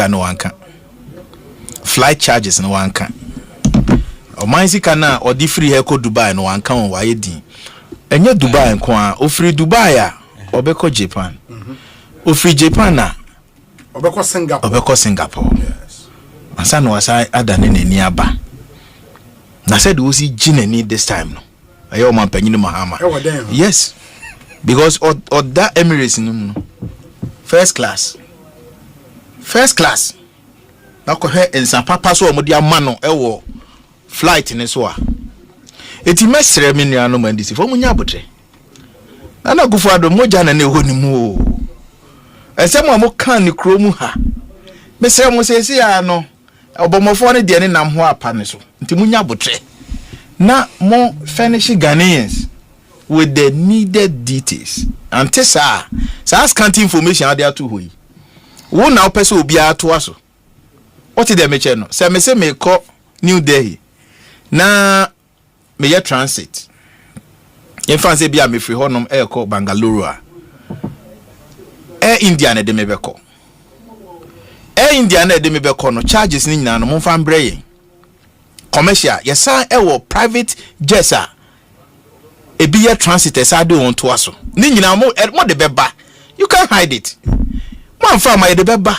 sika no wanka flight charges no wanka o man sika na o di free he ko Dubai no wanka won waye din enye Dubai nko a o free Dubai a obeko Japan o free Japan na obeko Singapore yes ansa no wasa adane nani aba na said we see jinani this time no ayo man panyini mahama yes because or that Emirates no first class na ko he ensa papa so omodi amano ewo flight ne so a eti mesre me nua no mandisi fo munya abotre na gufo ado moja na ne ho ni mu o esem mo kan ni kromu ha mesre mo sesi ya no obomofo ne de ne nam ho apa ne so nti munya abotre na mo furnish Ghanaians with the needed details and tesa scant information are there to hoyi wo na opese obi ato aso what did they mention no say me call New Delhi na me ye transit in France bia me free honom e call Bangalore Air India na de me be call Air India na de me be call no charges ni nyina no mo fa mbreye commercial yesa e wo private jets a ebi ye transit esa de won to aso ni nyina mo de beba you can't hide it man fa ma de beba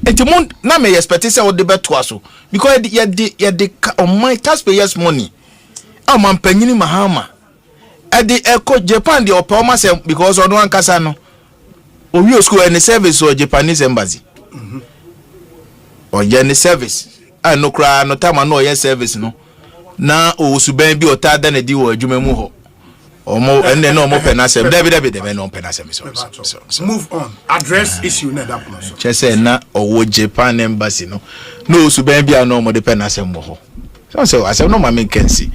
enti mo na me expect say wo de beto aso because ye de on my taxpayers money a man panyini mahama e de eko Japan de opoma say because ono ankasa no owi school any service or Japanese embassy or any service no kra no time no ye service no na o suban bi otada na di wo adwuma mu ho omo enne no mo penasem David no penasem so move on address issue na that no so chese na owo Japan embassy no suban bi no mo de penasem mo ho so asem no ma me kensi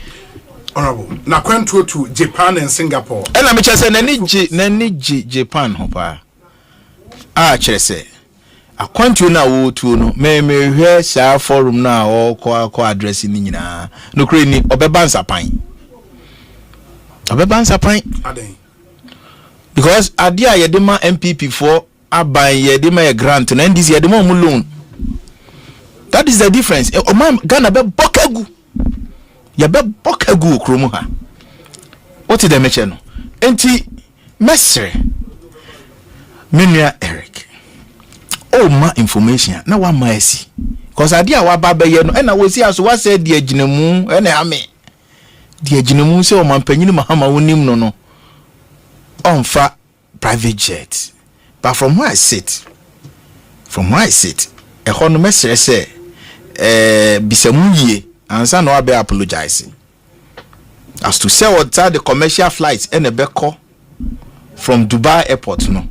honorable na kwento to Japan and Singapore na me chese na ni Japan ho pa chese akwantu na wo tuo no me hwe sha forum na o ko address ni nyina no kure ni obeba nsapan aden because adia ye de ma MPP for aban ye de ma grant na ndisi ye de ma loan. That is the difference. O man Ghana be bokagu ye be bokagu kromu ha what did they mention no enti mesre menua Eric ma information na wa ma asi cause adia wa ba be ye no na we si aso wa say de aginamu na ame de aginamu say o man panyini mahama wonim no onfa private jet but from where I sit e hono mesre say bisamu yie ansa no be apologizing as to say what the commercial flights and a beko from Dubai airport no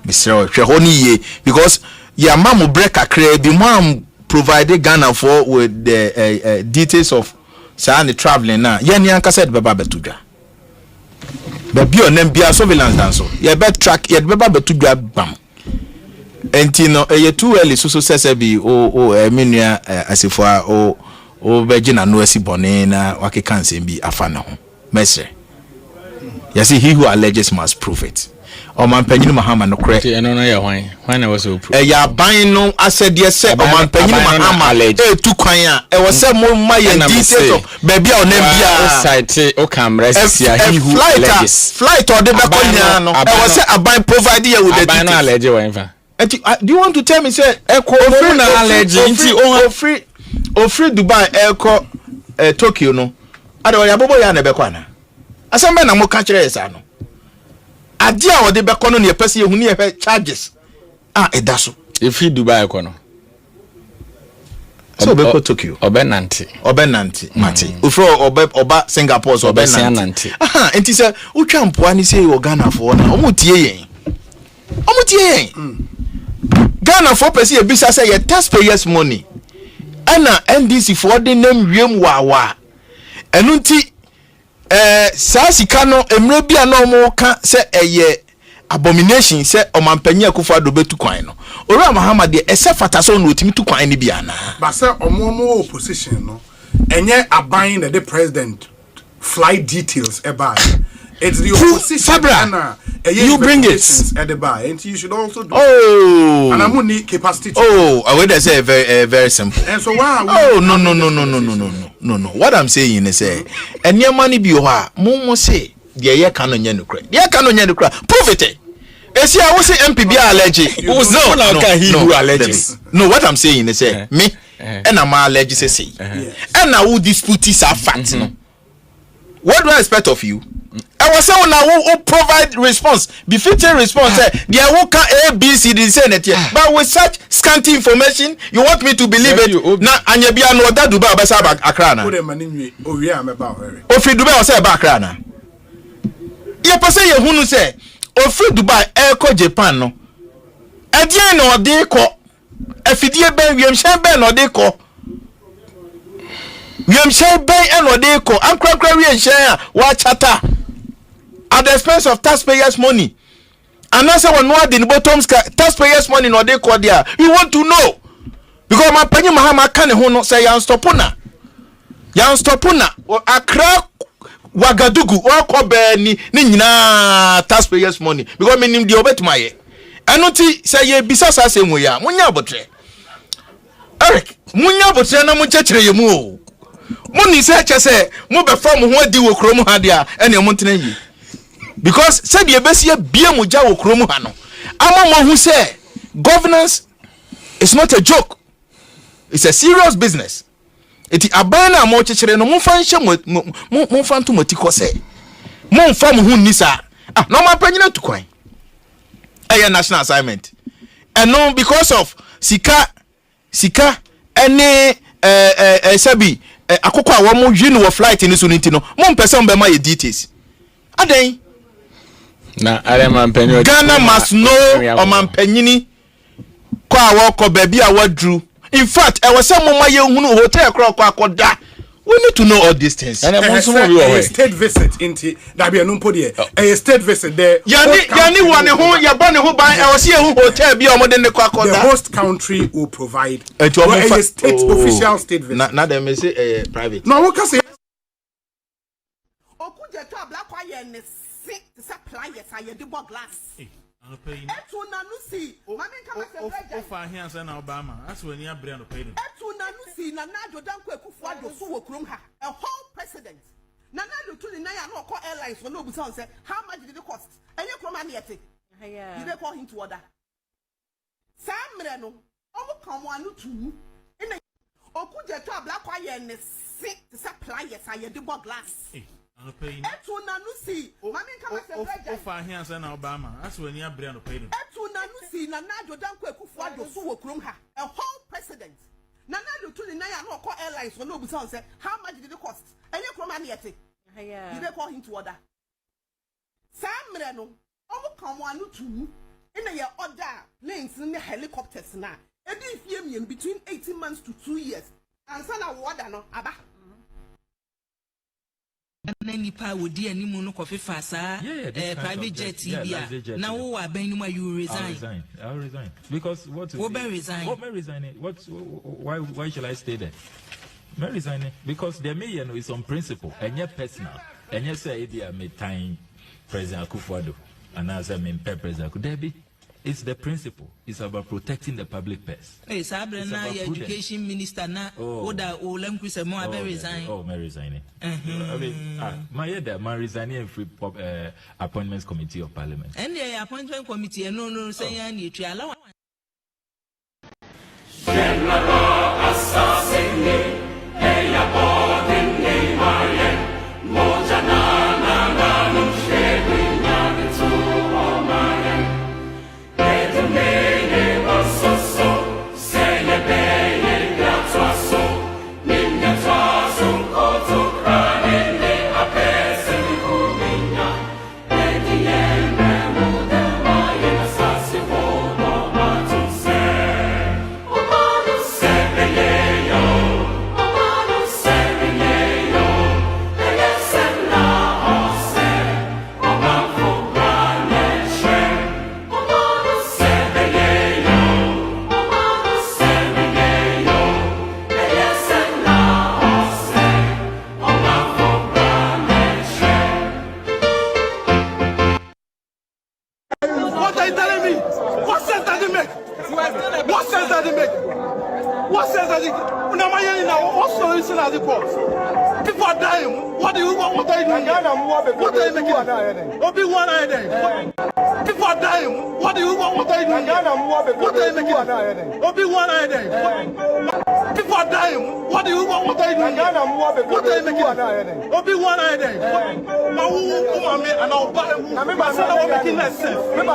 Mr. Hwe because your mom will break a crate. The mom provided Ghana for with the details of the traveling now. Yen yanka said baba betuja. Baby on them be a surveillance dance. You bet track yet baba betuja bam. Entino ye too early so says be minia asifwa virgin no esi bonena wake can't be afana ho. Mesre. You see he who alleges must prove it. O man panyini mahama no kre eno no ye hwan na was so ya ban no asede se o man panyini mahama tu kwan a wo se mo ma ye details of baby a onam bia site o camera sia he who alleges flight or de be konya no wo se aban provide you with the details aban allege wan fa do you want to tell me say eko free na allege nti o free Dubai eko Tokyo no ade o ya bobo ya na be kwa na asem be na mo ka kire esa no adia o de be kono ne pese ye hunu ye charges edaso if you Dubai kono so be ko Tokyo obenanti mate ofro oba Singapore so obenanti enti se utwa mpoa ni se yo Ghana fo na omutie yen Ghana for pese ye bisa say ye taxpayers money ana NDC for de nam wiem wa enu nti saa sika no emre bia na omo ka se eye abomination se omampanya akufo do betu kwan no ora Muhammad de ese fataso no otimi tu kwan ni bia na ba se omo opposition no enye aban na the president flight details eba It's the opposition. Fabra, you bring it at the bar, and you should also do. Oh, and I'm going to need capacity. Oh, I would say very simple. And so why? Oh, no. What I'm saying is, and your money be what? Momo say, the year canon yenukra. The year canon yenukra. Prove it. See, I was say MPB allergic. No, what I'm saying is, me and I'm allergic. Say, and now who dispute is a fact. No. What do I expect of you? I was saying now who provide response, befitting response. They are working A, B, C, D, say that here. But with such scanty information, you want me to believe it? Now, and you be an order Dubai Basa Akrana. Oh, yeah, I'm about her. Ofi Dubai was a Bakrana. You person you who say, Ofi Dubai, Eko Japan no. Again, or they call a fidie ben, we am shamben or they call. We am shamben and or they call. I'm crackering and share. Watch chata. At the expense of taxpayers' money. And that's how no the bottom taxpayers' money no they call there. You want to know. Because my penny Mahama can who say yan stopuna. Yan stopuna. Accra Wagadugu or kobe ni taxpayers' money. Because me nim the obet my I not say ye bisasa same way ya. Munya botre. Eric, munya botre na mu chechire ye mu. Muni say chese mu be form ho di wo krom ha dia ene mo tena yi. Because said the besia bia moja wo krom ha no. Ama mo hu say governance is not a joke. It's a serious business. Eti abana mo chechire no mo fa nhye mo fa nto motiko say. Mo fa mo hu ni sa. Ah, no ma panyina to kwan. A national assignment. And no because of sika any sabi akoko a wo mo hwi no flight ni so nti no mo mpese mo be ma ye details. Aden na man penyo Ghana must know o man panyini ko a wo ko ba bi a wadru. In fact, I was some my young hotel crowd akoda. We need to know all these things. And a state visit into that be a a state visit there. Yani one who ya born who buy I was here who hotel be more than the kwakoda. The host country will provide a state official state visit. Not them say private. No, what can say Okudjeto black wire ne sit supply yes I do glass. Etu na nusi mami kama se ofa here say na Obama as when you bring no pay them etu na nusi na najo danko ekufu ado so wo krom ha a whole president na najo to the na ya no call airlines for no busan say how much did it cost enye krom am yete you dey call him to order samre no omo kan mo anu tu ina Okudjeto black wire ne sit supply yes I do glass etu na nusi mami kama se ofa here say na Obama as when you bring no pay them etu na nusi na najo danko ekufu ado so wo krom ha a whole president na najo to the na ya no call airlines for no busan say how much did it cost enye krom am yete you dey call him to order samre no omo kan mo anu tu ina ye order planes ne helicopters na edi fie mien between 18 months to 2 years ansa na order no aba nipa wo di animu no kofi fasa private jet bia na wo wa ban nimu you resign. I'll resign because what resign why shall I stay there? Me resign because the mayor is on principle and yet personal and yet say dia me time President Akufo-Addo and as I mean President Akufo-Addo. It's the principle. It's about protecting the public purse. Hey, Sabra na education minister na oda olem ku se mo abe resign. Oh, me resign. I mean, my head my resigning in free appointments committee of parliament. And the appointment committee no say ya ni twa allow. What sense does it? What solution has it got? People are dying. What are you doing? What are you making? Obi-Wan people are dying. What are you doing? What are you making? Obi-Wan people are dying. What are you doing? What are you making? Obi-Wan and I'll buy making less sense. It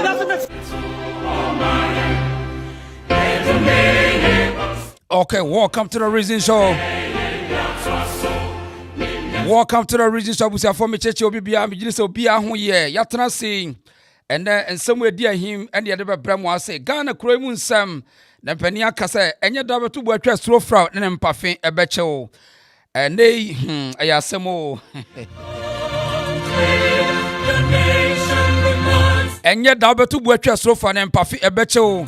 doesn't make sense. Okay, welcome to the Reason Show. Welcome to the Reason Show. We say for me church obi bia me gine obi aho ye. Yatena say and somewhere dear him and the other bremo say Ghana kro mu nsam na pani aka say enye da beto bo atwa stro fra ne mpafe ebeche o. Nei ayasemo. Enye da beto bo atwa stro fra ne mpafe ebeche o.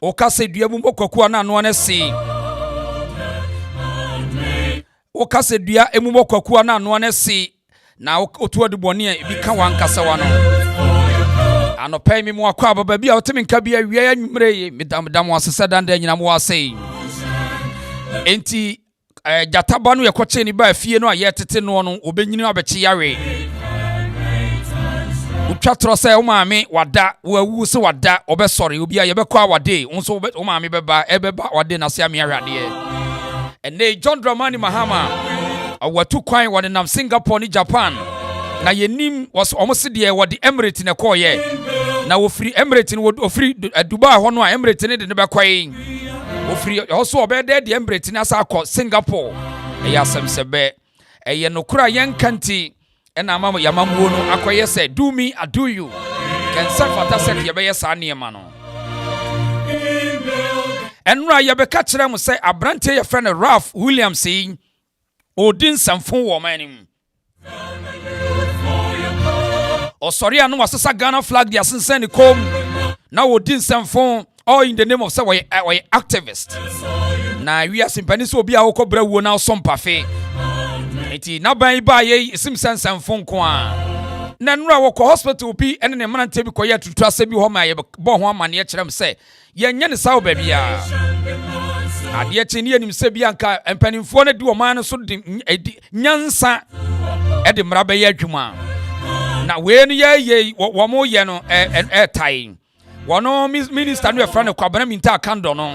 O ka se dua mu mokwaku na no ne se. O ka se dua emu mokwaku na no ne se na otu adubone e bi ka wankasa wa no. Anopai mi mu akwa baba bia otemi nka bia wiya nwumre medam wasesa danda nyina mu wase. Enti jataba no yekoche ni ba fie no ayetete no no obenyini abechi yare. Utwatro say o maame wada wawu se wada obesori obi aye bekọ awade unso o maame beba ebeba wade na se ame awade ene John Dramani Mahama awatu kwan wode nam Singapore ni Japan na yenim was omose de wode Emirates ne koye na ofiri Emirates ni ofiri Dubai ho no a Emirates ne de ne bekwaye ofiri also obede de Emirates ni asa akọ Singapore eya semsebe eye no kura yenkanti and I'm Yamamuno, Akoye said, do me, I do you. Can some fantastic Yabaya Sani Mano. And Raya Becatcher will say, I brante your friend Ralph Williams saying, O din some fool woman. Oh, sorry, I know what's a Ghana flag, the Assassin comb. Now, O din some phone, all in the name of some activist. Now, we are sympathies will be our cobra will now some parfait. Eti na ban ba ye simsansan fon ko a na nura wo hospital bi ene ne man tebi ko ye tutu ase bi ho ma ye bo ho amane ye kyerem se ye nya ne sawo ba bia ade chi ne anim se bia nka empanimfo na di o man so de nyansa e de mra ba ye adwuma na we no ye wo mo ye no tai wono minister no e fra ne kwabana minta kando no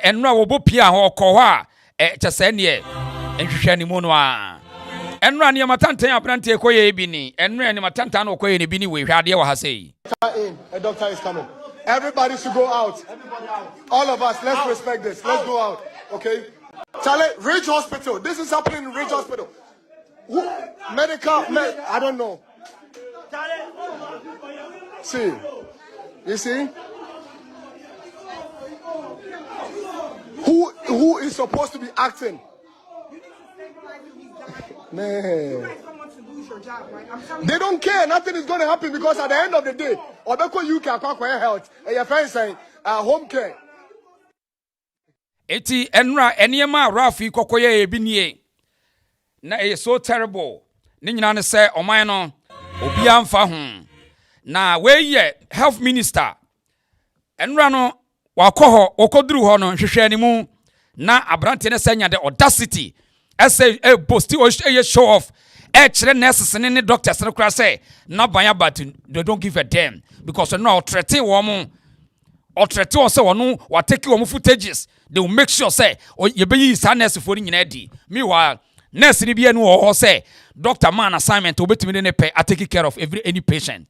enura wo bo pia ho ko ho a kyese ne nhwehwe ni mu no a enra ne matantan abrante ekoye bi ni enra ne matantan no ekoye ne bi ni we hwade wa ha sei. A doctor is coming. Everybody should go out. All of us, let's respect this. Let's go out. Okay? Charlie, Ridge Hospital. This is happening in Ridge Hospital. Who, I don't know. See. You see? Who is supposed to be acting? Man. They don't care. Nothing is going to happen because at the end of the day, Obeko UK acquire health and your friends saying home care. Eti enra eniema Rafi kokoye ebinie. Na e so terrible. Ni nyina ne se oman no obi amfa ho. Na we ye health minister. Enra no wakoho okoduru ho no hwehwe animu na abrante ne sanya the audacity. Say a post a show off. Chere nurses and doctors say na banya but they don't give a damn because no threaten woman or threaten so no or take your footages. They will make sure say or you be is nurse for in edi. Meanwhile, nurse ni be no or say doctor man assignment to bet me pay I take care of any patient.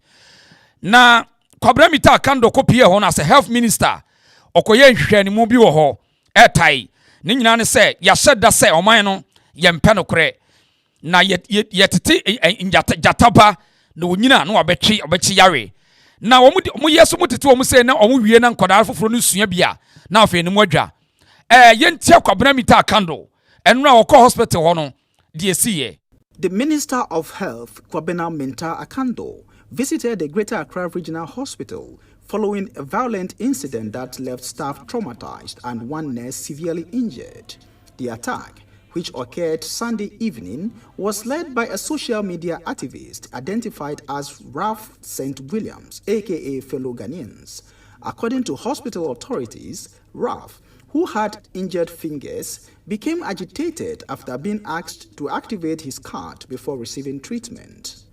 Na kwabra mita kando kopie ho na as a health minister okoye nhwe ni mu bi wo ho etai ni nyina ne say ya sheda say oman no yempe no kre na yetete jataba na onyina na obechi yare na omu yeso mutete omu say na omu wie na nkoda foforo no sua bia na afa ni mu adwa yentia kwabena mita kando enra okọ hospital ho no de esiye. The Minister of Health, Kwabena Minta Akando, visited the Greater Accra Regional Hospital following a violent incident that left staff traumatized and one nurse severely injured. The attack, which occurred Sunday evening, was led by a social media activist identified as Ralph St. Williams, aka fellow Ghanaians. According to hospital authorities, Ralph, who had injured fingers, became agitated after being asked to activate his card before receiving treatment.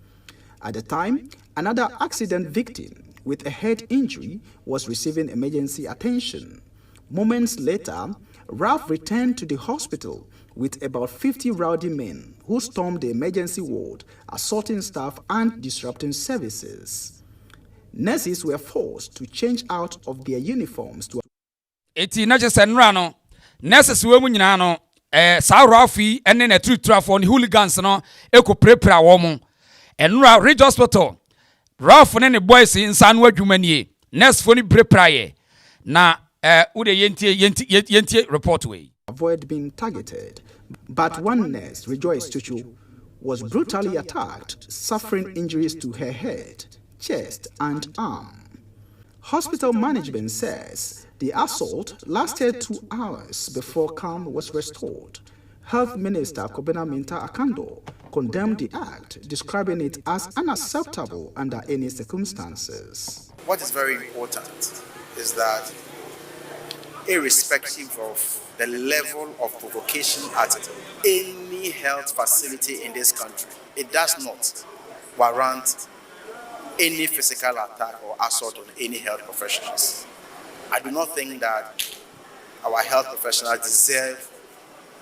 At the time, another accident victim with a head injury was receiving emergency attention. Moments later, Ralph returned to the hospital with about 50 rowdy men who stormed the emergency ward, assaulting staff and disrupting services. Nurses were forced to change out of their uniforms to eti na je senra no nurses we mu nyina no sa Ralphie ene na trutra for the hooligans no ekoprepra wo mu enra Ridge Hospital Ralph ne ne boys insanu adwumanie nurse for ni prepra ye na ude yenti report we avoid being targeted, but one nurse, Rejoice Chuchu, was brutally attacked, suffering injuries to her head, chest and arm. Hospital management says the assault lasted 2 hours before calm was restored. Health Minister Kobena Minta Akando condemned the act, describing it as unacceptable under any circumstances. What is very important is that irrespective of the level of provocation at any health facility in this country, it does not warrant any physical attack or assault on any health professionals. I do not think that our health professionals deserve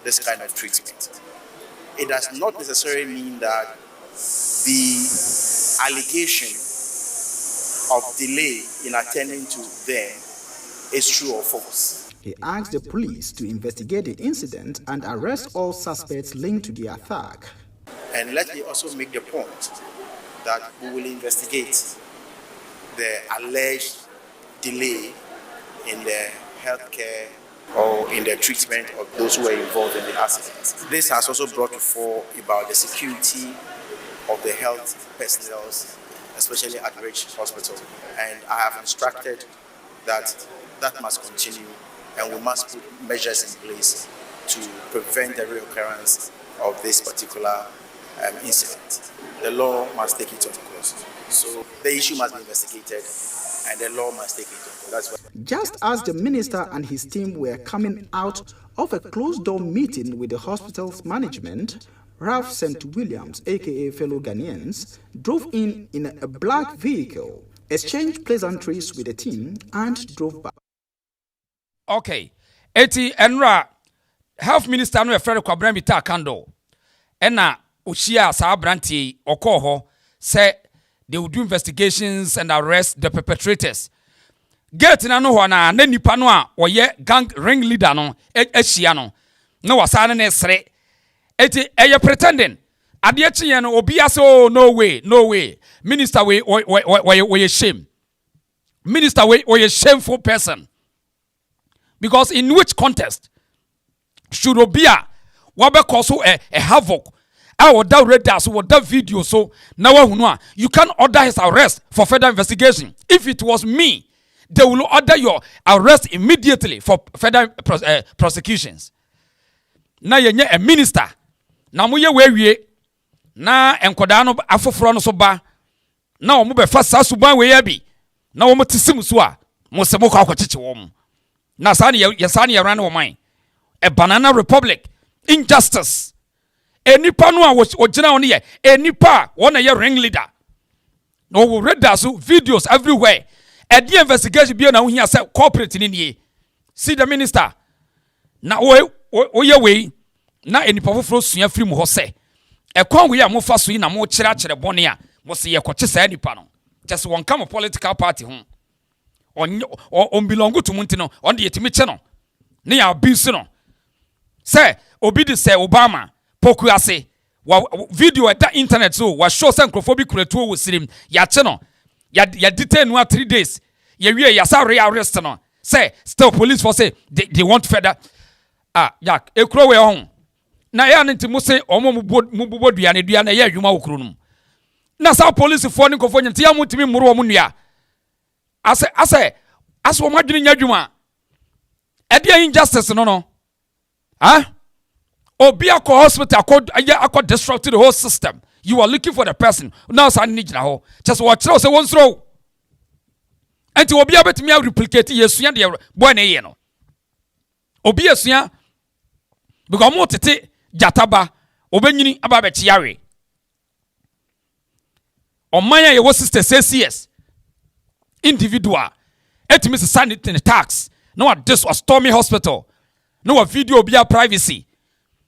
this kind of treatment. It does not necessarily mean that the allegation of delay in attending to them is true or false. He asked the police to investigate the incident and arrest all suspects linked to the attack. And let me also make the point that we will investigate the alleged delay in the healthcare or in the treatment of those who were involved in the accident. This has also brought to fore about the security of the health personnel, especially at Ridge Hospital. And I have instructed that must continue, and we must put measures in place to prevent the reoccurrence of this particular incident. The law must take its own course. So the issue must be investigated, and the law must take its own course. Just as the minister and his team were coming out of a closed-door meeting with the hospital's management, Ralph St. Williams, aka fellow Ghanaians, drove in a black vehicle, exchanged pleasantries with the team, and drove back. Okay. Eti enra health minister no efre Kwabena Minta Akando. Ena Oshia sa branti okoho say they will do investigations and arrest the perpetrators. Get na no ho na nipa no a oye gang ring leader no ehia no. Na wasa ne sere. Eti eye pretending ade achiye no obi ase oh no way. Minister we shame. Minister we a shameful person. Because in which context should Obia wabe koso a havoc? I would that radar so that video so now you can order his arrest for further investigation. If it was me, they will order your arrest immediately for further prosecutions. Now you a minister. Now muye we na enkoda no afoforo no so ba na omo be fa sasuban we ya bi na omo tisim so a mo se mo kwa kwachichi wo mo. Na sani ya run woman. A banana republic. Injustice. Any panua was ojina on here. Any pa one a year ringleader. No we read that so videos everywhere. And the investigation be na here say corporate in ye. See the minister. Na oye way. Na any powerful suya free mu say. E kon we am fa so yi na mo kire bone a mo se ye kwache sa nipa no. Just one come political party home. On belong to Muntino, on the Etimicheno. Nia Bisono. Say, Obidi say Obama, Pokuase, video at the internet so was show some crophobic creator with him. Yacheno, ya detain 1 3 days. Ya sorry arrest no. Say, still police for say they want further. Yak, a crow home. Na ya ntimuse omo mububo duane ya yuma okrunum. Na sa police for ni kofo ntia mutimi muru omo nua. As wo madwene nyadwuma e dey injustice no obi akọ hospital akọ disrupt the whole system. You are looking for the person now san ni gina ho just what say won throw enti obi abetimi a replicate yesua de boy na ye no obi yesua because mo tete jataba obenyini aba be chiare omanya ye wo sister 6 years individual etimi se sanity in tax no what this was Stormy Hospital no what video obi a privacy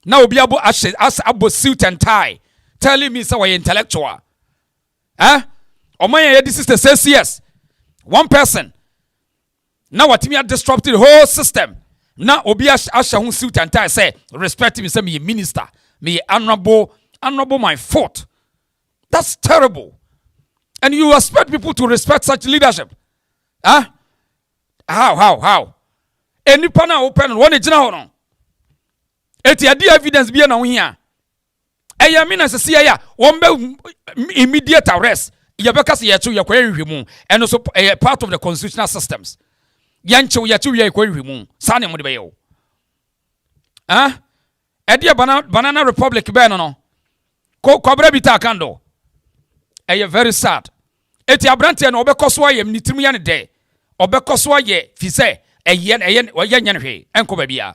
now obi abo as abo suit and tie telling me say we intellectual omanya ye this sister 6 years one person now what me disrupted the whole system now obi asha hu suit and tie say respect me say me minister me honorable my foot. That's terrible. And you expect people to respect such leadership? How? Any pana open one ejina no. Eti adi evidence bi na ho hia. Eya me na sese ya won be immediate arrest. Ye beka se ye chu ye kwahwe mu. And so part of the constitutional systems. Yanche ye chu ye kwahwe mu. Sa ne mo de be ye. Edi banana republic be no. Kobra bita kando. Very sad. Eti abrante na obekoso ye mnitimu ya ne de. Obekoso ye fi se eyen oyen hwe enko ba bia.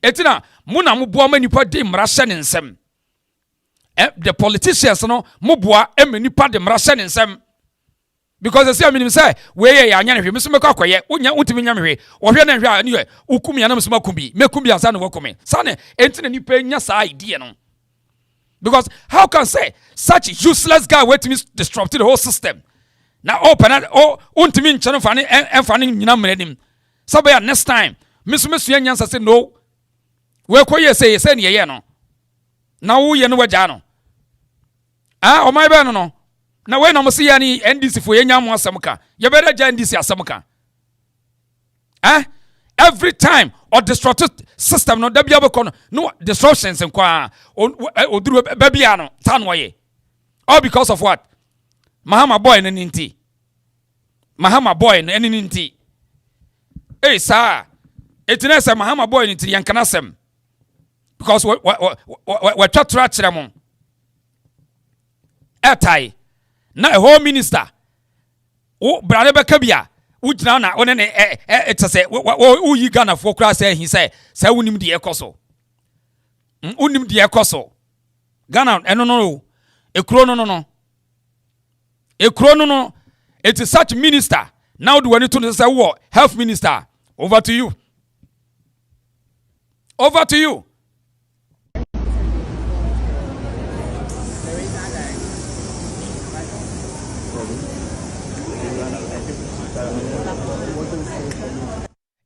Eti na mu na mo boa manipa de mrahye ne nsem. The politicians no mo boa emanipa de mrahye ne nsem. Because they say me say we ye ya nya hwe me so mekọ akoye unya utimi nya hwe ohwe na hwe ani hwe ukum ya na me so makumbi mekumbi ansa na wakumi sane enti na nipa nya sa idea no. Because how can say such useless guy wait me disrupted the whole system? Now open untimi nchano fani nyina mredim. Sabaya next time misu nyansa say no. We koye say ne ye no. Na wo ye no waja no. O mai be no. Na we na mo see ya ni NDC fo ye nya mo asem ka. Ye be da NDC asem ka. Every time or disrupted system no dabia be no disruptions en kwa oduru babia no tanwaye all because of what Mahama boy no ninti sir etina say Mahama boy ninti yankana sem because we twatra kire mo etai na a whole minister o brade be kabia ujina na one ne say uyi Ghana for kra say he say unim de ekoso unim de ekoso Ghana no ekro no it is such minister now do we to say what health minister over to you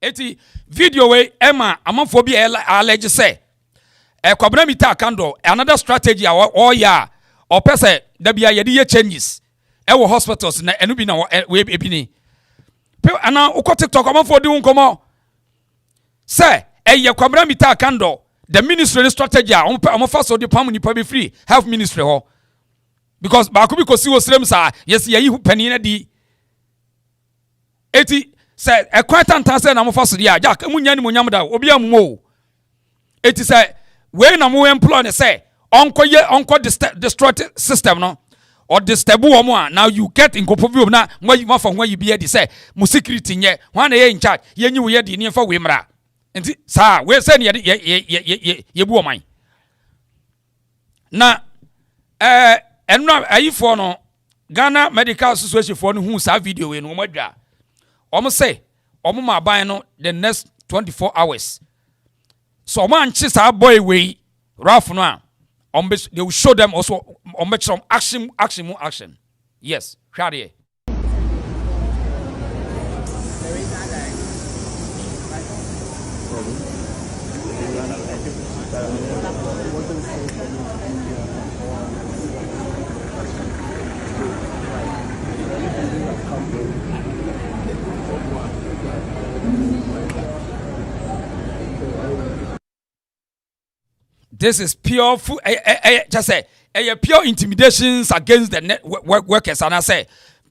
eti video we Emma amanfo bi allege say kwabena mita kando another strategy or ya or pese da bia ye dey changes wo hospitals na enu bi na we ebini pe ana uko TikTok amanfo di nkomo say ye kwabena mita kando the ministry strategy am fa so di pam nipa be free health ministry ho because ba ko bi ko si wo srem sa yes ye yi pani na di eti say a quantan say na mo fa so dia jack munya ni munyam da obi amumo eti say we na mo employ ne say onko destroy system no or disturb wo mo now you get in kopovi na mo fa ho yi bia di say mo security nye ho na ye in charge ye nyi wo ye di ni fa we mra enti sa we say ne ye bu o man na enno ayifo no Ghana Medical Association for no hu sa video we no mo dwa say ma ban no the next 24 hours so man chisa boy we Ralph no they will show them also make some action yes share this is pure just say pure intimidations against the workers and I say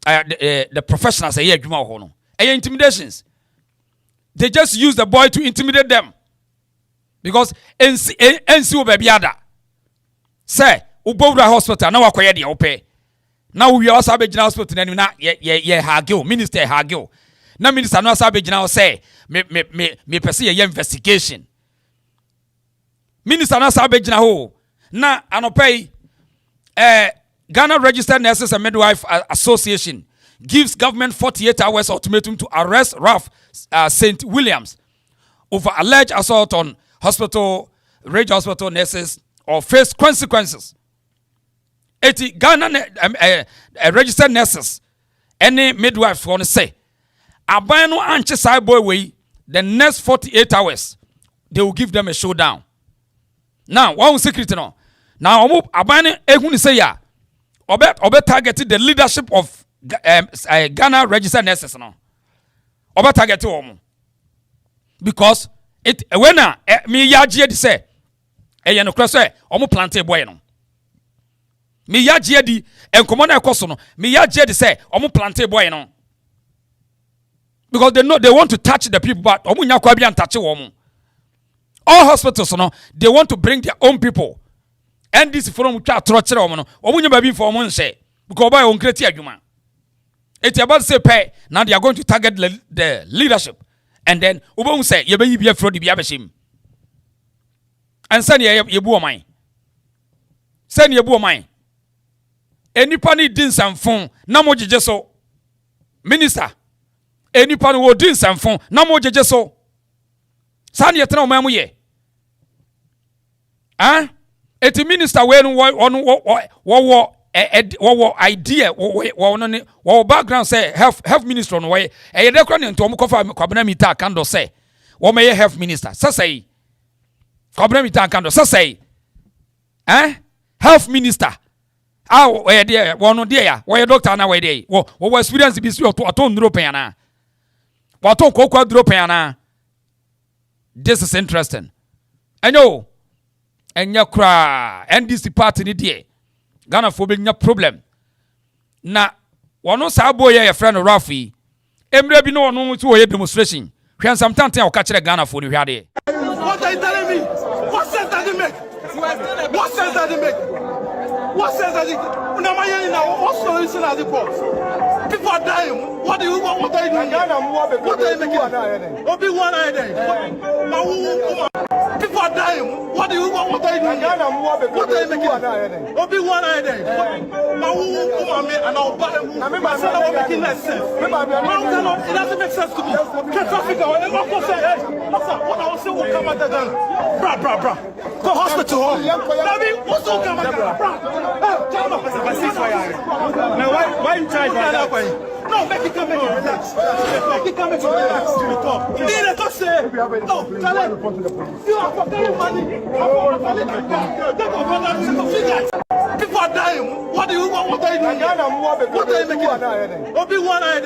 the professionals say adwuma ho no intimidations. They just use the boy to intimidate them because NC baby ada say ubowura hospital na wakoye de ope Now we also have a general hospital and na ye hagil minister hagil. Na minister no sabe general say me person ye investigation. Minister no sabe general ho. Na anopay Ghana Registered Nurses and Midwife Association gives government 48 hours ultimatum to arrest Ralph St. Williams over alleged assault on Rage Hospital nurses or face consequences. Ghana registered nurses, any midwife want to say, abano anche side boy way, the next 48 hours, they will give them a showdown. Now, one secret no. Now, abano ehuni say ya, obe targeted the leadership of Ghana registered nurses no. Obe targeted omo. Because it when me yaji di say, no kra say omo planted boy no. Me yaji di enkomo na ekoso no. Me yaji di say omo planted boy no. Because they know they want to touch the people, but omo nya kwa bi an touch omo. All hospitals no, they want to bring their own people. And this from twa trochere omo no. Omo nya ba bi for omo nse. Because boy on create adwuma. It's about to say pay. Now they are going to target the leadership. And then ubon say ye be yibia fro di bia behim. And send ye bu o man. Send ye bu o man. Enipa ni din sanfon na mo jeje so. Minister. Enipa ni wo din sanfon na mo jeje so. San ye tena o man mo ye. Eti minister we no wo idea wo background say health minister no way e de kra ne nto mo kofa kwabena mita kando say wo me health minister say kwabena mita kando say health minister we de wono de ya wo doctor na we de wo experience bi si oto nduro pen na wo to kokwa nduro pen na. This is interesting. I know enya kra NDC party ni de Ghana for being a problem. Na wano sa boy your friend Rafi. Emre bi no no to demonstration. Hwan sometimes I catch the Ghana for you here. What are you telling me? What sense does it make? What sense does it make? What sense does it? What solution has it got? People are dying. What are you doing? What are you making? Obi one people are dying. What are you doing? What are you making? Obi one and I'll buy him. I'm making less sense. It doesn't make sense to me. What I was saying will come at the gun. Bra. Go hospital. What's all come at the gun? Now, why you charge that way? No, make it come and relax. Make it come and relax. You need to say, no, you are forgetting money. People are dying. What do you want? What are you doing? What are you making? Obi one and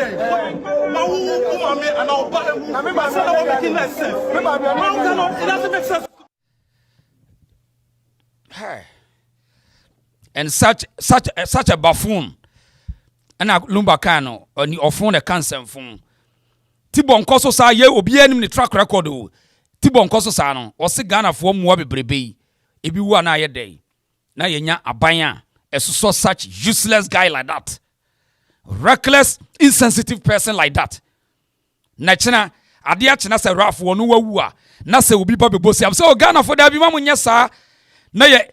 I'll buy him. I'm making less sense. It doesn't make sense. And such a buffoon. And a lumbacano on the phone a cancer phone. Tibon Koso sa ye obi anim ni track record o. Tibon Koso sa no o se Ghana for mo bebrebe. Ebi wu na ye day. Na ye nya abanya so such useless guy like that. Reckless, insensitive person like that. Na chena ade a chena se raf wo no wawu a na se obi ba bebosi am. So Ghana for da bi ma mo nya sa na ye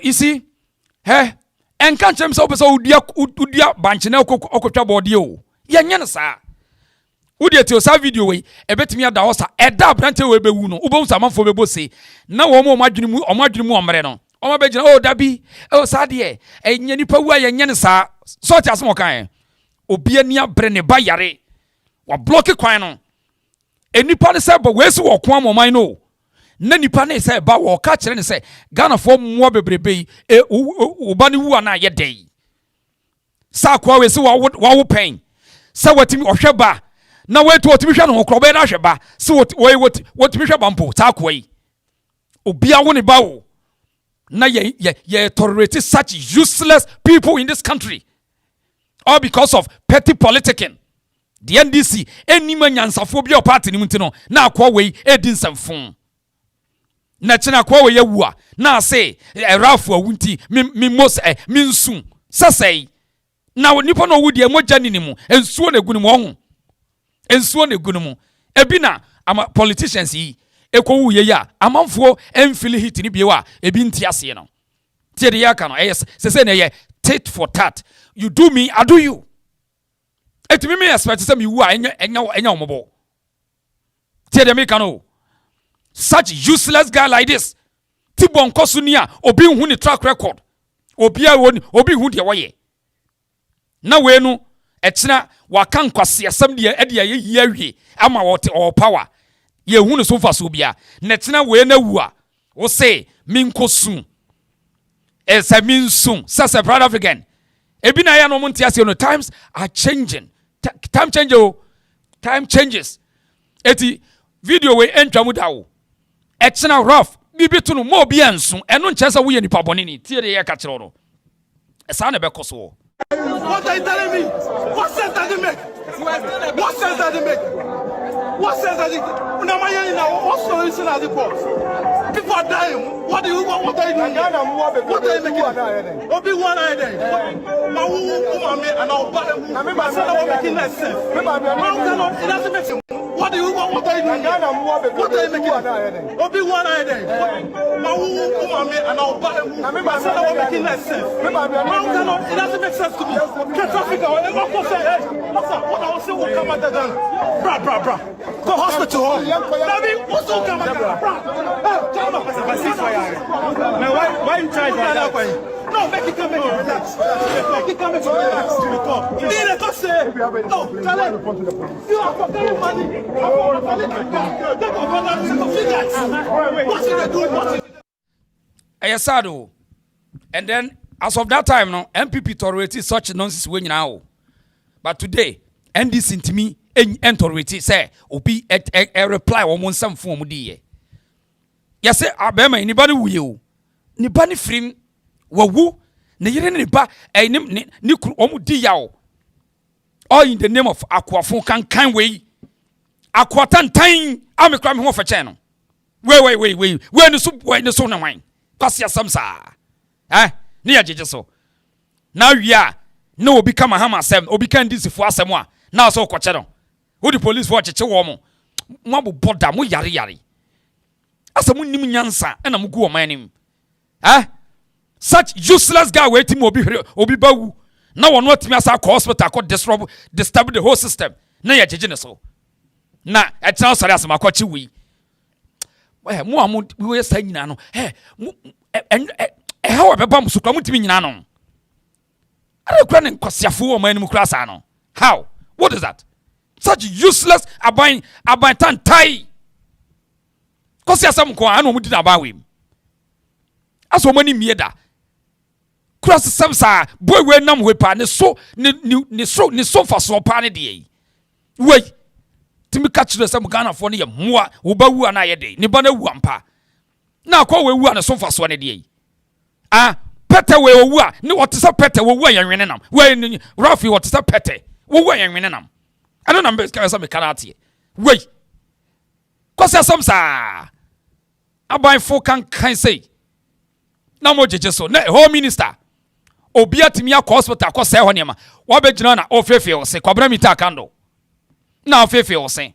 you see en kan chem so pese udia banche na okotwa body o ye nye ne sa udi eti o sa video we ebetimi ada ho sa eda brante we bewu no ubon sa manfo bebosi na wo mo madwene mu omre no o ma begina o dabi o sa de enye nipa wu a ye nye ne sa so ti asmo kan obi ani abre ne ba yare wa block kwan no enipa ne se ba we si wo ko amoman no na nipa na say ba wo ka kire ne say Ghana for mo bebrebe uba ni wu na ye dey sa kwa we se wo pen sa watimi ohwe ba na we to otimi hwe no kro be na hwe ba se watimi hwe ba mpo ta kwa yi obi a wo ne ba wo na ye tolerate such useless people in this country all because of petty politicking. The NDC any man yansafo bi o party ni mutino na akwa we edin samfon na chena kwa we yewua na say rafu awunti mi mos mi nsun sasai Now nipa no wo de mogya ni mu ensuo na gunu mu ho ensuo na gunu mu ebi na ama politicians yi ekowu ye ya amanfo emfili hit ni biewa ebi ntiase no tie de yaka no yes se na ye tit for tat. You do me, I do you. Etimi me expect say me wu a enya omobo. Tie de me kano. Such useless guy like this. Tibon kosunia obi hu ni track record. Obi hu de woye. Na we no ekyina waka nkwase asem de ade aye awie ama wote all power. Ye hu no so fa so bia. Na ekyina we na wu a wo say minkosu. Esa minsun. Sasa proud of again. Ebi na ya no monti ase no times are changing. Time change o. Time changes. Eti video we entwa mu dawo. Ekyina rough bibi to no mo bi ansu. Eno nkyesa wo ye nipa bone ni. Tie de ye ka kire no. Esa na be koso. What are you telling me? What sense does it make? What sense does it make? What sense does it make? What solution has it got? People are dying. What are you doing? What are you making? Obi one eye there. My woman and I'll buy them. My son are making less sense. It doesn't make sense. What are you doing? What are you making? Obi one eye there. My woman and I'll buy them. My son are making less sense. It doesn't make sense to me. Can't traffic out. What I was saying will come at the gun. Bra. Go hospital. What's all come at the gun? Now why you trying to no, make it come, relax. Make it come, relax. No, tell him. You are forgetting money. What's it doing? Ayasado. And then, as of that time, no, MPP tolerated such nonsense when now. But today, NDC into me, and tolerated say, obi a reply or one some form of the yes, Abema, anybody will you? Nibani free. Wawu ne yire ne ba ni omu di yawo all in the name of akwafo kan we akwatan tan amekra me ho fa chen no we ni so na wan kwase asam sa ne ya jeje so na wia na obi kama hama asem obi kan disifo asem a na so kwoche no wo di police for cheche wo mo boda mo yare asem nim nyansa na mo gu o man nim such useless guy waiting obi bawu na wono atimi asa ko hospital ko disturb the whole system na ya jeje ne so na etina sori asema ko chi wi mo amu we sa nyina no how beba musukwa mutimi nyina no are kura ne kwasiafo wo man ni mukura sa no how what is that such useless aban tan tai kwasiasam ko anu mu di na ba we aso mani mieda cross samsa boy we nam we pa ne so fa so pa ne de we timi catch the sam Ghana for ne ye moa wo ba wu ana ye de ne ba na wu ampa na kwa we wu ana so fa so ne de pete we wu a ne what say pete we wu a yenwene nam we Rafi what say pete we wu a yenwene nam ana na mbe ka say me kanate we kwase samsa aban fo kan say na mo jeje so na home minister obi atimi akọ hospital akọ say ho niam wa be gina na ofefe o se kwabra mita kando na ofefe o se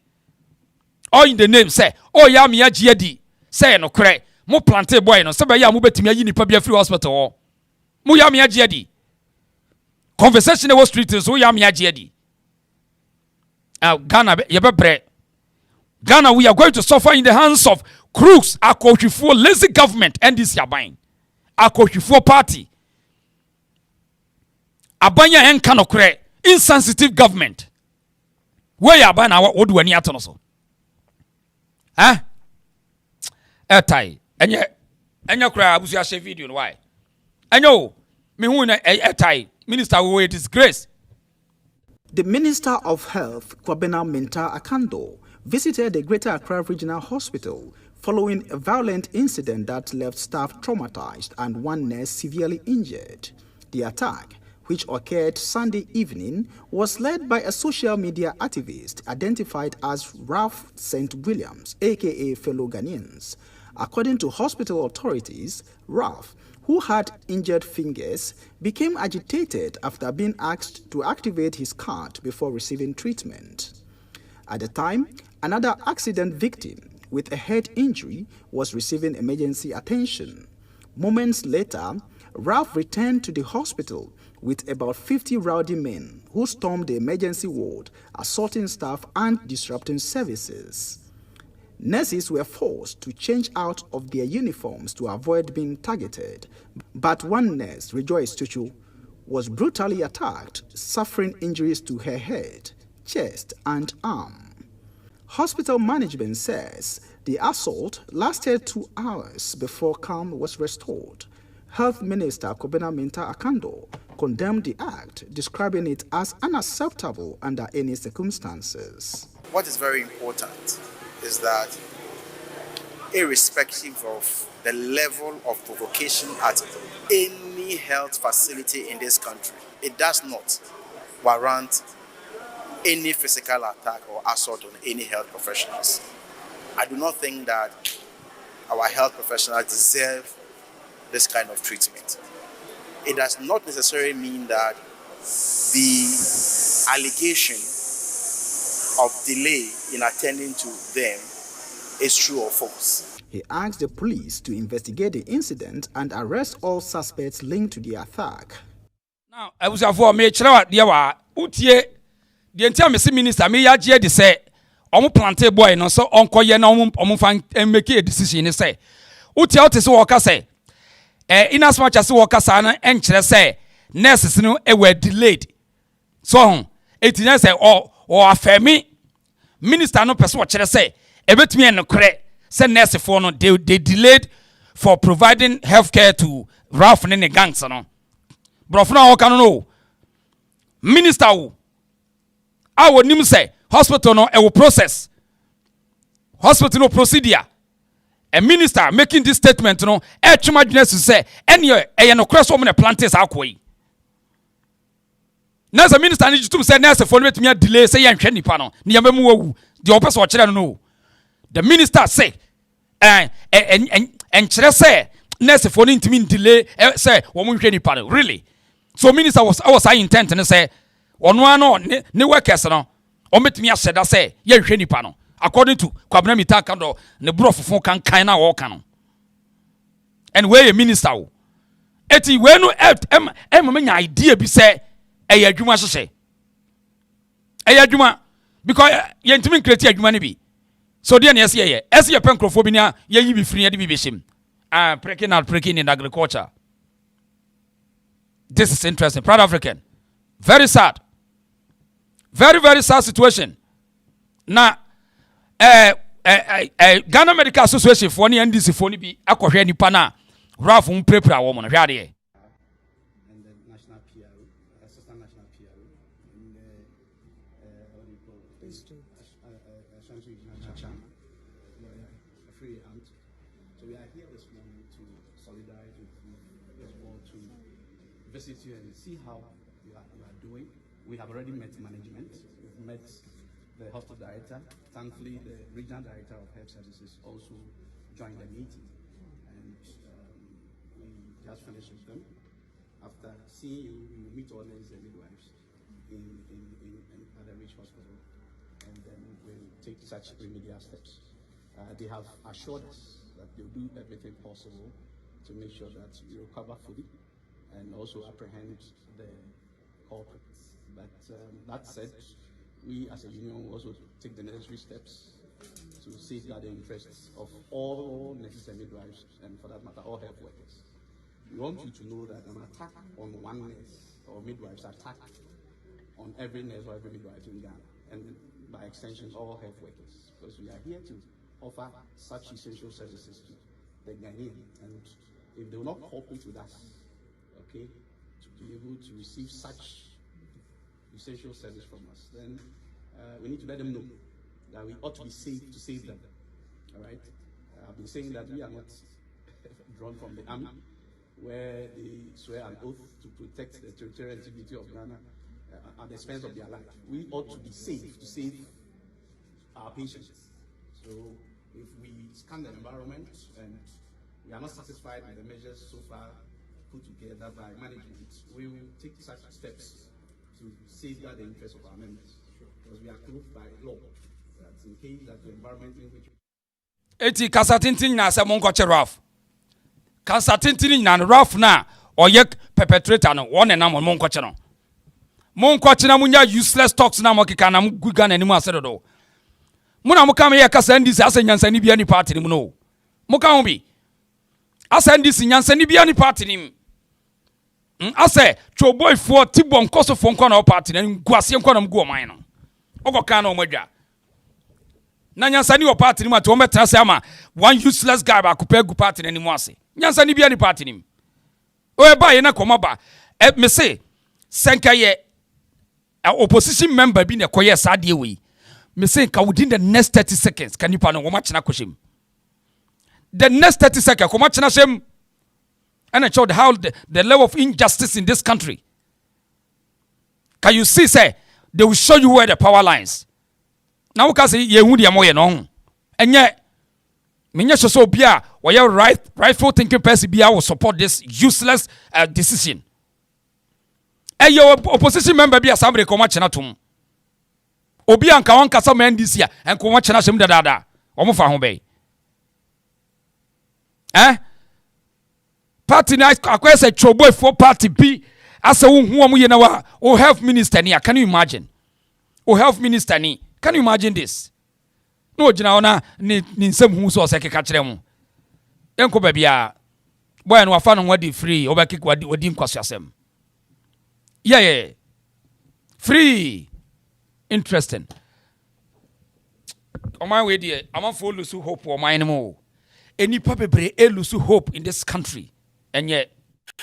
all in the name say ya me agye di say no kre mo planted boy no se be ya mo betimi ayi nipa bia free hospital mo ya me agye di conversation e wo street so ya me agye di Ghana ye bebre Ghana we are going to suffer in the hands of crooks akọhwifo lazy government and this yaban akọhwifo party abanya enka no kre insensitive government where yaban na wodu ani ato no so etai enye kra abusu a share video no why enyo me hu na etai minister we disgrace. The Minister of Health, Kwabena Minta Akando, visited the Greater Accra Regional Hospital following a violent incident that left staff traumatized and one nurse severely injured. The attack, which occurred Sunday evening, was led by a social media activist identified as Ralph St. Williams, aka fellow Ghanaians. According to hospital authorities, Ralph who had injured fingers, became agitated after being asked to activate his card before receiving treatment. At the time, another accident victim with a head injury was receiving emergency attention. Moments later, Ralph returned to the hospital with about 50 rowdy men who stormed the emergency ward, assaulting staff and disrupting services. Nurses were forced to change out of their uniforms to avoid being targeted, but one nurse, Rejoice Tuchu, was brutally attacked, suffering injuries to her head, chest, and arm. Hospital management says the assault lasted 2 hours before calm was restored. Health Minister Kobena Minta Akando condemned the act, describing it as unacceptable under any circumstances. What is very important is that, irrespective of the level of provocation at any health facility in this country, it does not warrant any physical attack or assault on any health professionals. I do not think that our health professionals deserve this kind of treatment. It does not necessarily mean that the allegation of delay in attending to them is true or false. He asked the police to investigate the incident and arrest all suspects linked to the attack. Now, I was for me, Chrawa, Utie, the entire minister, me yaji de say, omu planted boy, no so uncle yen omu fan and make a decision. Say, Utie out is walker say, in as much as walker sana and say, nurses no were delayed. So, it is say, or a femi minister no person what say, a bit me and no credit. Say nurse for no they delayed for providing healthcare to Ralph and the gangs no. Brofna o kan no. Minister wo. I would nim say hospital no e will process. Hospital no procedure. A minister making this statement no e twema dwene to say any e no cross woman plantains akoi. Na as a minister need to say nurse for no betimi delay say yan hwe nipa no. Ne yamemu wawu. The opposite o kire no. The minister say and say nurse for no intimi delay say wo mo hwe nipa no. Really? So minister was I intent and say ono ano ne workers no o metimi aseda say ye hwe nipa no according to Kwabena Mita Kando ne brofofo kan na wo kan no. And where a minister wo eti we no nya idea bi say e adwuma hye e adwuma because ye ntimi create adwuma ne bi. So there yes ye penkrofo bi na ye yi bi free de bi behim. Breaking in agriculture. This is interesting. Proud African. Very sad. Very, very sad situation. Now, Ghana Medical Association for any NDC for be akohwe nipa na Ralph prepare wo mo no hwade e. And the national PRO, assistant national PRO, and what do you call it? A free hand. So we are here this morning to solidarize with you as well, to visit you and see how you are doing. We have already met management. We've met the hospital director. Thankfully, the regional director of health services also joined the meeting, and we just finished with them. After seeing you, we will meet all nurses and midwives at the Rich Hospital, and then we'll take such remedial steps. They have assured us that they'll do everything possible to make sure that we recover fully and also apprehend the culprits. But that said, we as a union will also take the necessary steps to safeguard the interests of all nurses and midwives, and for that matter, all health workers. We want you to know that an attack on one nurse or midwives attack on every nurse or every midwife in Ghana, and by extension, all health workers, because we are here to offer such essential services to the Ghanaian, and if they will not cooperate with us, okay, to be able to receive such essential service from us, then we need to let them know that we ought to be safe to save them. All right. I've been saying that we are not drawn from the army, where they swear an oath to protect the territorial integrity of Ghana at the expense of their life. We ought to be safe to save our patients. So if we scan the environment and we are not satisfied with the measures so far put together by management, we will take such steps to safeguard the interests of our members. Because we are approved by law that in case that the environment in which eti kasatintin na se monko che Ralph kasatintin na Ralph na oye perpetrator no one na monko che no monko che na munya useless talks na mokika na guga na nimu asedodo muna muka me yakasa ndisi asenyansani bia ni party ni mu no muka ho bi asendisi nyansani bia ni party ni ase choboy for tibon koso fo nko na party na nguase nko na mgu oman no okoka na omadwa na nyansani o party ni ma to o metra se ama one useless guy ba ko pegu party na ni mu ase nyansani bia ni party ni o e ba ye na koma ba me say senka ye opposition member bi na koye sade we me say ka within the next 30 seconds can you pa no wo ma chena koshim the next 30 seconds ko ma chena shem and I showed how the level of injustice in this country. Can you see, say, they will show you where the power lines. Now, because you would be no. And yet, Minya so bia, where your rightful thinking person bia will support this useless decision. And your opposition member be a somebody come watch natum. Obi an kawan kasa men this year and come watch na shem da. Omo fa ho be. Party na akwese choboy for party B asa wo hu omo ye na wa o health minister ni can you imagine o health minister ni can you imagine this no gina ona ni nsem hu so se keka kire mu enko ba bia boy no afa no wadi free obekik wadi nkwaso asem yeah free interesting o my way there amafo lusu hope o my no eni papa bre elusu hope in this country. And yet,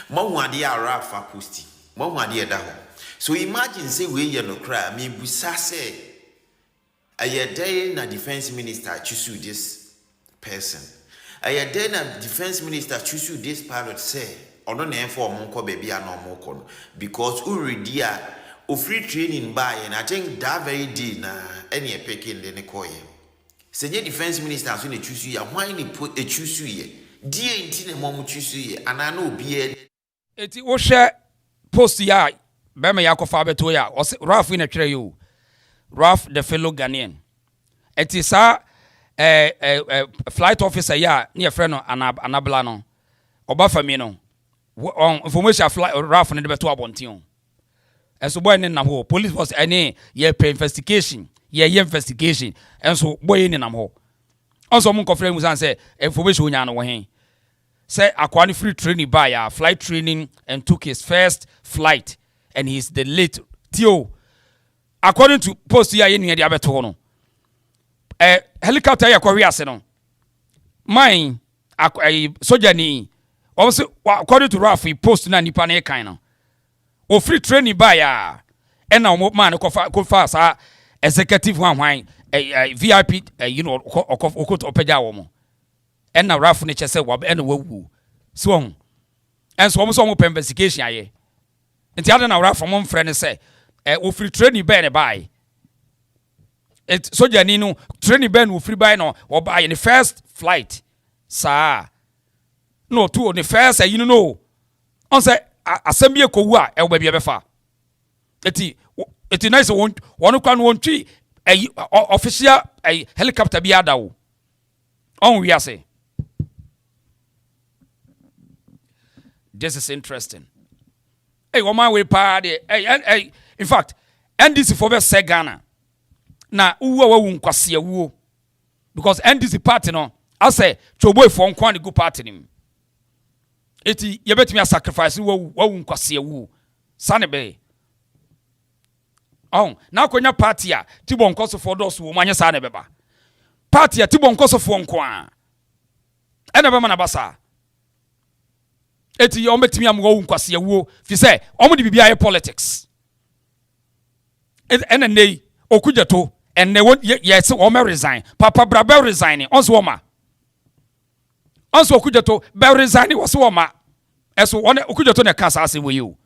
Mawadi Arafa Pusti, Mawadi Daho. So imagine, say, we no cry, me busase a day na defense minister choose this person. A day na defense minister choose this pilot say, or no name for Monko baby and no more because Uridia o free training by and I think that very day na any pecking the Nicoye. Senior defense minister soon choose you, why ni put a choose you. Die intine mom chusu ana na obi eti wo hwe post ya be me yakofa beto ya Ralph na twere you Ralph the fellow Ghanaian eti sa flight officer ya ne ye friend no anabla no oba fami no information flight Ralph ne de beto abontin enso boy ne nam ho police was any ye pre investigation ye investigation enso boy ne nam ho also mun confirm musan say information nya no wo hen say akwani free training by flight training and took his first flight and he's the late Theo according to post here yen dia beto no helicopter ya kwa wiase no mine soldier ni also according to Ralph post na nipa na kan no o free training by and now man ko fa sa executive hwan VIP you know okot opeja wo mo and now Ralph ne chese wo and wo so on and so mo investigation aye nti ada na Ralph mo friend say o free training be ne buy it soldier ni no training be no free buy no wo buy in the first flight sa no to on the first you know on say assembly ko wu a e wo ba bia be fa eti nice won kwa no won twi official helicopter bi ada wo on we say this is interesting. Hey, on my way party. Hey, in fact, NDC for be Ghana. Na uwa unkwase uwo. Because NDC party no, I say choboy for nkwa go party nim. Eti yebetimi a sacrifice wo unkwase uwo. Sane be. Oh, na konya party a tibon koso for those wo manye sane beba. Party a tibon koso for nkwa. Ena be mana basa. Eti ometimi am wo nkwase wo fi say omo de bibia ye politics ena nei Okudjeto enne yes o me resign papa brabel resign onso wo ma onso Okudjeto be resign wo so ma eso one Okudjeto ne kasa ase wo you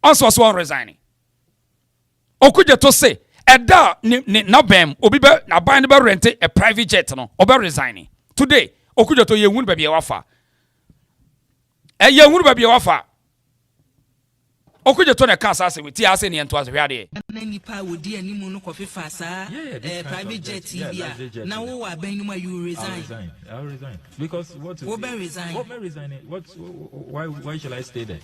onso so resign Okudjeto say eda na bem obi be na ban be rent a private jet no obe resign today Okudjeto ye hunu ba bia wafa ye hunu ba bia wafa Okudjeto na ka asase we ti ase ne ento ase hwade na nipa wodi animu no kofifa saa private jet bia na wo wa ban mu you resign. I'll resign because what resign why shall I stay there?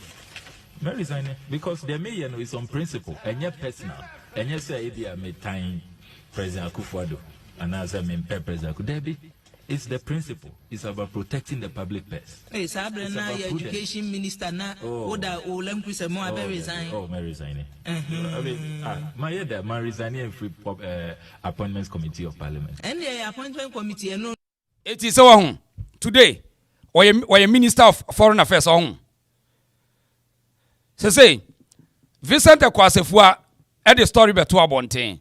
Me resign because the mayor is on principle and yet personal and yet say bia me time President Akufo-Addo and as I mean President Akufo. It's the principle. It's about protecting the public purse. Hey, Sabrina, education minister na oda olem kwise mo abe resign. Oh, may resign. I mean, my head, my resigning free appointments committee of parliament. And the appointment committee, no. It is so today. Or you minister of foreign affairs on. Say, Vincent Kwasefua at the story beto abonten.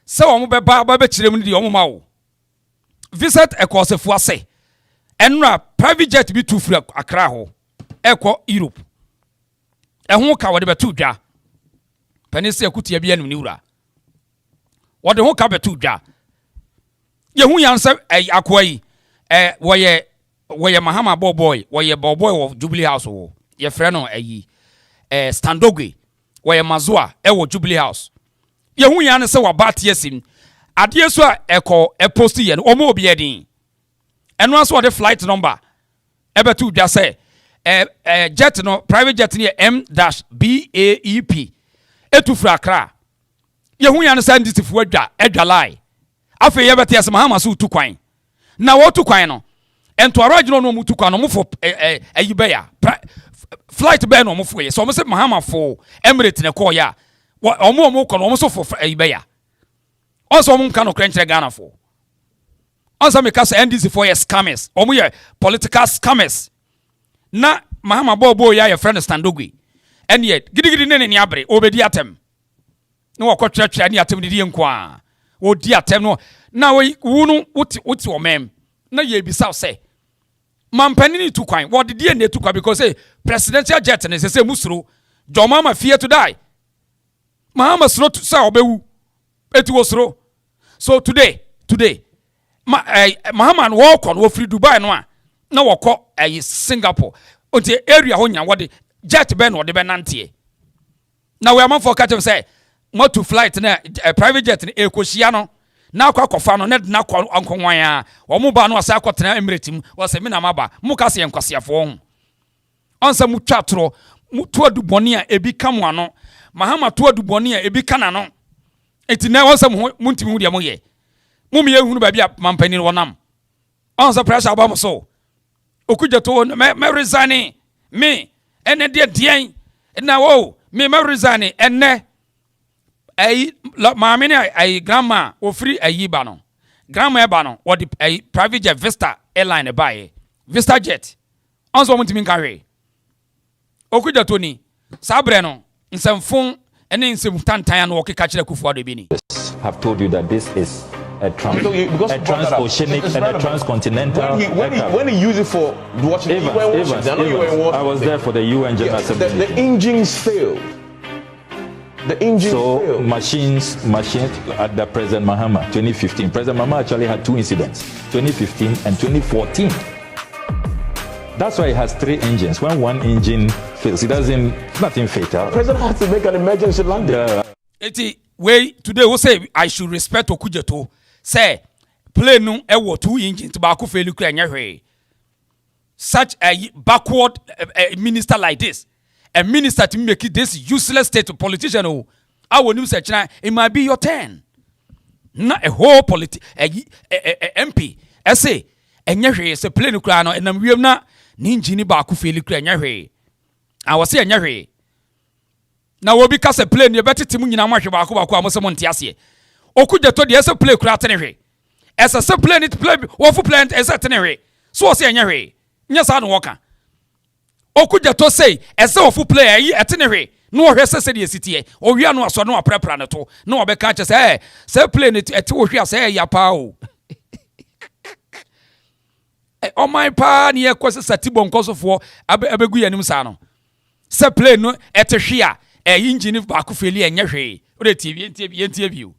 So omo be ba chire mu di omo ma wo. Visit Ekosefo ase enra private jet bi tu free Accra ho eko Europe ehun ka wode betu dwa panisi akutia bia nim ni wura wode ho ka betu dwa ye hu yanse akwa yi woye Mahama boy woye boy of Jubilee House ho ye frɛ no Standogwe woye Mazoa wo Jubilee House ye hu yan se wa batie sim adie so eko post ye no omo obi edin eno aso the flight number ebetu dwa say jet no private jet ne M-BAEP etu fra Accra ye hu ya no scientific adwa lie afi ye bete asema Mahama so tu kwan na wo tu kwan no ento aragino no mu tu kwan no mu fo ayibeya flight be no mu fo ye so mo se Mahama fo Emirates ne call ya omo ko no mo so fo ayibeya also mum kan okrenche Ghana for also me kasa NDC for scammers omo ye political scammers na Mahama bobo ya friend Standogwe and yet gidigidi ne ne abre obedi atem no wakotwetwe ani atem didi nkwa odi atem no na wunu uti omem na ye bisa say mampanini tu kwan what did ne tu kwa because say presidential jet ne say musuro Jomama fear to die Mahama sro to say obewu etu osro. So today Mahama walk on wo free Dubai no a na woko Singapore until area ho nya wode jet ben wode be nante na we am for catch say mo to flight na private jet na ekohia no na akwa no na kwa ankonwan a wo mo ba no asa akotena Emirates mu wo se me na maba mo ka se enkwasiafo ho onsa mu twatro mu to aduboni a ebi kam ano Mahama to aduboni a ebi kana no eti na wonsa mu ntimi hu de mo ye mu me ehunu ba bia mampani wonam onsa pressure ba mo so Okudjeto me resign me ene de dien na wo me resign ene maame ne grandma ofri ba no grandma ba no wo the private jet Vista airline buy Vista jet onso mo ntimi kan hwe Okudjeto ni sabre no nsemfon ene nsem tantan no okeka kire Akufo-Addo bi ni have told you that this is a transoceanic and a transcontinental. When he used it for watching Evans, I was there for the UN General Assembly. The engines failed. So machines at the President Mahama 2015. President Mahama actually had two incidents, 2015 and 2014. That's why he has three engines. When one engine fails, nothing fatal. The president has to make an emergency landing. Today we say I should respect Okudjeto. Say plane no two engines back fail kura such a backward minister like this, a minister to make it this useless state politician. I will news it might be your turn. Not a whole MP. I say say plane kura no and we na engine back fail kura I was say na wo bi ka se plane ye beti timu nyina mahwe baako amose mo ntiase Okudjeto de ese play kura tenehwe ese se plane it play wo fu plane ese tenehwe so o se enye nya sa no woka Okudjeto say ese wo fu play ayi etenehwe no wo hwe se de esitie o wi anu aso no aprepra ne to no obeka che se plane it ete wo hwe ase ya pa o o my pa ne yekwese satibo nkosofo abegu yanim sa no se plane no etehwe a engine baako feli enye hwe o de TV NTV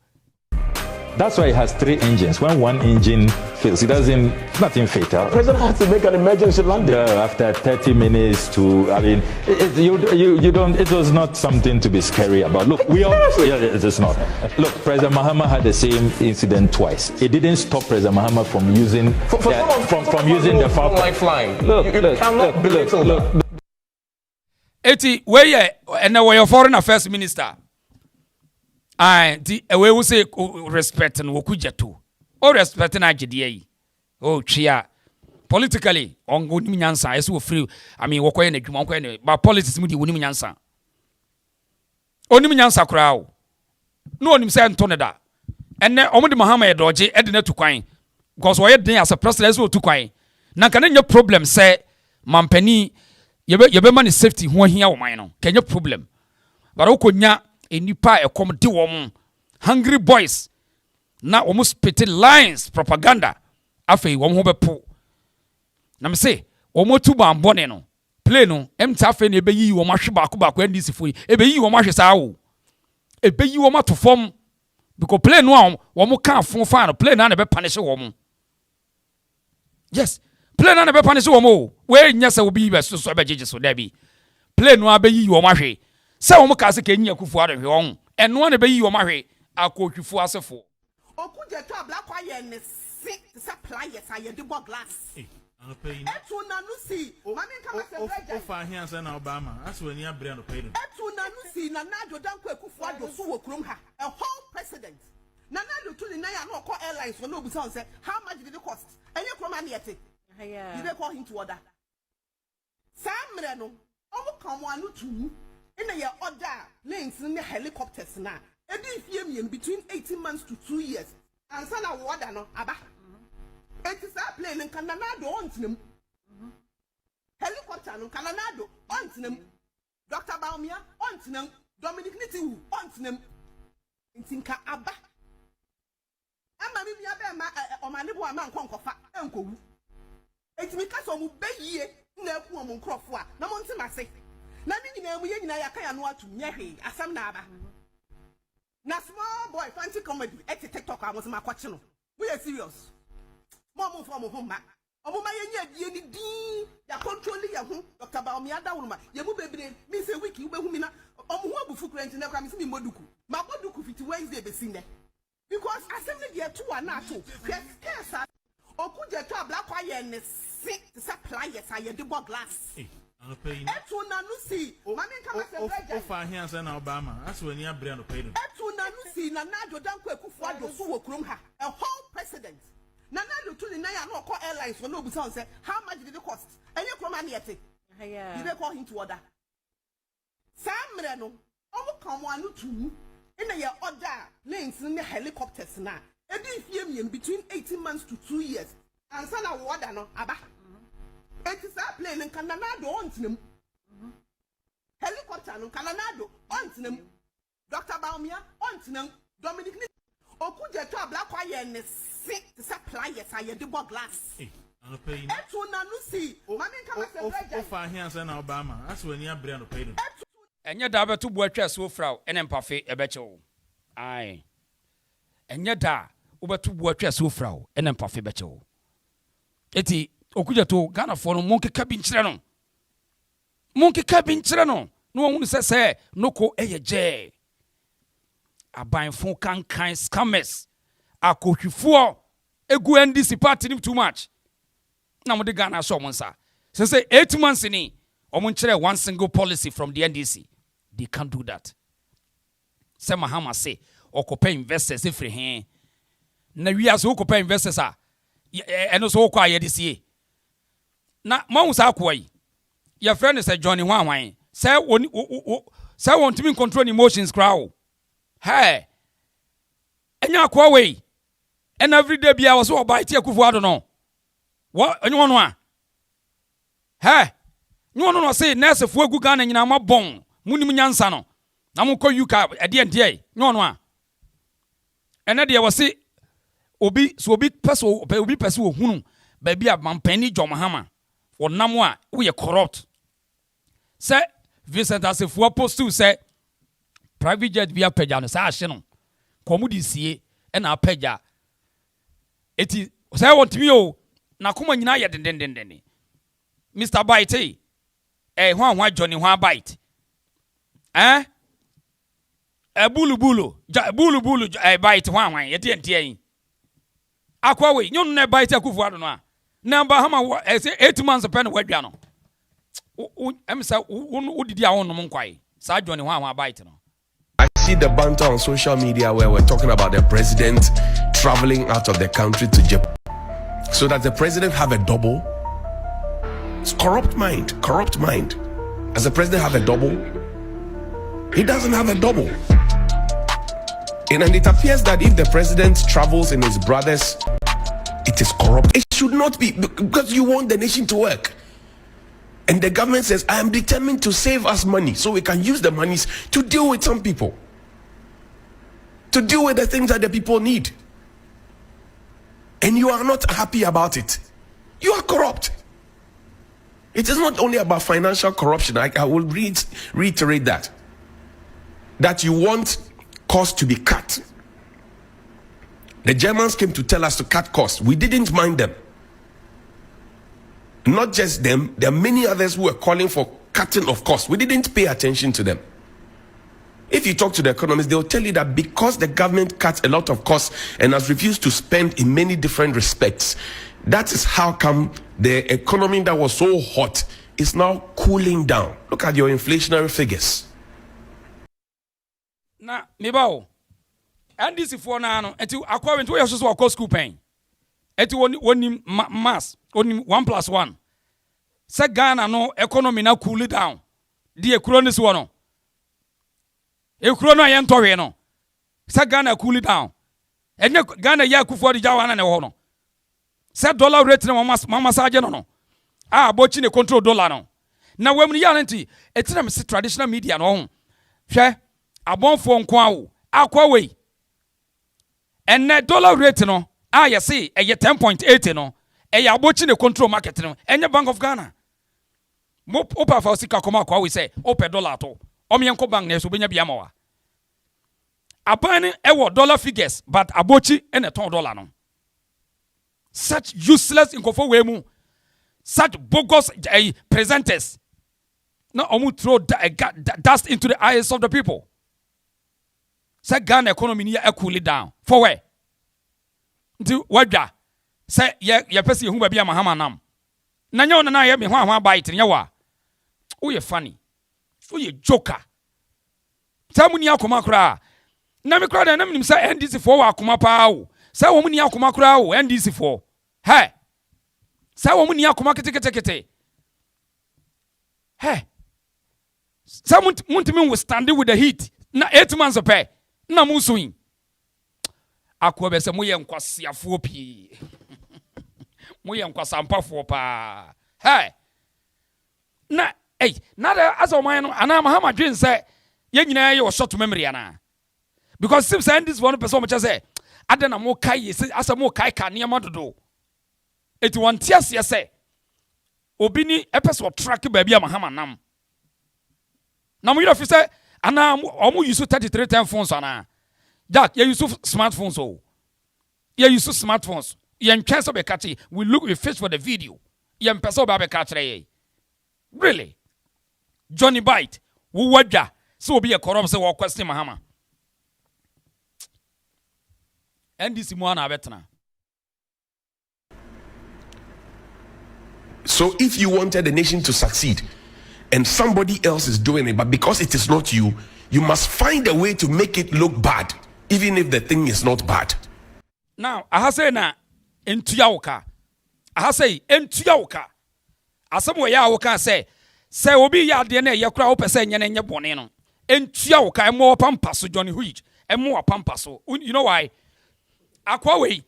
That's why it has 3 engines. When one engine fails, nothing fatal. The president has to make an emergency landing. After 30 minutes it was not something to be scary about. Look, it is not. Look, President Mahama had the same incident twice. It didn't stop President Mahama from using the Falcon. Lifeline. Look. Eti weye and we foreign affairs minister. We will say respect and Okudjeto. Or respect and IGDA. Oh, chia. Politically, on good nyansa, as we free. I mean, but politics with the winning nyansa. Only nyansa crowd. No one say Antoneda. And then Omudi Mohammed Doji Edna to Quine. Because why as a president to Quine. Nakan your problem say, Mampeni, your man is safety when here or mine. Can your problem? But Okunya. Nipa ekomde wom hungry boys na almost petty lines propaganda afei wom ho bepo na me say omo tu bambone no play no emta afei na ebeyi wom ahwe baako NDC fo ebeyi wom ahwe saa wo ebeyi wom atofom because play no wom ka afon fa no play na be punish wom yes play na be punish wom o we nya se obi be so be jeje so da bi play no abeyi wom ahwe se wo ka se kenyi akufu ade hwe on eno na be yi wo mahwe akotwufu asefo Okudjeto ablakwa ye ne si se pliers aye de bo glass etu na no si mami ka ma se breja ofa here say na Obama as we ni abre no pay no etu na no si na nado danko akufu ado so wo krom ha a whole president na nado to ni na ya no call airlines for no busa say how much did it cost enye krom na yete you dey call him to order samre no omo kan mo anu tu in your order lanes in the helicopters now. Between 18 months to 2 years. And son of water no aba. It is a plane in Cananado on them. Helicopter no Cananado on them. Dr. Baumia on them. Dominic Nitu on them. In Tinka Abba. I'm a Bibia or my little man conquer uncle. It's because of Bay no woman crofwa. No one to my say. Na ni na mu yenya ya kan ya no atu nyehe asam na aba na small boy fancy comedy at TikTok I was ma kwache no we are serious mo for mo homa omo ma yenya die ni din ya control ya ho Dr. Baumia da wuruma ye mu bebre mi se wiki ube hu mi na omo hu abufu krenti na kwa mi se mi moduku ma moduku fiti Wednesday be sin there because asem ne de to wa na to kesa Okudjeto ablakwa ye ne si se pliers aye de bo glass etu na no si mami ka ma se breja ofa here say na Obama as we ni abre no pay no etu na no si na nado danko akufu ado so wo krom ha a whole president na nado to ni na ya no call airlines for no busa say how much did it cost enye krom na yete you dey call him to order samre no omo kan mo anu tu in your order lanes in the helicopters na between 18 months to 2 years and son of water no aba. It is a plane in Cananado on them. Helicopter no Cananado on them. Dr. Baumia on them. Dominic Okudjeto ablakwa ye ne si se pliers aye de bo glass. Etu na no si mami ka ma se breja ofa here say na Obama as we ni abre no pay no enye da beto bo atwa so fra ene mpafe ebechewo ai enye da ubeto bo atwa so fra ene mpafe bechewo eti Okudjeto Ghana for no monke kabinchire no no ohun se noko eyeje abanfo kankan scammers akotwifo egu NDC party nim too much na mo de Ghana so monsa say 8 months ni omunchire one single policy from the NDC they can't do that say Mahama say okopa investors efre he na wi aso okopa investors a eno so okwa ye DCA na mawu sa akwa yi your friend is Johnny Hwan say won say want to control emotions crowd hey enya akwa we and every day bia was so buy tie kufu ado no what enyo no a hey nyo no say nurse fu egu Ghana nyina ma bon munim nyansa no na mo ko yuka ade ande nyo no a ene de was say obi pese ohunu ba bia mampani Mahama onam a we corrupt say Vincent Assefuwa post to say private jet bia pagya no say ahye no komudi sie ɛna apagya eti sɛ wɔntumi o na koma nyina yɛ dendendenden Mr. Bite ho Johnny ho bite bulu bite ho yɛde ntia yi akwa we nyonu na bite akufu ado no a na ba hama 8 months pɛ no wadwa no em say wo didi a wonnom nkwai sa Johnny ho bite no. I see the banter on social media where we're talking about the president traveling out of the country to Japan so that the president have a double. It's corrupt mind. Does the president have a double? He doesn't have a double. And it appears that if the president travels in his brothers, it is corrupt. It should not be, because you want the nation to work. And the government says, I am determined to save us money so we can use the monies to deal with some people. To deal with the things that the people need. And you are not happy about it. You are corrupt. It is not only about financial corruption. I will reiterate that you want costs to be cut. The Germans came to tell us to cut costs. We didn't mind them. Not just them, there are many others who were calling for cutting of costs. We didn't pay attention to them. If you talk to the economists, they'll tell you that because the government cuts a lot of costs and has refused to spend in many different respects, that is how come the economy that was so hot is now cooling down. Look at your inflationary figures. Na mebao NDC for na enti akwa went we so akọ school pen enti woni mass woni 1+1 se Ghana no economy na cool down di ekuro ni so no ekuro no ye ntọwe no se Ghana cool down enye Ghana ya akufo di jawana ne ho no se dollar rate na mama saje no bochi ne control dollar no na wemni ya nti etina me traditional media no ho hwe abonfo nko awo akwa we enne dollar rate no yesi eye 10.80 no eye abochi ne control market no enye Bank of Ghana mo opa fa sika koma akwa we say ope dollar to omyenko bank na so benya bia ma wa abani ewo dollar figures but abochi ene ton dollar no such useless inkofo we mu such bogus presenters na omu throw dust into the eyes of the people. Say Ghana economy ni ya cool it down. For where? Nti wadwa. Say ye pesi hu ba bia mahama nam. Na nya ona na ye me hwa bite nya wa. Wo ye funny. Wo ye joker. Say muni akoma kra. Na me kra na nim say NDC for wa akoma pa wo. Say wo muni akoma kra wo NDC for. Hey. Say wo muni akoma kete. Hey. Say muntimi we stand with the heat. Na 8 months pay. Na musuin akwa be se moye nkwasiafo pi moye nkwasampafo pa na na da aso man no ana mahama dwen se ye nyina ye short memory ana because sim say this one person mo say ade na mo kai ye asa mo kai ka ne madodo eti won tiase ye se obi ni epeso track ba bia mahama nam na mo yiro fi se ana omu use 3310 phones ana that you use smartphones use smartphones yen chance be catch we fish for the video yen person be catch really Johnny Bite wo wadwa so obi e corrupt say wo question mahama NDC mo ana betena. So if you wanted the nation to succeed and somebody else is doing it, but because it is not you, you must find a way to make it look bad, even if the thing is not bad. Now, I say na entuyawka. I say entuyawka. Asamo ya woka say obi ya de na ye kura wo pese nye na nye bone no. Entuyawka emo pampaso Johnny Huge. Emo pampaso. You know why? Akwa we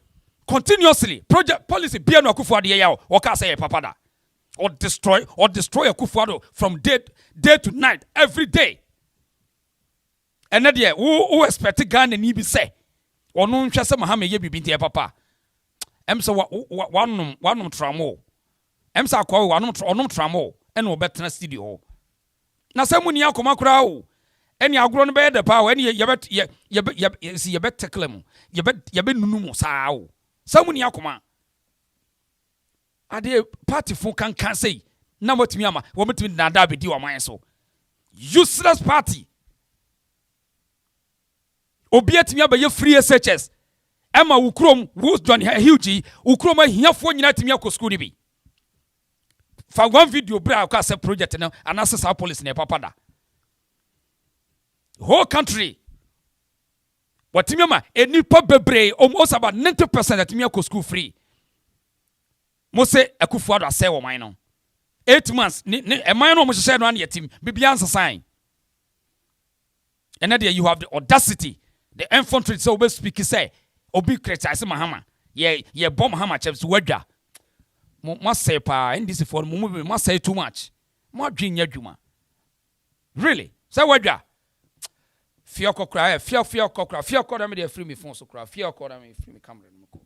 continuously project policy bia no akufo ade ya woka say papada. Or destroy Akufo-Addo from day to night, every day. And that who expect Ghana ni bi say, or no chase Mahama ye bibi ntia papa. Em so one tramo. Em sa kwa one tramo and no better studio. Na se muni akoma kura o. any agro no be the power any you bet tackle mu you bet nunu mu sao samuni akoma ade party fo kan say na motimi ama wo motimi na da be di o man so useless party obi atimi abaye free SHS Emma ukrom wo John huge ukrom ahiafo nyina atimi akọ school ni bi fa one video bra ka say project no anasa police na papa da whole country watimi ama enipa bebre almost about 90% atimi akọ school free Mose Akufuado say wo man no 8 months ni e man no mo hye no an yetim bibia ansasai and there you have the audacity the infantry so we speak say obi criticize Mahama ye bomb Mahama chips wadwa mo say pa in this for mo say too much mo dwen adwuma really say wadwa fear kokra fear kokra fear kokra me dey free me phone so kra fear kokra me free me camera no ko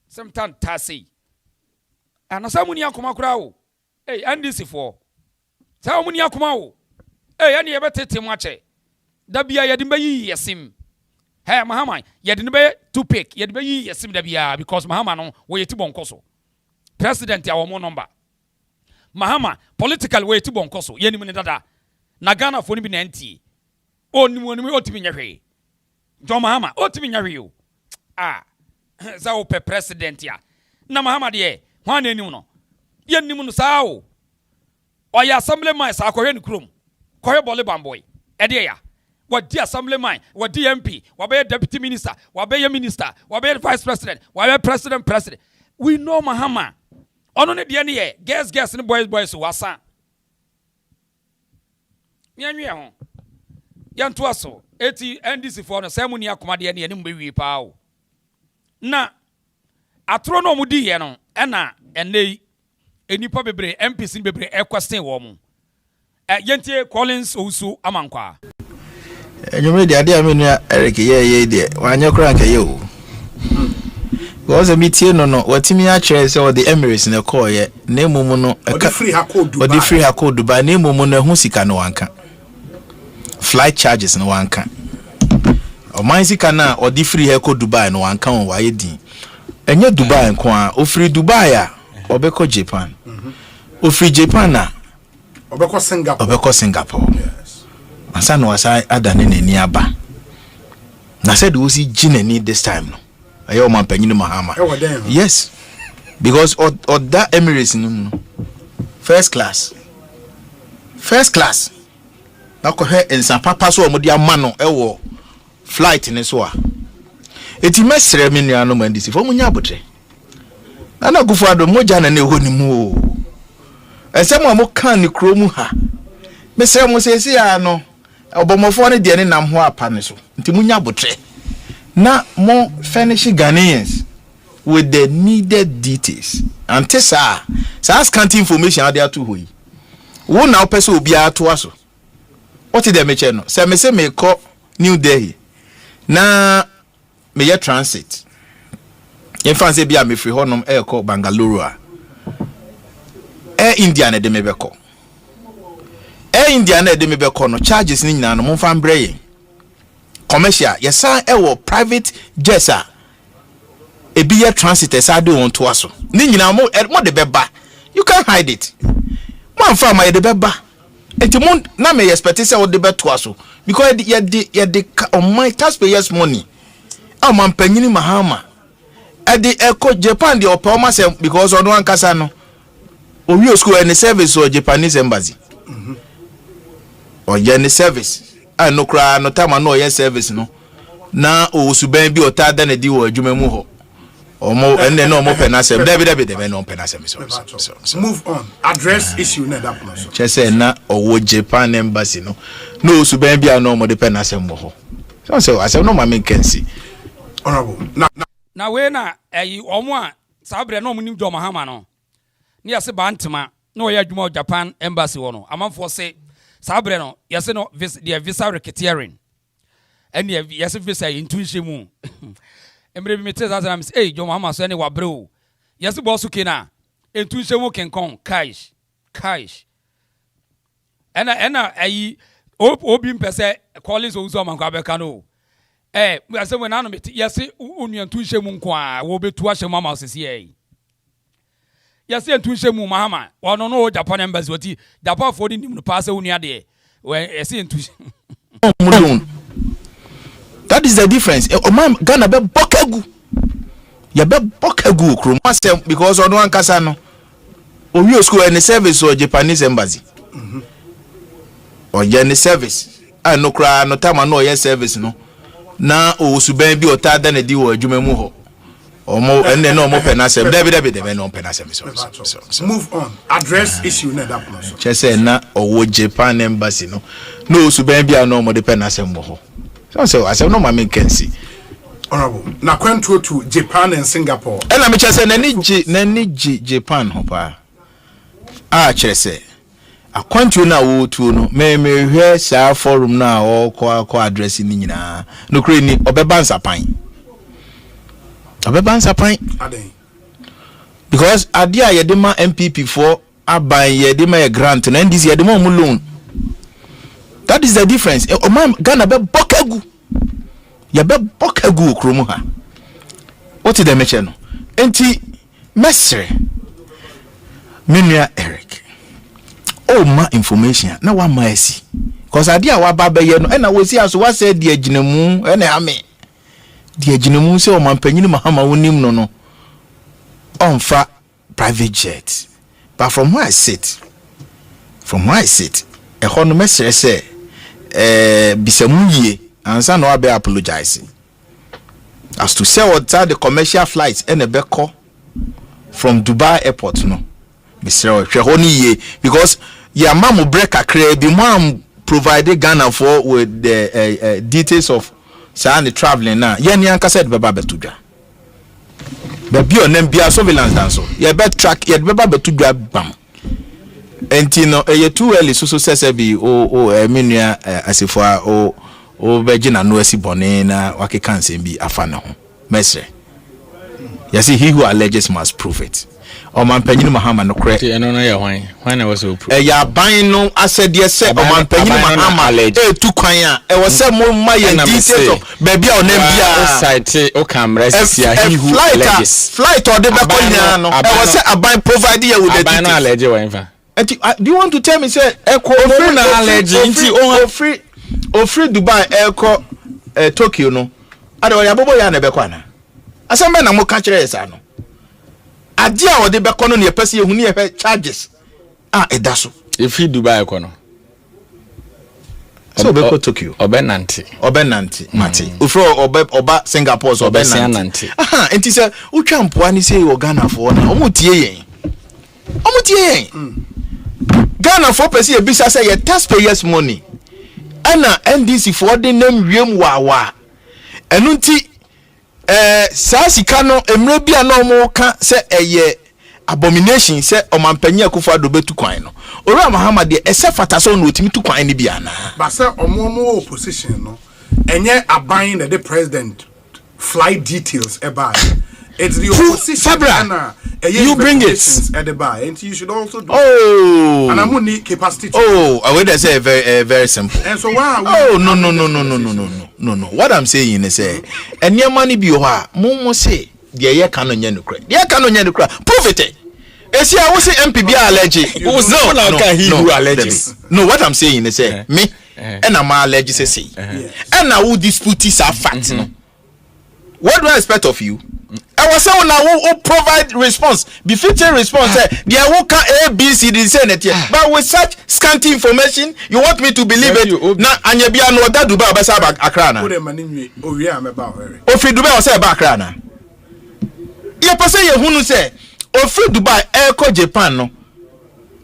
sometimes tasi ana samuni akoma kra o hey NDC for samuni akoma o hey ani ye betete mo ache da bia ye de bayi yesim hey Mahama ye de be to pick ye de bayi yesim da bia because Mahama no we yeti bonkoso president ya wo mo number Mahama political we yeti bonkoso ye nim ne dada na Ghana fo ni bi na ntie onim otimi nyahwe John Mahama otimi nyahwe o za o pe president ya na Mahama de hwan anim no ye nim no saa o oya assemblyman sa akohwe ni krom kohwe bole bamboy e de ya wadi assemblyman wadi MP wabe deputy minister wabe minister wabe vice president wabe president we know Mahama ono ne de ne ye guess ne boys wasa nyanwe ho yanto aso eti NDC for no samuni akoma de ne nim bewi pa o na atro no mudi ye no ena enei enipa bebre MPC bebre ekwestin wo mu yentie Collins Owusu amankwa enyome de ade amenu Eric ye de wanye kra nke ye o because meeting no watimi a kire se o the Emirates na call ye na emumu no odi free ha code Dubai na emumu no hu sika no wanka flight charges no wanka o man sika na odi free ha code Dubai no wanka won waye din enye Dubai nko a o free Dubai a obeko Japan o free Japan na obeko Singapore yes asa no asa adane nani aba na said we see jinani this time no ayo man panyini Mahama yes because or that Emirates no first class na ko he ensa papa so omodi amano ewo flight ni so a eti mesre me nua no man disi fo munya abotre na Akufuado moja na ne ho ni mu o esem mo kan ni kromu ha mesre mo sesi ya no obomofo ne de ne nam ho apa ne so nti munya abotre na mo furnish Ghanaians with the needed details and tesa scanty information are there to hoyi wo na opese obi ato aso what did they mention no say me call New Delhi na me ye transit in France bia me free honom e call Bangalore Air India na de me be call Air India na de me be call no charges ni nyina no mo fa mbreye commercial yesa ewo private jets a ebi ye transit esade won to aso ni nyina mo de beba you can't hide it mo amfa ma ye de beba enti mo na me expect say wo de beto aso because ye de on my taxpayers money am panyini Mahama e de eko Japan de opoma say because ono ankasa no owi school any service or Japanese embassy or any service no kra no time no ye service no na osuban bi otada na di wo adwuma mu ho omo enne no mo penasem dabi no penasem so move on address issue na that one so chese na owo Japan embassy no osuban bi no mo de penasem mo ho so asem no ma me kensi honorable na we na omo a sabre no mo nim do Mahama no ne yase bantema na o ya adwuma Japan embassy wo no amanfo se sabre no yase no visa racketeering and yase visa intuition mu emre bi mete za am say John Mahama so ne wabre o yase boss kina intuition mu kenkon cash ena obi mpese Collins ozo man kwa beka no we say when anu meti yes unu ntu nhemu nko a wo betu ahye mama osisi yes ntu nhemu mahama ono no Japan embassy wati Japan for the nim no pass unu ade we yes ntu that is the difference. Ghana be bokagu ya be bokagu krom asem because ono ankasa no owi school any service or Japanese embassy or any service no kra no time no yes service no na o suban bi otada na di wo adwuma mu ho omo enne no mo penasem dabi no penasem so move on address issue na that no so chese na owo Japan embassy no suban bi no mo de penasem ho so I say no ma make sense. Honorable na kwento to Japan and Singapore and I chese na ni Japan ho pa chese akwantu na wo tu no me hwe sa forum na o ko address ni nyina no kre ni obeba nsapan aden because adia ye de ma MPP for aban ye de ma grant na ndis ye de ma mu loan. That is the difference. Ghana be bokagu ya be bokagu krom ha what the meche no enti mesre minua Eric ma information na wa ma asi cause ade a wa ba be ye no na we si aso wa say de aginamu na ame de aginamu say o mampanyini mahama wonim no onfa private jet but from where I sit e ho no mesre say bisamuye ansa no abe apologize as to say what the commercial flights and be call from Dubai airport no Mr. Hwe because your mom break a crate the mom provided Ghana for with the details of the traveling now yen yanka said baba betudwa baby on them bia surveillance dan so ye bet track ye baba betudwa bam enti no ye too early so say bi minua asifo o begina no asi bone na wakeka nsem bi afa ne ho mesre you see he who alleges must prove it o man panyini mahama no kre no ye hwan na was so prove ya ban no asede se o man panyini mahama tu kwan a e wo se mo ma ye details of baby a onam bia site o camera sia he who alleges flight or de be konya no e wo se aban provide you with the details aban no allege wan fa do you want to tell me say free na allege nti free Dubai airco Tokyo no ade o ya bobo ya na be kwana asembe na mo ka kire yesa no ade a o de be kono ne pese ehuni e charges edaso free Dubai ko no so be ko Tokyo obenanti mate ufro oba Singapore so obenanti enti say utwa mpoa ni say o Ghana for na omutie yen Ghana for person e bisa say your taxpayers money ana NDC for the name wiem wawa enu nti saa sika no emre bia na omo ka say eye abomination say omampanya akufo ado betu kwan no ora Muhammad de ese fata so no otimi tu kwan ni bia na ba say omo opposition no enye aban na the president flight details about it's the opposition Sabra, you bring it at the bar and you should also do and I'm need capacity I would say very simple and so why no what I'm saying is and your money be mo say the ye cannot prove it esi I will say MPB allege no what I'm saying is me and I'm allege say and I will dispute this fact no what do I expect of you? I was saying now who provide response, befitting response. There who can A, B, C, D, say it here. But with such scanty information, you want me to believe it? Now, and you be no that Dubai basa Accra na. Ofi Dubai was say Accra na. You person you who say Ofi Dubai airco Japan no.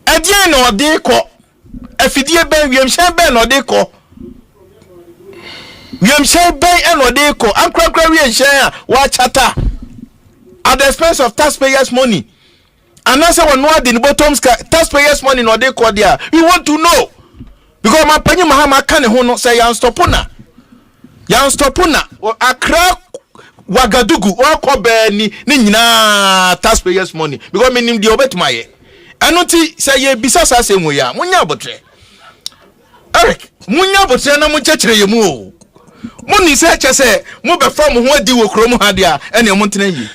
Adie no de ko. Afidie ben wiem hye ben no de ko. Wiem hye ben e no de ko. Ankrakra wiem hye wa chata. At the expense of taxpayers' money. And that's when no the bottom taxpayers' money no they call there. We want to know. Because my penny Mahama can't no say yan stopuna. Accra Wagadugu or Kobe ni nyina taxpayers' money. Because me nim the obet my. Anoti say ye bisasa same way ya. Munya botre. Eric, munya botre na mu chechire yemu o. Mo ni se che mo be from ho adi wo krom ha dia ene mo ntena yi.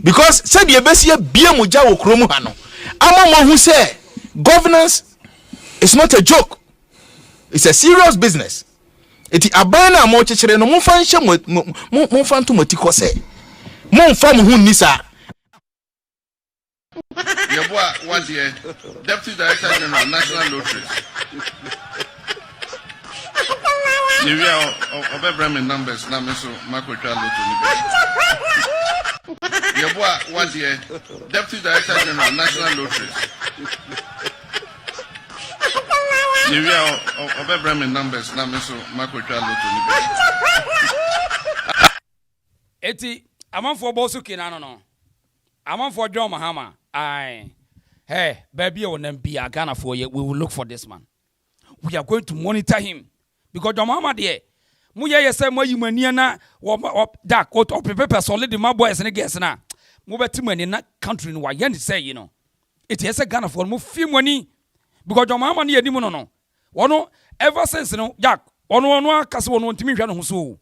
Because said ye besia bia mo ja wo krom ha no. Ama mo hu say governance is not a joke. It's a serious business. Eti abana mo chechire no mo fa nhye mo fa nto motiko say. Mo fa mo hu ni sa. Yeboa one year Deputy Director General National Lotteries. You are Bremen numbers na me so macro trial lottery. Yeboa one year Deputy Director General National Lotteries. You are Bremen numbers na me so macro trial lottery. Eti amanfo bosu kinano no. Amanfo John Mahama. Aye. Hey, baby, on Ghana for you. We will look for this man. We are going to monitor him. Because your mama there, Muya say more humaniana or dark or paper solid my boys and guess na. Move to money in that country in why say, you know. It is a Ghana for move few money. Because your mama near no. One ever since no Jack, one castle one to me so.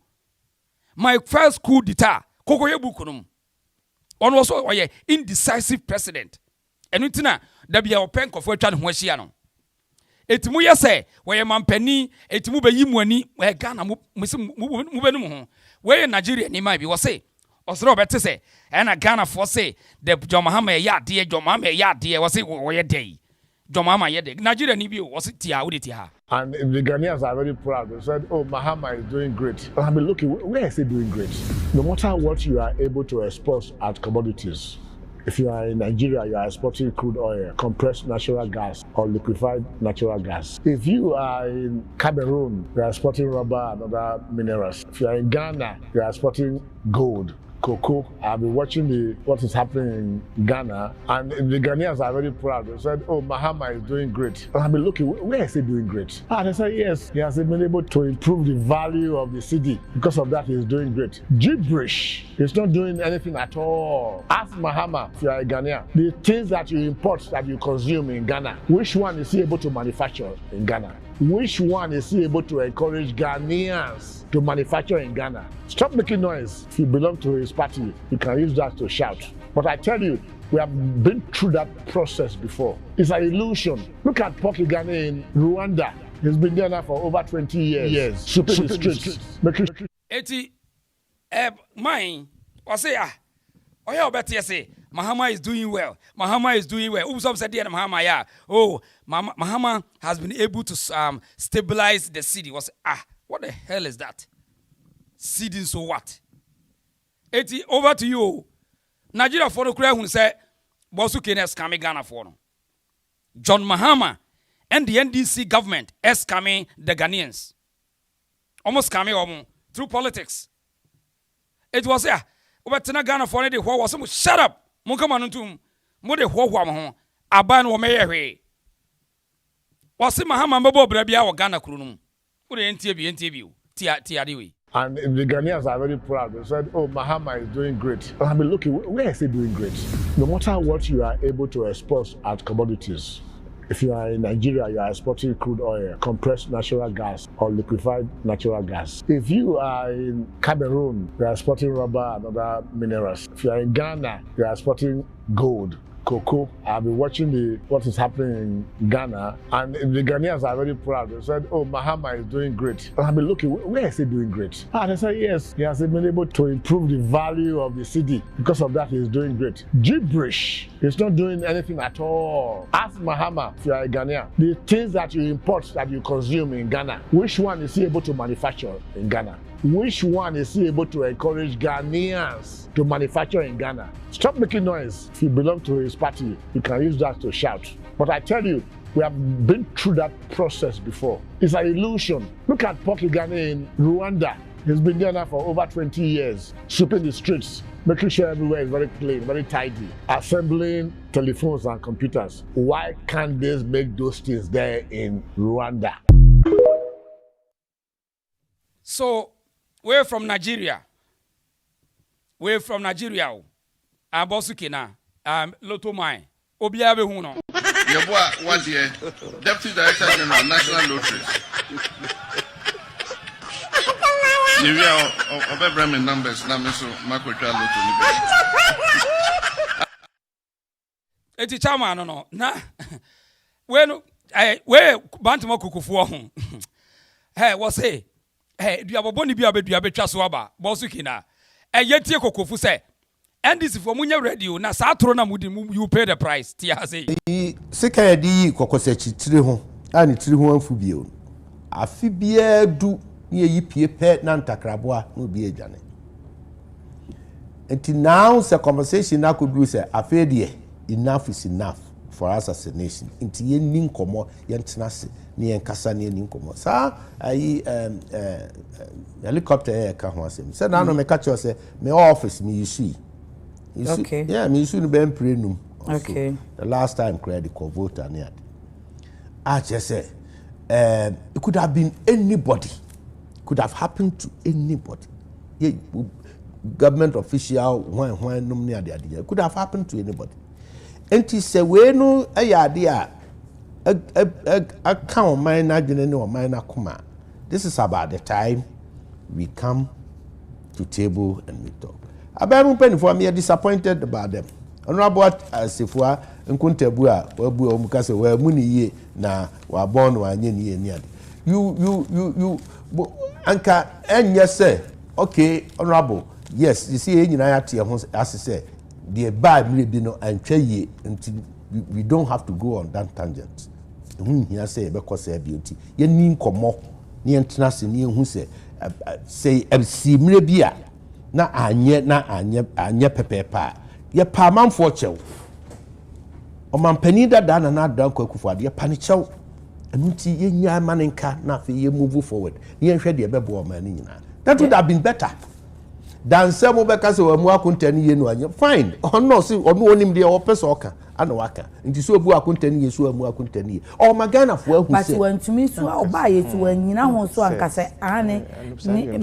My first coup d'etat, Kokoye Bukunum. One was indecisive president. And we tina there be a pen of fortune when she ano. Etimu ya say where man penny etimu be yimwani where Ghana mubenu where Nigeria ni might be was say osro better say and a Ghana for say the John Mahama ya dear John Mahama ya dear was it where day John Mahama ya Nigeria ni bi was it tia uditi ha. And the Ghanaians are very proud. They said, oh, Mahama is doing great. I mean, look, where is he doing great? No matter what you are able to export at commodities, if you are in Nigeria, you are exporting crude oil, compressed natural gas, or liquefied natural gas. If you are in Cameroon, you are exporting rubber and other minerals. If you are in Ghana, you are exporting gold, cocoa. I've been watching what is happening in Ghana, and the Ghanaians are very proud. They said, oh, Mahama is doing great. I mean, look, where is he doing great? And they said, yes, he has been able to improve the value of the city. Because of that, he is doing great. Gibberish. He's not doing anything at all. Ask Mahama, if you are a Ghanaian, the things that you import, that you consume in Ghana, which one is he able to manufacture in Ghana? Which one is he able to encourage Ghanaians to manufacture in Ghana? Stop making noise. If you belong to his party, you can use that to shout. But I tell you, we have been through that process before. It's an illusion. Look at Poki Ghana in Rwanda. He's been there now for over 20 years. Sweeping the streets. Eti, mine, or say, oh, yeah, better say, Mahama is doing well. Mahama is doing well. Some said, Mahama, yeah. Oh, Mahama has been able to stabilize the city. Was what the hell is that? City, so what? Eti, over to you. Nigeria for the crowd who say, Bosu Kenya scamming Ghana for no. John Mahama and the NDC government is scamming the Ghanaians. Almost scamming through politics. It was over to Ghana for the who was shut up. Munkamanuntum, Mode Hawam, Aban or Mayer. Was it Mahama Bobo Brabia or Ghana Krunum? Would interview, Tiadiwi. And the Ghanaians are very proud. They said, oh, Mahama is doing great. I mean, look, where is he doing great? No matter what you are able to export at commodities, if you are in Nigeria, you are exporting crude oil, compressed natural gas, or liquefied natural gas. If you are in Cameroon, you are exporting rubber and other minerals. If you are in Ghana, you are exporting gold, cocoa. I've been watching what is happening in Ghana, and the Ghanaians are very proud. They said, oh, Mahama is doing great. I mean, look, where is he doing great? And they said, yes, he has been able to improve the value of the city. Because of that, he is doing great. Gibberish. He's not doing anything at all. Ask Mahama, if you are a Ghanaian, the things that you import, that you consume in Ghana, which one is he able to manufacture in Ghana? Which one is he able to encourage Ghanaians to manufacture in Ghana? Stop making noise. If you belong to his party, you can use that to shout. But I tell you, we have been through that process before. It's an illusion. Look at Poki Ghana in Rwanda. He's been there now for over 20 years, sweeping the streets, making sure everywhere is very clean, very tidy, assembling telephones and computers. Why can't they make those things there in Rwanda? So, we're from Nigeria. We're from Nigeria. Bosu Kena, Loto Mai, Obiabe Huno. Your boy, what the Deputy Director General, National Lotteries. You are of Bremen numbers, now, Mr. Marco Lottery. Eti chama no na we bantimo kukufuo ho wo say duabobɔ ni bia bedua betwa so aba bosu kina yetie kokofu say NDC for munye radio na sa tro na mudi you pay the price tia say sika di kokosachi tire ho ani tire ho anfu bio afi bia du ni yi pie pe na ntakraboa no bi adwane until now the conversation na could do say afi de enough is enough for us as a nation. Inti ye nin komo yen tenase ni yen kasa ni nin komo. Sa ayi helicopter air ka ho asem. Say na no me catch you say me office me issue. Okay. Yeah, me issue no be prenum. Okay. The last time credit call voter ni ade. I just say it could have been anybody. Could have happened to anybody. Yeah, government official when no me ade. It could have happened to anybody. Enti se we no ayade a count mine adwene ne o mine akoma. This is about the time we come to table and we talk. Abamu pen for me disappointed about them. Honorable Sefua nkuntabu a wabu o mukase wa muni ye na wa born wa anye ni ye ni ade. You anka enye say okay honorable yes you see nyina ya tie ho as say the buy maybe no and until we don't have to go on that tangent. Here say because beauty. You need komo ni entrance ni hu say MC mrebia na anye pepepa. Ye pa man for chew. O man penida da na dan kwakufu ade ye pani chew. Enu ti ye nya manenka na fe ye move forward. Ye hwe de bebo o man ni nyina. That would have been better. Dan se mo beka se wa mu akontani ye no anye fine ono se ono onim de o pese oka ana waka nti so obu akontani ye so amu akontani ye o magana fo ahu se but wantumi so oba ye ti wanyina ho so anka se ane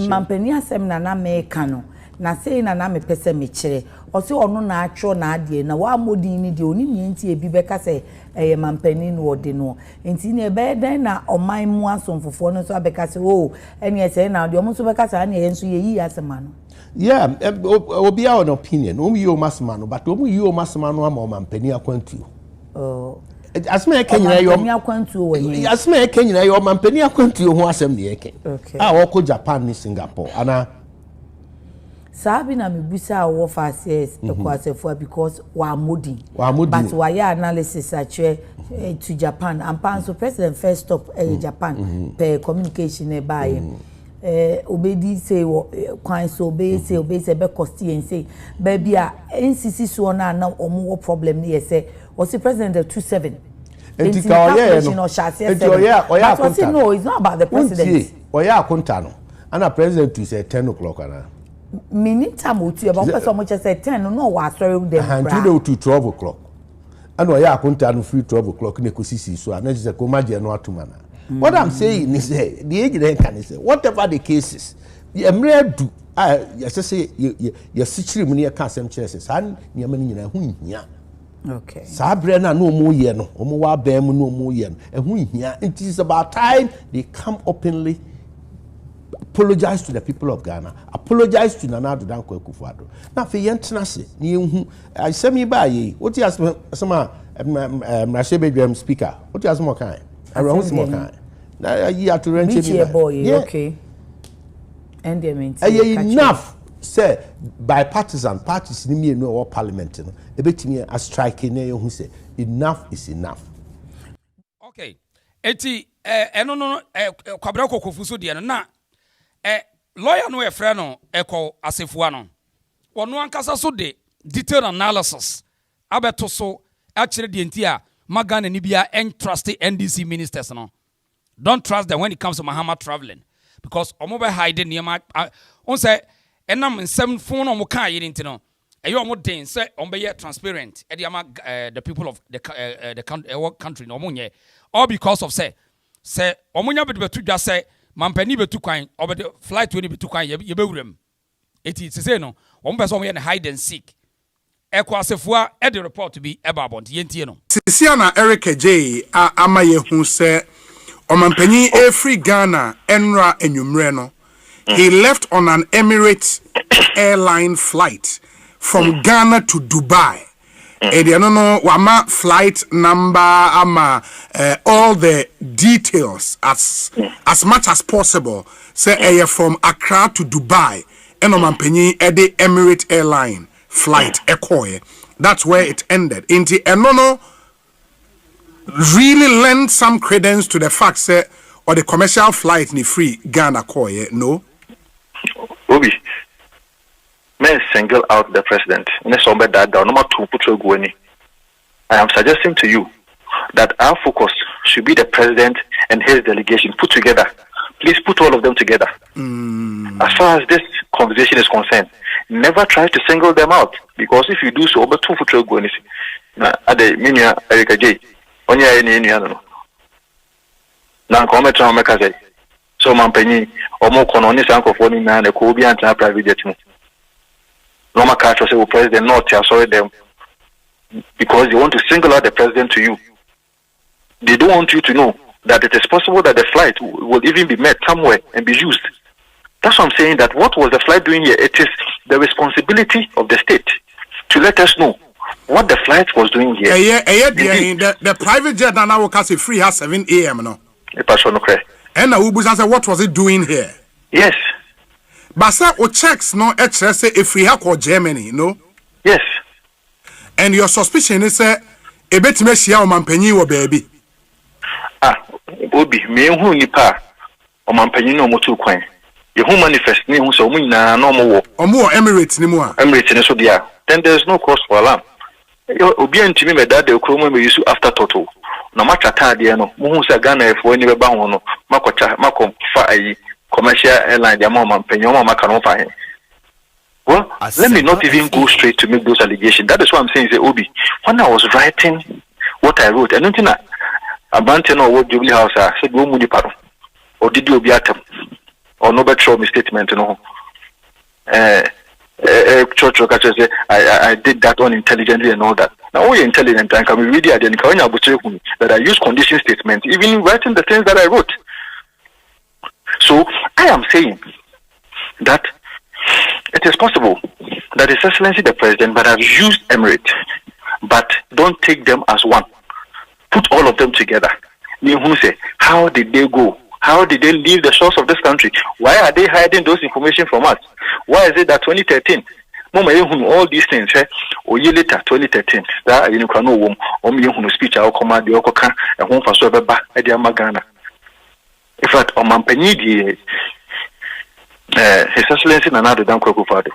mampani asem na meka no na sei na me pese me kire o se ono na atwo na ade na wa modin ni de onim ye nti ebi beka se mampani no ode no nti ne be den na oman mu asomfofo no so abeka se o ene se na de omo so beka se ane ye nso ye yi asema no. Yeah, obi a an opinion. You masmano, but you masmano am mampani akwantu. Oh. Asme Kenya yo akwantu we. Asme Kenya yo mampani akwantu ho asem de eke. Okay. Ah, woko Japan ni Singapore. Ana Sabi na mibisa wo fases ekwasefo because wa modi. But wa ya analysis actually to Japan. And so president first stop Japan per communication e buy. Obedi say kwan so obey say be costi and say baby a NCC so na omo problem ni say was the president of 27 no it's not about the president oya akunta no ana president to say 10 o'clock ana minute time otu about person much say 10 no wa sorry them and to 12 o'clock ana oya akunta no free 12 o'clock ne ko sisi so ana say ko maje no atuma na. What I'm saying is the age can say whatever the cases, the emredu say your situation when you can't same chances and your money in a hunya. Okay. Sabrina no more year no, omo bem no more year. And hunya, it is about time they come openly apologize to the people of Ghana, apologize to Nana Danko Kufuado. Now for yentenase, ni I say me by what you ask some Mrashebe speaker, what you ask more kind. Around small kind. Now you have to rent it. Okay. And they mean enough. Say bipartisan parties in me no parliament. A bit me a striking who say enough is enough. Okay. Eti no kwabra kokofuso de na lawyer no e frɛ no eko asefua no. Wono ankasa so de detailed analysis abeto so a kyerɛ de ntia Magana Nibia and trusty NDC ministers no. Don't trust them when it comes to Mahama traveling. Because Omobe hiding near my on say enam in 7 phone on Muka yintino. A you more thing say on transparent the people of the country no munye. All because of say Omunya be to just say Mampeni be too kind over the flight 20 be too kind ye be room. It is say no one person hide and seek. ekwasefua e the report bi eba abont yentie no sisia na Eric J ama yehu se omampanyin every Ghana enra enwumre no he left on an Emirates airline flight from Ghana to Dubai. And you know wama flight number ama all the details as much as possible. Say from Accra to Dubai. And omampanyin the Emirates airline flight ekoye. That's where it ended. Inti enono really lend some credence to the fact say or the commercial flight ni free Ghana koye. No. Obi, may single out the president. I am suggesting to you that our focus should be the president and his delegation put together. Please put all of them together. As far as this conversation is concerned, never try to single them out, because if you do so, over two future go na ade minia Eric J. Onya any no. Na comment on make so mampenyi omo kono ni sanko foni na ne ko bi anta private jet mu. No ma catch say president not sorry them because they want to single out the president to you. They don't want you to know that it is possible that the flight will even be met somewhere and be used. That's what I'm saying, that what was the flight doing here? It is the responsibility of the state to let us know what the flight was doing here. The private jet now will cast free at 7 a.m. no. And now Ubuza said, what was it doing here? Yes. But sir, o checks no say if we have Germany, no? Yes. And your suspicion is a bit meshia o mampenyi wo baby. Obi me hu nipa o mampenyi no motu kwan. You who manifest me who so na no mo wo Emirates ni mu a. Emirates ni so dia. Then there's no cause for alarm. Obi antimi me that the kromo me use after total. No matter dia no mo hu say Ghana efo ni beba ho no makom fa ayi commercial airline dia mo mampenyi mo maka no fa. Well, let me not even go straight to make those allegations. That is what I'm saying. Say, Obi, when I was writing what I wrote, I don't think about what Jubilee House said, "Go muni paro," or did you be atom, or no better statement, no. Church say, I did that unintelligently and all that. Now, all intelligent and can be really identifying that I use condition statements, even writing the things that I wrote. So I am saying that it is possible that His Excellency the President might have used Emirates, but don't take them as one. Put all of them together. How did they go? How did they leave the shores of this country? Why are they hiding those information from us? Why is it that 2013? All these things, or year later, 2013, that you can know speech, our command, the Okoka, and home for Sobeba, Edia Magana. In fact, on Mampenidi, His Excellency Nanado Dankokufado,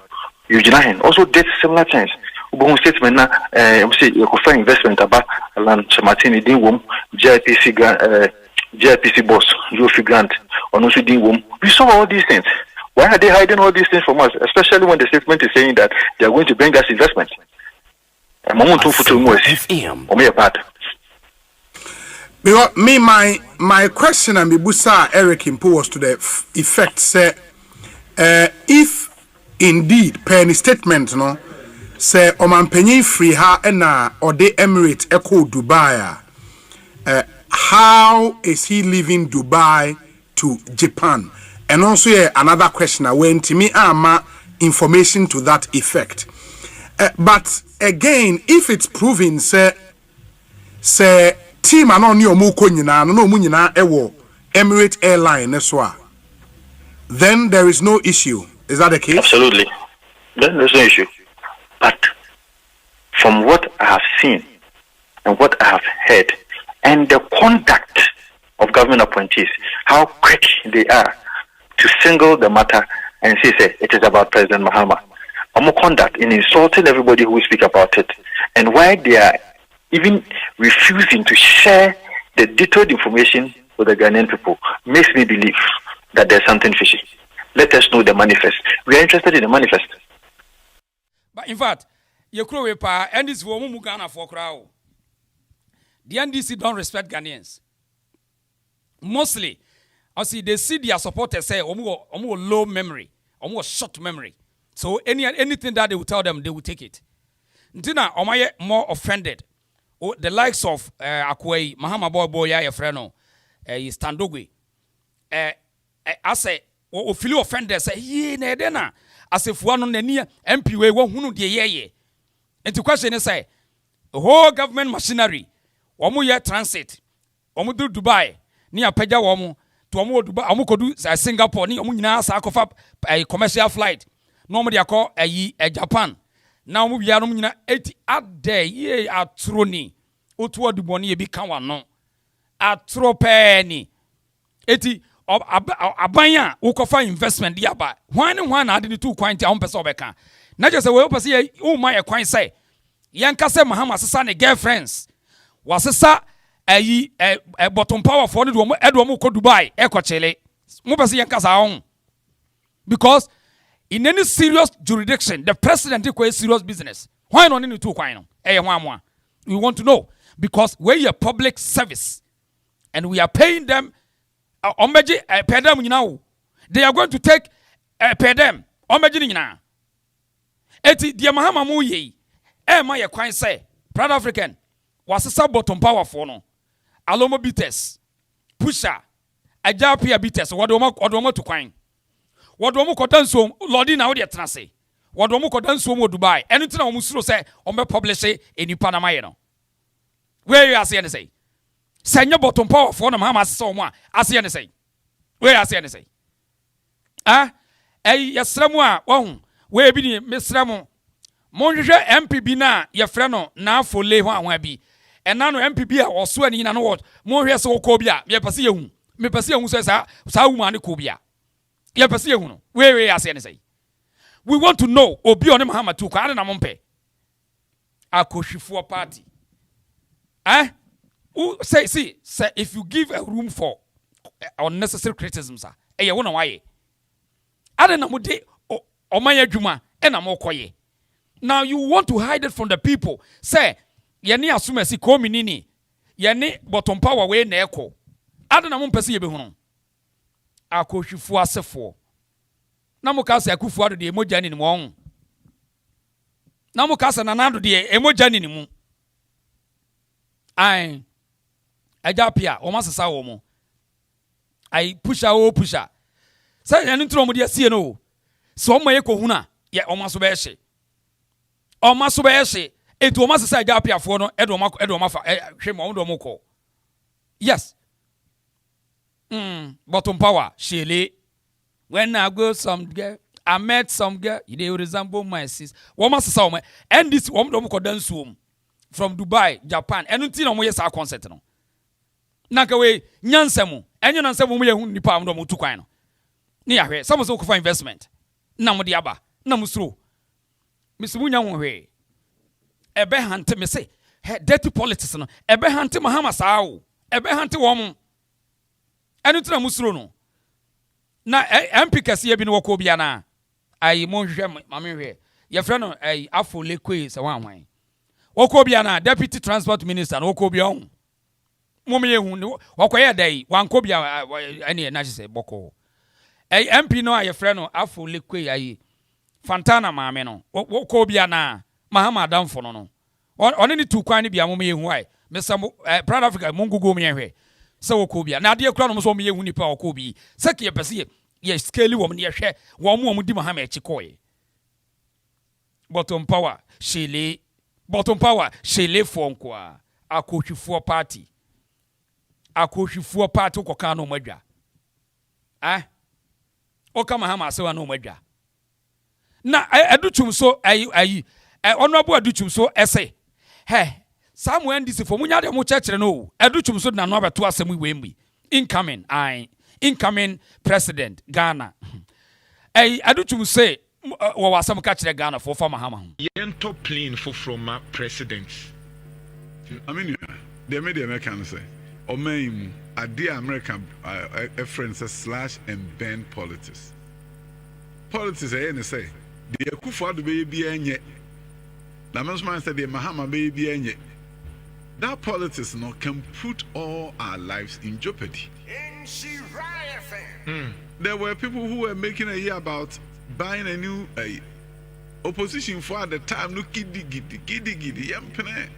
Eugene also did similar things. Ubon statement na say Ekofa investment about land Martin din wom JPC boss Jofi Grant on also din wom. We saw all these things. Why are they hiding all these things from us, especially when the statement is saying that they are going to bring us investment? Because me my question and Bibusa Eric Impo was to the effect say if indeed penny statement no say omampenyin free ha na or the Emirates echo Dubai how is he leaving Dubai to Japan? And also another question when to me ama information to that effect. But again, if it's proven say team anon ni omuko nyina no mu nyina ewo Emirates airline so then there is no issue. Is that the case? Absolutely. Then there's no issue. But from what I have seen and what I have heard and the conduct of government appointees, how quick they are to single the matter and say it is about President Mahama. Conduct in insulting everybody who will speak about it, and why they are even refusing to share the detailed information with the Ghanaian people makes me believe that there's something fishy. Let us know the manifest. We are interested in the manifest. But in fact, you crow pa and this woman Ghana for crowd. The NDC don't respect Ghanaians. Mostly, I see they see their supporters say low memory, short memory. So anything that they will tell them, they will take it. Ntina omaye more offended. The likes of Akwei Mahama Boy ya freno Standogwe. I say o feel offended say ye na de na asefuwa no nani MP we wo hunu de ye. Enti question is say the whole government machinery omo ye transit omo do Dubai ni apagya omo to omo Dubai omo kodu Singapore ni omo nyina sa akofa commercial flight no omo de akọ Japan na omo bia no nyina 80 ade ye atro ni otu oduboni ye bi kan wa no atro pe ni eti abanya ukofa investment dia ba hwan na ade ni tu kwan ti a pese obeka na je se we pese ye o ma ye kwan say yanka se Mahama sesa ne girlfriends wasesa bottom power for ne do mo ko Dubai e ko chele mo pese yanka sa on because in any serious jurisdiction the president is a serious business why not need to kwan no we want to know because we are public service and we are paying them pay them nyina they are going to take pay them nyina eti dia Mahama mu ye ma ye kwan say proud African wasesa bottom power for no alomo bites pusher ajapia bites wodomo to kwan wodomo kodanso lodi na wo de trase wodomo kodanso mo Dubai anything na wo suro say o me publish enipa na maye no where you ase ne say senya bottom power for no Mahama asesa o mo ase ne say where ase ne say yesremu a wo we bi ni mesremu monhwehwe MPB na ye frɛ no na afole ho ahwa bi ɛna no MPB a ɔso ani na no what monhwɛ se wokɔ bi a me pese yehu me pese yehu so sa wuma ne kɔ bi a ye pese yehu no we ase ne say we want to know obi on Mahama tu kwa na mompe akohwifo party say if you give a room for unnecessary criticisms ye wo na waye ade na mo de omanya dwuma na mo koye. Now you want to hide it from the people. Say, yeni asume si komi nini. Yeni bottom power we na eko. Ade na mo mpese ye be hunu. Akohwifo asefo. Na mo ka se akufu ado de emogya ni mo on. Na mo ka se nanado de emogya ni mu. Ai. Ajapia o masesa wo mo. Ai pusha. Say yeni ntro mo de asie no. So mo ye ko huna. Ye o maso be hye. Oma so be hye etu oma sesa Ajapia fo no edoma fa hwe mo ndo mo ko yes bottom power shele when I go some girl I met some girl they resemble my sis woma sesa woma and this wom ndo mo ko dansuom from Dubai Japan enu ti na mo yes a concert no na ka we nyansemu enyo nansemu mo ye hu nipa ndo mo tu kwan no ni ya hwe some so ko fa investment na mo de aba na mo suro Misimunya wonhwe ebe hante me say dirty politics no ebe hante Mahama sao ebe hante wom enu tena musuro no na MP kase bi no woko bia na ai monhwe mamehwe ye frɛ no ai afole kwe se wanwan woko bia na deputy transport minister no woko bia on mom ye hu wakoye dai wanko bia ene na se boko ai MP no ye frɛ no afole kwe ai Fantana maame no woko bia na Mahama damfo no one ni tu kwan ni bia mom ye hu ai mesa proud Africa mungugo me hwe se woko bia na de kura no so me ye hu nipa woko bi se ke pese ye scale wo me ye hwe wo mo di Mahama echi koye bottom power shele fo nko akohwifo party koka no madwa oka Mahama asewa no madwa na aduchum so honorable aduchum so essay Samuel ndisi for munya de mo chekere no aduchum so na no abeto asem we incoming president Ghana aduchum say wo wasam ka kire Ghana for Mahama yento plane for from president I mean the media can say o main ade American friends slash and bend politics say the Akufo-Addo baby enye. Na man said the Mahama baby enye. That politics no can put all our lives in jeopardy. There were people who were making a year about buying a new opposition for at the time no gidi yampene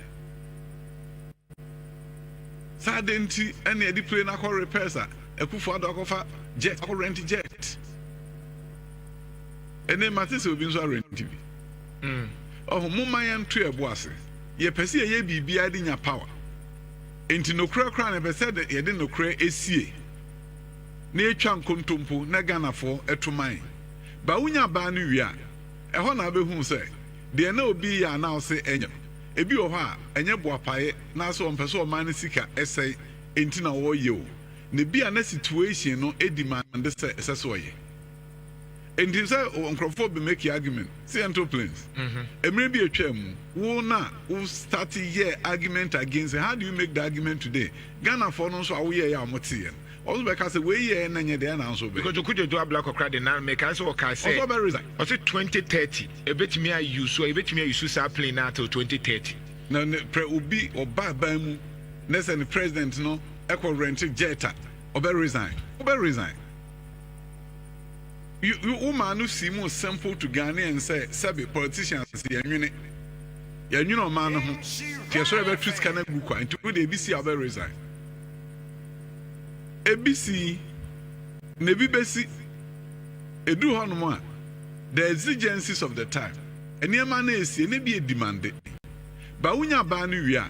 sadenti any edi plane akọ repairs a Akufo-Addo akọfa jet akọ rent jet ene matese obi nso rent bi oh mumma yan to ebo ase ye pese ye bibia di nya power enti no kra na pese de ye de no kra esie na etwa nkontompo na ganafo etuman ba wunya ba no wi a ɛhɔ na abehu sɛ de na obi ya na ɔse enyo ebi wɔ hɔ a enye boapae na so ɔmpɛ so ɔman sika ɛsɛe enti na wɔyɛ o ne bi a na situation no edimande sɛ ɛsɛ so ɔyɛ enti sɛ nkrɔfo be make argument see ento planes emre bi atwa mu wo na wo start year argument against how do you make the argument today Ghana for no so awoyɛ ya amote also because we ye na nye de na nso be because Okudjeto abla kokra de na make us work say also be resign also 2030 ebetimi ayu so ebetimi ayu sa plane na till 2030 na pre obi oba ban mu na say the president no equal rent jet obe resign you woman no see more simple to Ghanaians say sabi politicians yanwene o man no ho tie so be twist kana gu kwa nti we dey be see obe resign ABC nebi besi edu hono a the exigencies of the time eniema na esi ne bi demand ba wunya ba no wi a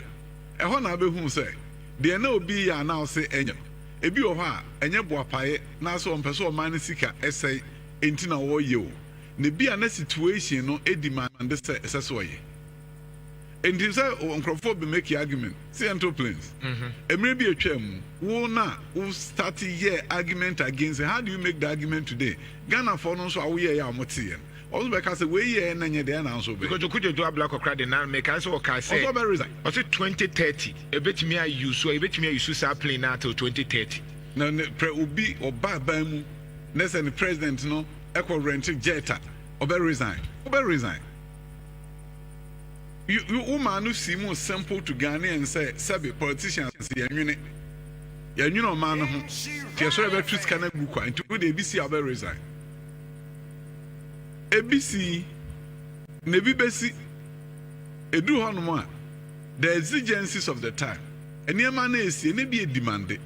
ehɔ na behu sɛ de na obi ya na ɔse enyo ebi wɔ hɔ a enye boapae na so ɔmpɛ so ɔman sika ɛsɛe enti na wɔyɛ o ne bi a na situation no demand sɛ ɛsɛ so ɔyɛ enti sɛ nkrɔfo be make argument see ento planes emre bi atwa mu wo na wo start year argument against how do you make the argument today Ghana for no so awoyɛ ya amote also because we ye na nye de na nso be because Okudjeto abla kokra de na make us work say also be resign also 2030 ebetimi ayu sa plane na till 2030 na pre obi oba ban mu na say the president no equal rent jet obe resign you woman no see more simple to Ghanaians say sabi politicians yanwene o man no ho tie so be twist kana gu kwa nti we dey be see obe resign ABC nebi besi edu hono a the exigencies of the time eniema na esi ne bi demand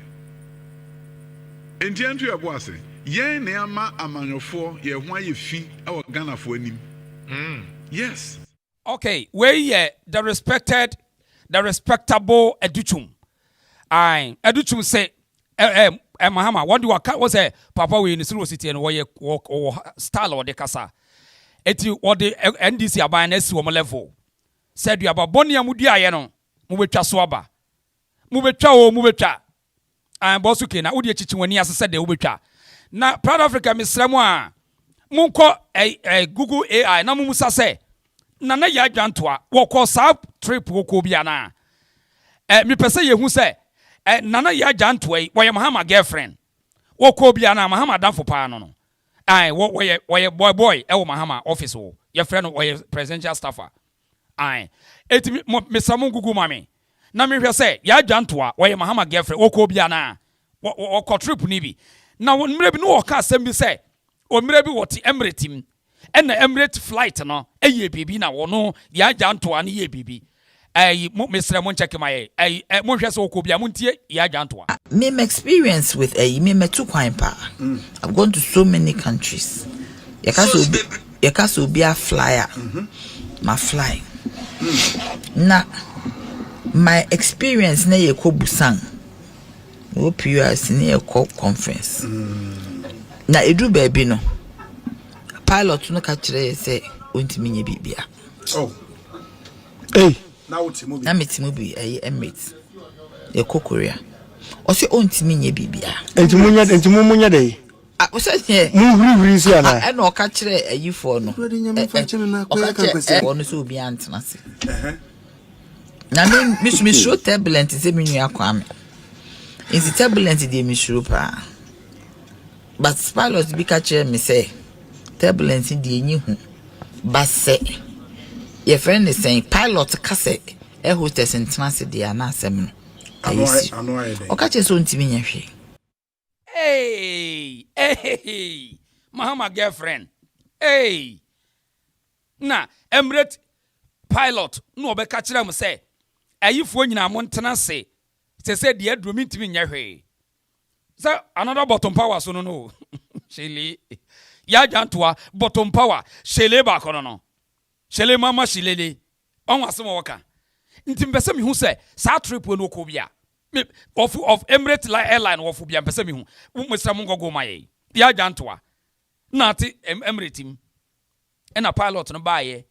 enti antu ebo ase yen na ama amanyofo ye ho aye fi e wo Ghana fo anim yes. Okay, we the respectable Educhum. Educhum say, Mahama, what do I was a papa we in the city and or style or the casa. Eti or the NDC about an S1 level. Said you about Bonia Mudia Yano, Mubecha Swaba. Mubecha. And Bosuke, now Udia Chichi when he has said the Ubecha. Now, Proud Africa, Miss Samoa, Munko a Google AI, Namumusa say. Nana ya dwantoa wo sa trip wo bia na me pese ye hu se nana ya dwantoa yi wo ye Mahama girlfriend wo bia na Mahama danfo pa no wo ye boy e wo Mahama office wo ye friend wo ye presidential staffer eti me samu gugu mame na me hwe se ya dwantoa wo ye Mahama girlfriend wo bia na wo trip ni bi na wo mre bi no wo ka asem bi se o mre bi wo ti emiratim and the Emirate flight no eye bibi na wono ya janto an ye bibi Mr. Moncheck my mo hwese okobia montie ya janto me experience with me metu kwan pa I've gone to so many countries yakaso be a flyer my fly na my experience na ye ko busan wo PUS na ye ko conference na edu baby no pilot no ka kire say ontimi nye bibia na wotimu bi na metimu bi Emirates e Korea o say ontimi nye bibia entimu munya dey o say mu huri si ana e na o ka kire ayifo no o no so obi antena se na me show turbulent say me nua kwa me is turbulent dey me show pa but pilot bi ka kire me say turbulence di enyi hu base your friend is saying pilot kase e hostess entrance di ana asem no okache so ntimi nya hwe hey Mahama girlfriend na Emirate pilot no obeka kire am say ayifo nyina mo ntena se say de aduro mintimi nya hwe say another bottom power so no shele ya jantoa bottom power shele ba kono no shele mama shilele on asemo woka ntim pese mi hu say sa trip we no ko bia of Emirate airline wo fu bia pese mi hu mwesra mo ngogo maye ya jantoa na ti Emirate im ena pilot no baaye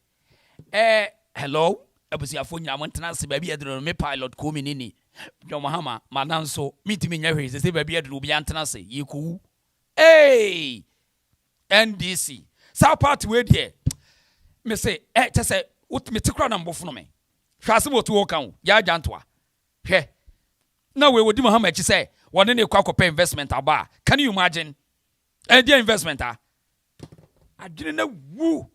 hello abusi afonya montana se baabi adro me pilot ko mi nini jo mahama mananso mitimi nya hwe se baabi adro bi antana se yiku NDC sa part we there me say te say me tikra na mbofo no me hwase botu wo kan ya jantoa hwe na we wodi mahama chi say won ne kwa kopa investment aba can you imagine dia investment adwene na wu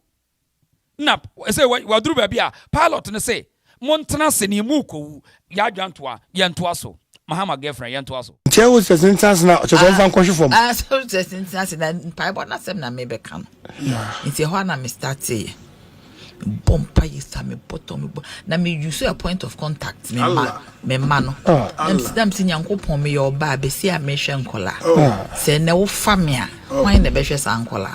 na say waduru ba bia pilot ne say montana se ni mu ko ya dwantoa yentoa so mahama girlfriend yentoa so tell us the sentence na to go fan question form so the sentence na pipe na sem na me be kan nti ho na me start say bompa yesa me bottom na me use a point of contact me ma no dem si nyankopon me yo ba be si a me hwe nkola se ne wo fa me a wan na be hwe sa nkola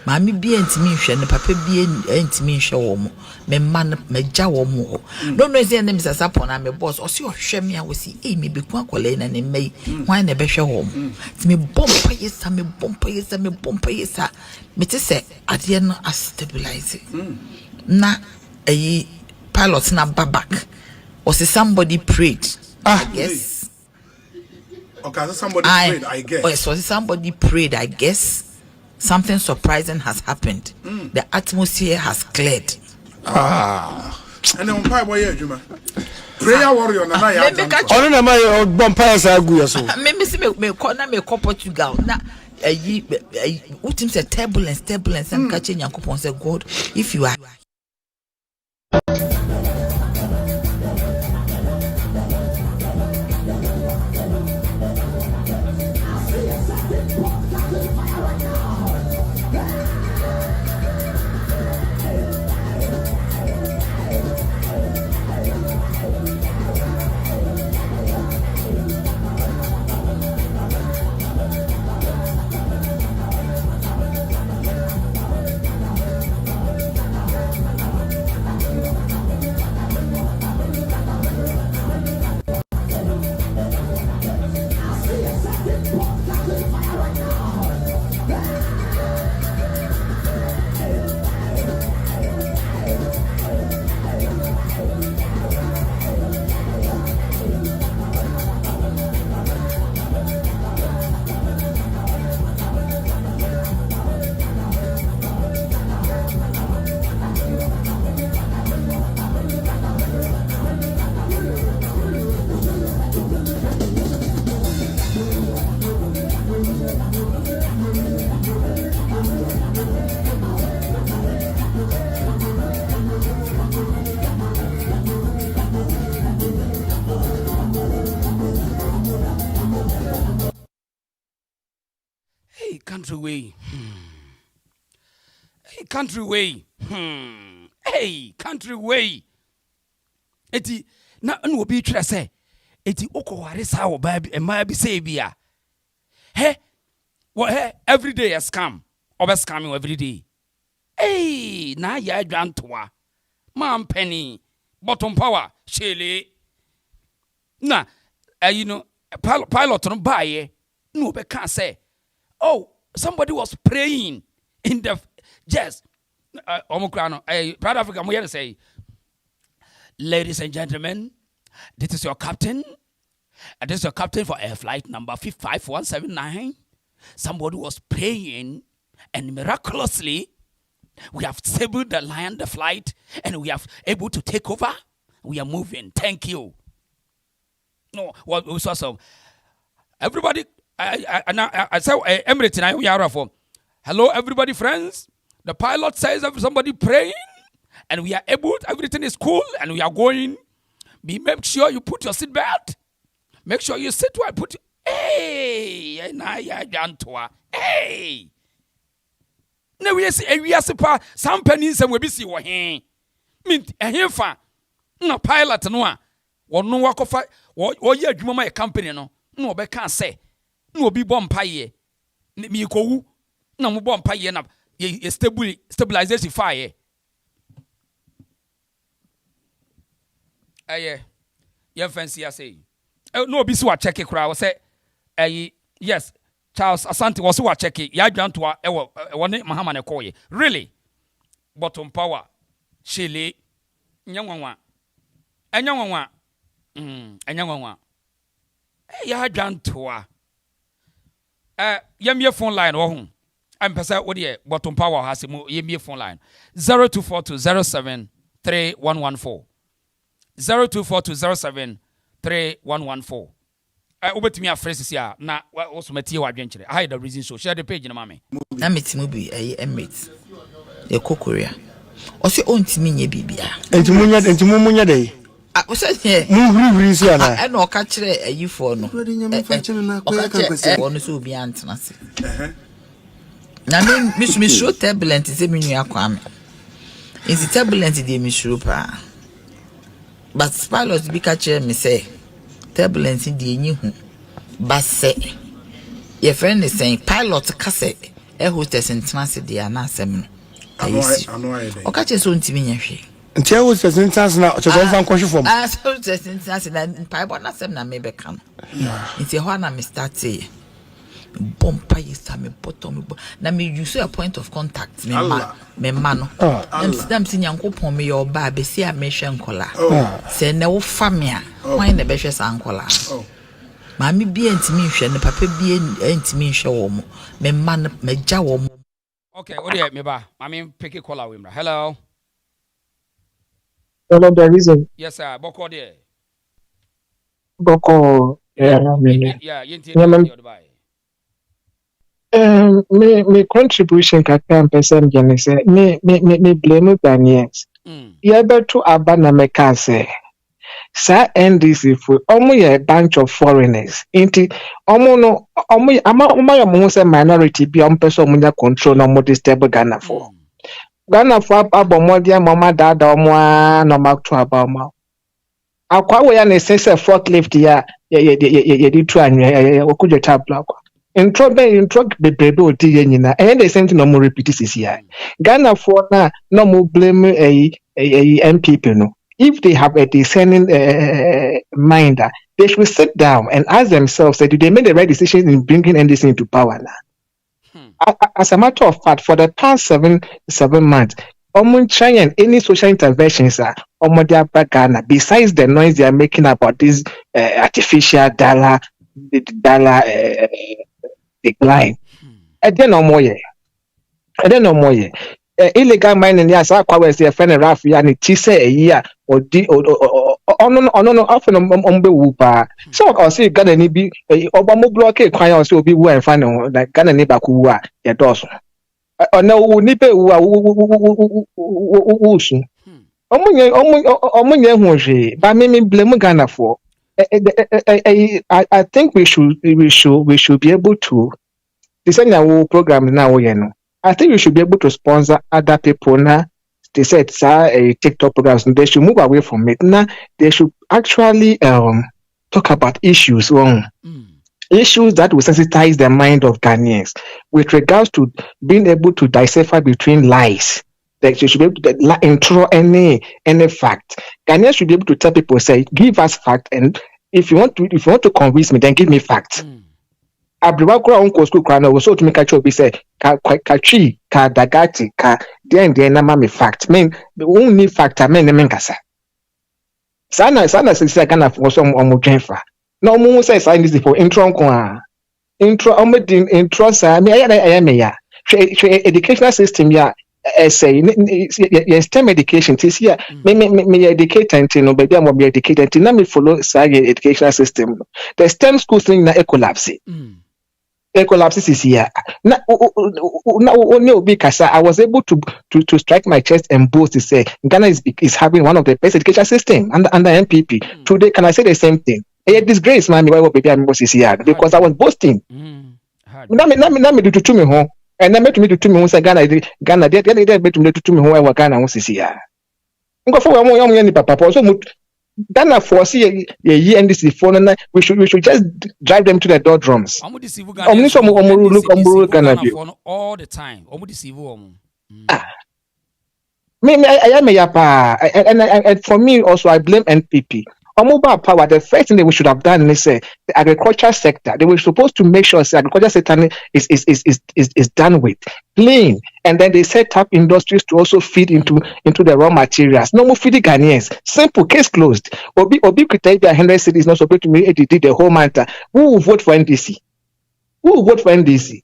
Mami bi entimi nhwe ne papa bi entimi nhwe wo mo me man meja wo mo no say na Mr. Sapon na me boss o si o hwe me a wo si me be ku akole na ne mai wan na be hwe wo mo ti me bompa yesa me te say ade no a stabilize na pilot na back or say somebody prayed I guess okay so somebody prayed I guess oh so somebody prayed I guess something surprising has happened. The atmosphere has cleared. And then why boy Juma? Prayer warrior na ya. Ono na my bompa sa agu yaso. Me corner me Portugal. Na utim say turbulence and catching Yankopon say God if you are country way. Hey, country way. Hey, country way. Eti na no be try say. Eti oko ware sa wo ba e ma bi say bia. Hey, what hey every day a scam. Obe scamming every day. Hey, na ya adwantoa. Man penny, bottom power, shele. Na, you know, pilot no buy no be can say. Oh, somebody was praying in the just Proud Africa, I'm here to say, ladies and gentlemen, this is your captain. And this is your captain for air flight number 55179. Somebody was praying, and miraculously, we have disabled the flight, and we have able to take over. We are moving. Thank you. No, what was awesome. Everybody, I said, Emirates, and we are for. Hello, everybody, friends. The pilot says somebody praying, and we are able. Everything is cool, and we are going. Make sure you put your seatbelt. Make sure you sit well. Put. Hey, hey. na we see ewiase pa some pennies and we be see wo he mint ehemfa na pilot no a wono wakofa wo ye adwuma ma company no na obeka say na obi bom paye mi kowu na mo bom paye na ye stabilization fire ye fancy say no obi si wa check kura wo say yes Charles Asante was what check it ya dwan to one Mahama ne koye really bottom power shele nyanwanwa enyanwanwa enyanwanwa ya dwan to yemie phone line wo hu am pesa wo de bottom power has mu yemie phone line 0242073114 0242073114 obetimi afresi sia na osomati wa adwenkyere I the reason so share the page na mame na metimu bi emirates e kokoria o se ontimi nye bibia entimunya dey o se huri sia na e na o ka kire ayifo no o ka kire ono so obi antena se na me show turbulent se me nua kwa me is turbulent dey me show pa but pilot bi ka kire me say turbulence di enyi hu base your friend is saying pilot kase hostess internase di ana asem no ayisi okache so ntimi nyahwe ntia hostess internase na chodo fan kwhwe fom hostess internase na pipe na asem na me be kan ntia ho na me start say bompa yisa me bottom na me use a point of contact me ma no am si nyankopon me your ba be si a me hwe nkola se ne wo fa me a wan na be hwe sa nkola ma me bi entimi hwe ne papa bi entimi hwe wo mo me ma no me ja wo mo okay what dey me ba I mean pick a call away mra hello the reason yes sir boko there boko yeah you me contribution kakam person jene say me blame Ghanaians. You able to abana me can say sa NDC for a bunch of foreigners. Inti no ama ya say minority be person munya control no more stable Ghana for. Ghana for abomodia mama dada omo no mak to abama. Akwa we ya na sense forklift ya di tu anwe Okudjeto black. Intro bebrebe odi ye nyina and the same thing no more repeat this year. Ghana for na no more blame MPP no. If they have a discerning mind, they should sit down and ask themselves, do they make the right decision in bringing NDC into power now? As a matter of fact, for the past 7 months, trying any social interventions are Ghana, besides the noise they are making about this artificial dollar decline. I don't know more. Illegal mining, yes, I quite say a friend of and it say a year or no, often on the whooper. So I'll see Ghana be Obama blockade, quite also be well and find like Ghana neighbor who are your doors. No, Nipe who are Omunya, but me blame Ghana for. I think we should be able to design our program now. I think we should be able to sponsor other people now. They said TikTok programs. They should move away from it. Now they should actually talk about issues issues that will sensitize the mind of Ghanaians with regards to being able to decipher between lies. That you should be able to intro any fact. Ghanaians should be able to tell people, say, give us fact, and if you want to convince me, then give me facts. Abriwakura unko school krana was so to make a choice. Be say ka dagati ka then na mama fact. Men only factor men kasa. Sana sisi kana for some omogenfa. No mo say sign this for intro nko intro omedin intro sa me ya educational system ya say STEM education this year me educate until no baby am be educated until na me follow say educational system. The STEM schools thing na collapse. Collapses is here. I was able to strike my chest and boast to say Ghana is having one of the best education system under MPP. Today, can I say the same thing? A disgrace, man. Why baby I'm here because I was boasting. Me do to me home. And then me to me who say Ghana they bet me to me who I Ghana who see ya. Go for one young any papa so Ghana foresee ye NDC for we should just drive them to the doldrums. Omo deceive Ghana all the time. Omo deceive omo. Me I am a yapa and for me also I blame NPP. Mobile power, the first thing that we should have done is the agriculture sector. They were supposed to make sure the agriculture sector is done with clean, and then they set up industries to also feed into the raw materials. No more feeding Ghanaians. Simple, case closed. Obi could take the 100 cities not supposed to be the whole matter. Who will vote for NDC? Who will vote for NDC?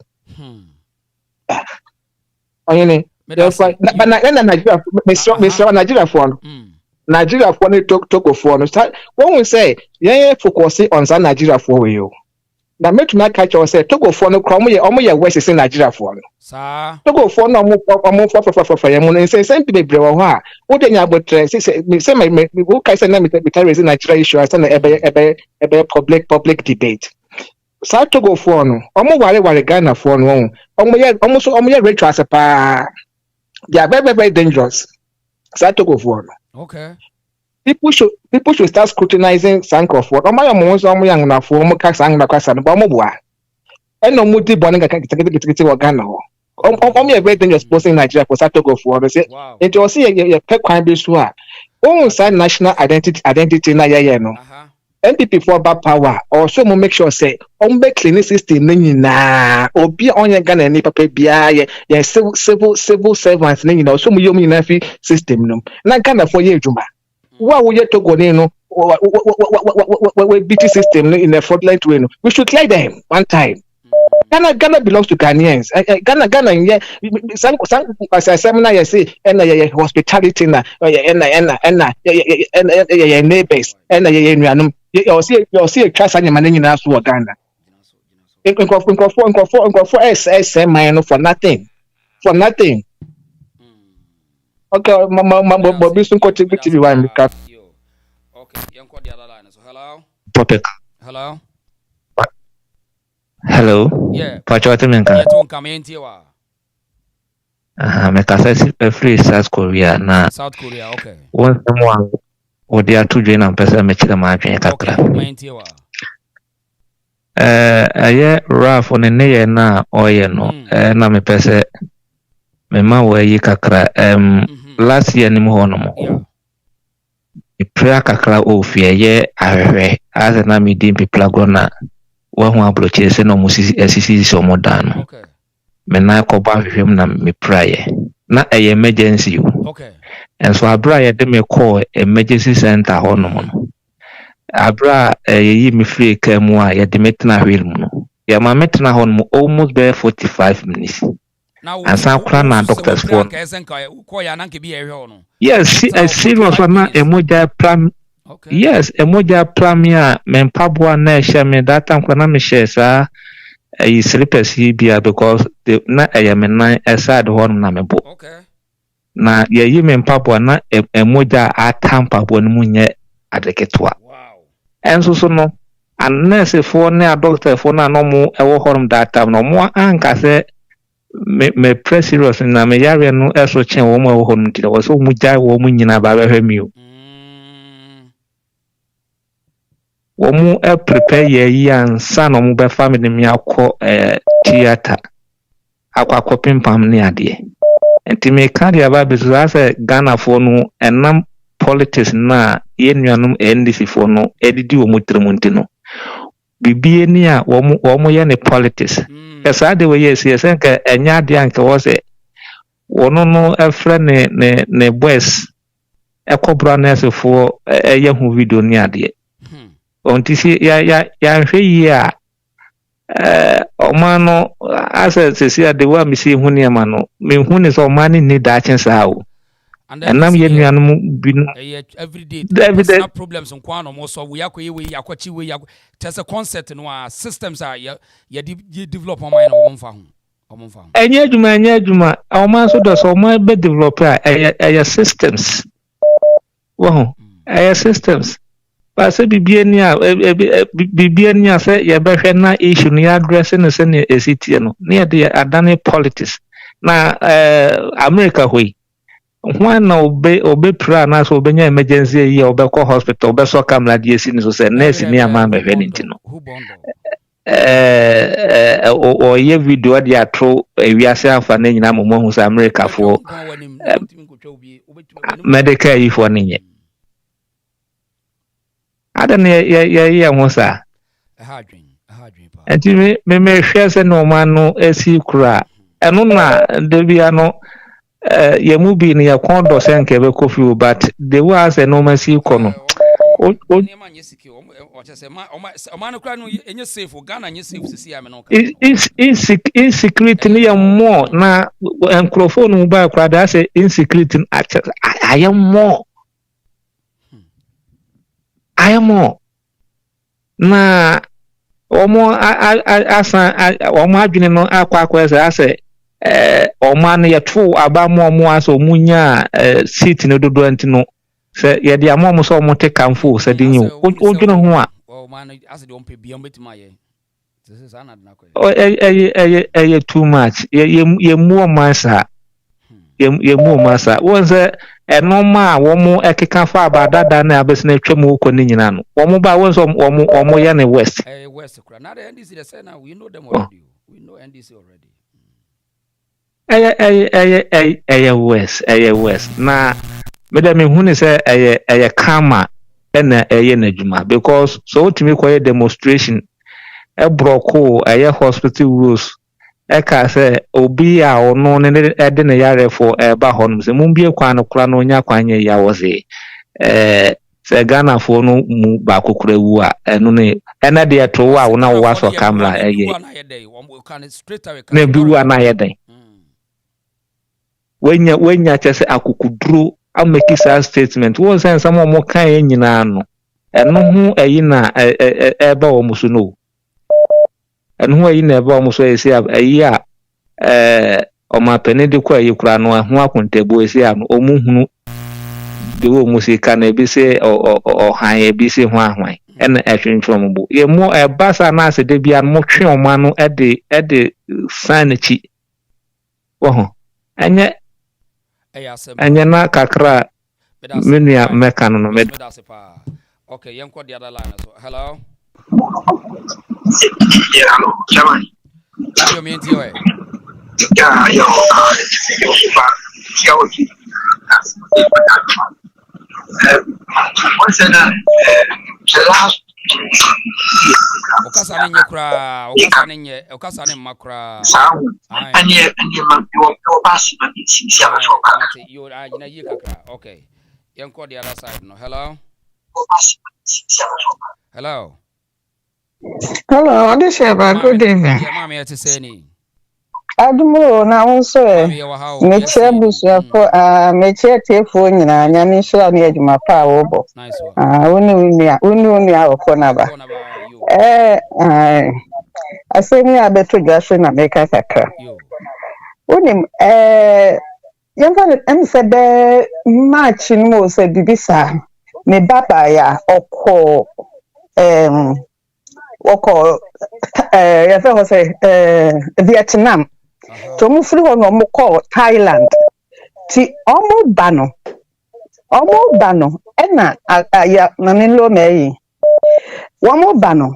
Therefore, but Nigeria for. Nigeria for the Togo for when we say focus on Nigeria for you. Now make my catch or say Togo for no come here west is in Nigeria for Togo for no more for say same people what then about say my who can say na raise Nigeria issue as a public debate. Sa Togo for no worry Ghana for no almost rate as a pa they are very dangerous. Sa Togo for no. Okay. People should start scrutinizing Sankoford. Young enough for Mokasang Makasan, Bomobua. And no multi bonning a Ghana. Only a very dangerous person in Nigeria for Satogo for the it was a pep crime biswa. Own side national identity na yano. NPP for bad power also make sure say make cleaning system na or be on your Ghana ni papa bia civil servants ni na so mu yomi na fi system no na Ghana for ye juma wa wo ye to go ni no we BT system in a fraudulent way no we should clear them one time. Ghana belongs to Ghanaians. Ghana yeah some as I seminar you say and hospitality na and neighbors and you see a trust and money in us to Ghana. For SM for nothing. For nothing. Okay, Bobby soon contribute to one. Okay, young call the other line. So hello. Topic. Hello. Hello. Yeah. Pacho Menka. Yeah, to come in here. Meka free South Korea na. South Korea, okay. One someone odi atu join am pesa me chira ma atwen kakra. Aye Raf on ne ye na oye no na me pese me ma wo yi kakra last year ni mo hono mo. E prayer kakra o fie ye ahwehwe as na me dim people agona wa hu abroche se no musisi so mo dan. Okay. Me na ko ba hwehwem na me prayer. Na eye emergency you. Okay. And so abra ye de me call emergency center hono mo no. Abra ye me free kemu a ye de metna hwel mu no. Ya ma metna hono mo almost be 45 minutes. Now and some na doctors phone. Yes, a serious one na emoja plan. Okay. Yes, emoja plamia men pabwa na share me that time kwa na me share sa e slippers bia because the na ayamena aside hono na me bo. Okay. Na ye yi men pabwa na emoja atampa bo no munye adeketwa. Wow. Enso so no and nurse for na doctor for na no mu ewo hono that time no mo anka se me press serious na me yare no eso chen wo mo ewo hono ti wo so mu jai wo mu nyina ba hwe mi o. Womu prepare ye ansa no mu be family mi akọ theater akọ pimpam ne ade enti me ka dia ba bezu ase Ghana fo no enam politics na ye nuanum NDC fo no edidi wo mutrimunti no bibie ni a womu ye ne politics esa de we yes yes enka enya ade anka wo se wono no efre ne boys ekobra na esefo eye hu video ni ade ontisi ya hwe yi a omano asa sesi ade wa misi hu ne ma no me hu ne so omani ni da chen sa o enam ye nuanum bi no everyday personal problems on kwano mo so we yakoye we yakochi we yakọ tese concept no a systems are ye develop on mine o mfa hu enya adwuma oman so do so oman be develop a systems wo hu systems But say Bibiania say ya behwe issue ni address no say ne esitie no na de adane politics na America hoi when na obe pra na so obenya emergency ye obekọ hospital obeso kamla de esi ni so say nurse ni ama behwe ni ntino o ye video de atro ewiase afa na nyina momo hu say America fo medical if one nye adane ye Musa enti me hwe se no ma no esi kura eno na debia no ye mu bi ne yakondo se nke be kofi but the was a no ma si kono insecurity ni ya more na microphone mu ba kura da say insecurity I am more na omo adwene no akwa ase omo an ye to abamo omo aso munya seat no dodo anti no se ye de amomo so omo te kamfo se de nyu odwene ho a too much ye mu masa ye mu masa wonse enoma womo ekeka fa abadada na abesina twemu ko ni nyina no womo ba wonse womo ya ne west kura na the NDC they say now we know them already we know NDC already west na me dem hu ni say kama na na juma because so ultimately ko demonstration broko hospital rules eka say obi a ono ne de ne yare for ba honum se mun bie kwa no kura no nya kwanye ya woze se Ghana for no mu ba kokura wu a eno ne ena de to wa na wo so camera na bi wu na yeden wenya chese akukuduro ameki sa statement wo sense am mo kan nyina no eno hu na eba wo musu no eno hu na eba wo musu esi ayi a o ma pene de kwa yi kura no ho akontebo esi a no o mu hunu de wo musika na bi se o han e bi se ho ahwan ena atwentwo mo bo ye mo basa na ase de bia mo twe o ma no e de san chi wo anya na kakra menua meka no me okay yenko the other line so hello yeah hello chairman you mean to you yo what's that the last okasa ne makra anye ma yo pass ma si you na yi kakra okay yenko the other side no hello hello this is about good evening yeah mama ya say ni Adumo na wonso me che busuafo me che tefo nyina nya me hira ne adwuma pa wo bo woni awofo na ba asemi abeto dwase na meka kakra woni yanga se be match ni mo se bibisa me baba ya oko ya fe ho se Vietnam to mu free no mo call Thailand ti omo bano ena ya na ni lo meyi womo bano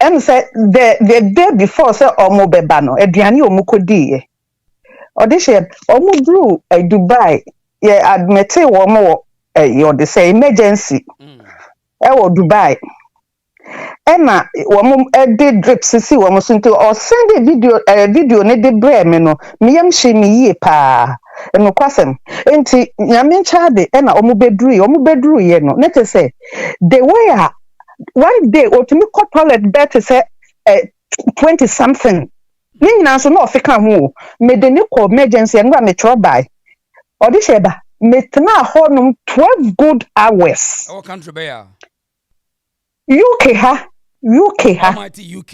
em say the day before say omo be bano aduane omo kodi audition omo drew Dubai ye admit womo you dey say emergency wo Dubai ena womo edit drip sisi womo sunto o send video ne de bre me no miyam hye me yie pa eno kwasem enti nyame nchaade ena omo bedru ye no net say the way one day otumi ko toilet bet say 20 something ni nyina so no ofika ho me de ni ko emergency eno me tro by audition ba metna honum 12 good hours our country bear UK ha Almighty UK.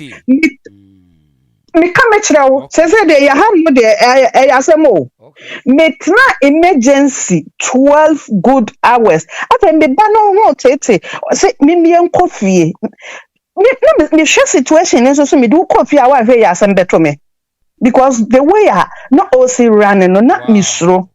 me come chirawo say de ya ha no de asemo metna emergency 12 good hours after me ba no ho tete say me enko fie me share situation so me do coffee a wa hwe ya asem beto me because the way I not also running no not misro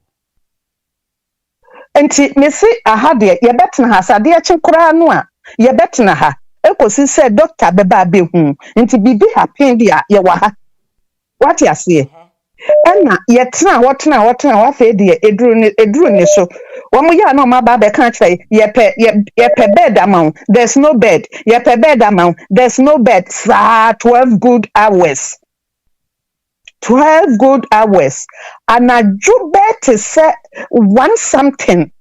enti me say aha de ye betna ha sade e kura no a ye betna ha ekosi say doctor beba be hu enti bibi happen dia ye wa ha what you say ena ye tena wa fe de eduru ne so wo mo ya no ma ba be kan try ye pe bed amount there's no bed ye pe bed amount there's no bed 12 good hours 12 good hours and a jubet say one something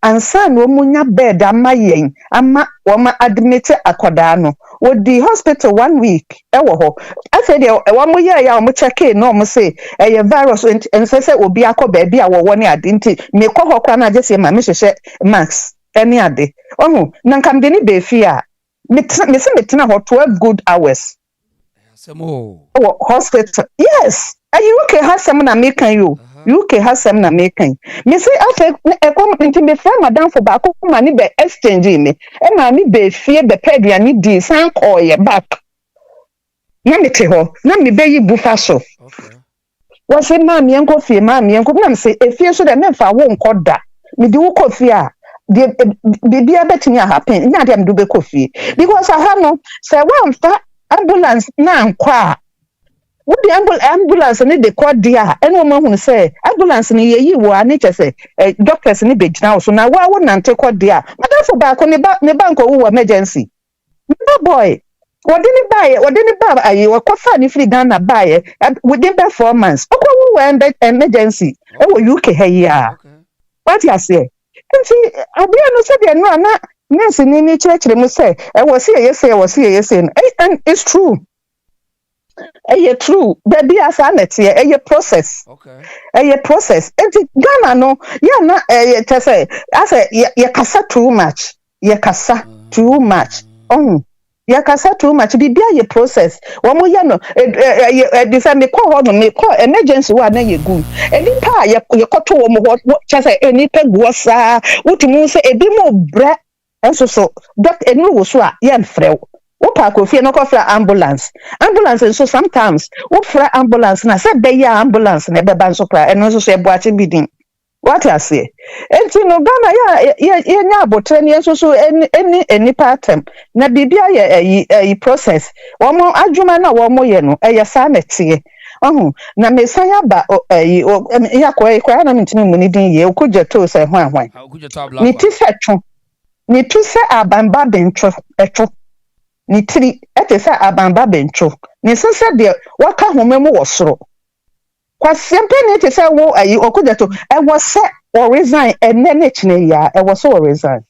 and son womunya bed amayen ama woma admit akoda no wo the hospital 1 week ewo ho I said wo mo ya mo check in no mo say e virus and say obi akoba bia wo woni ade nti me kɔ hɔ kwa na je say ma me hwehwɛ max any ade ohu na nkam de ni be fi a me say metena hɔ 12 good hours hospital yes UK has some na make you UK has some na make me say after e come into me friend madam for back kuma ni be exchange me e ma mi be fie be peduani di san call ye back na me te ho na me be yi bufa so wo say ma me enko fie ma me enko na me say e fie so de me fa wo nko da me di wo ko fie a de bibia betimi happen nya dem do be ko fie because I have no say one fa ambulance na nkwa what the ambulance ni de call dia eno ma hu say ambulance ni yeyi wo ani che say doctors ni be gina so na wa wo nante call dia madam for ba ko ne bank wo emergency no boy what didn't buy ayi wo ko fa ni free Ghana buy within 4 months okwo wo emergency e wo UK here what you say nti abi no say de no na nurse ni chire mu say e wo say and it's true. True, baby as anete a process. Okay. A process. And Ghana no, yeah, na to say, I say ya kasa too much. Ya kasa too much. Ya kasa too much. Bibia ye process. One more ya no. Defend me call no me call emergency one na ye good. Any pa ya koto wo mo what say any peg was what you say e bi mo bre. And so that enu wo so a ye mfrew. Wo pa ko fie no ko fra ambulance so sometimes wo fra ambulance na se be ya ambulance na be ban so kra eno so e boache bidin what I say enti no Ghana ya nya abotre ne so any pattern na bibia ye process wo mo adwuma na wo mo ye no ye sa na tie na mesanya ba ya kwa na mintimi mu ni din ye Okudjeto se hwan ni ti se twu ni tu se abamba bentro etwo ni tri ete sa abamba bentro ni sese de waka homemu wo soro kwa sempe ni ete sa wo Okudjeto e wo se o resign enene chine ya e wo so o resign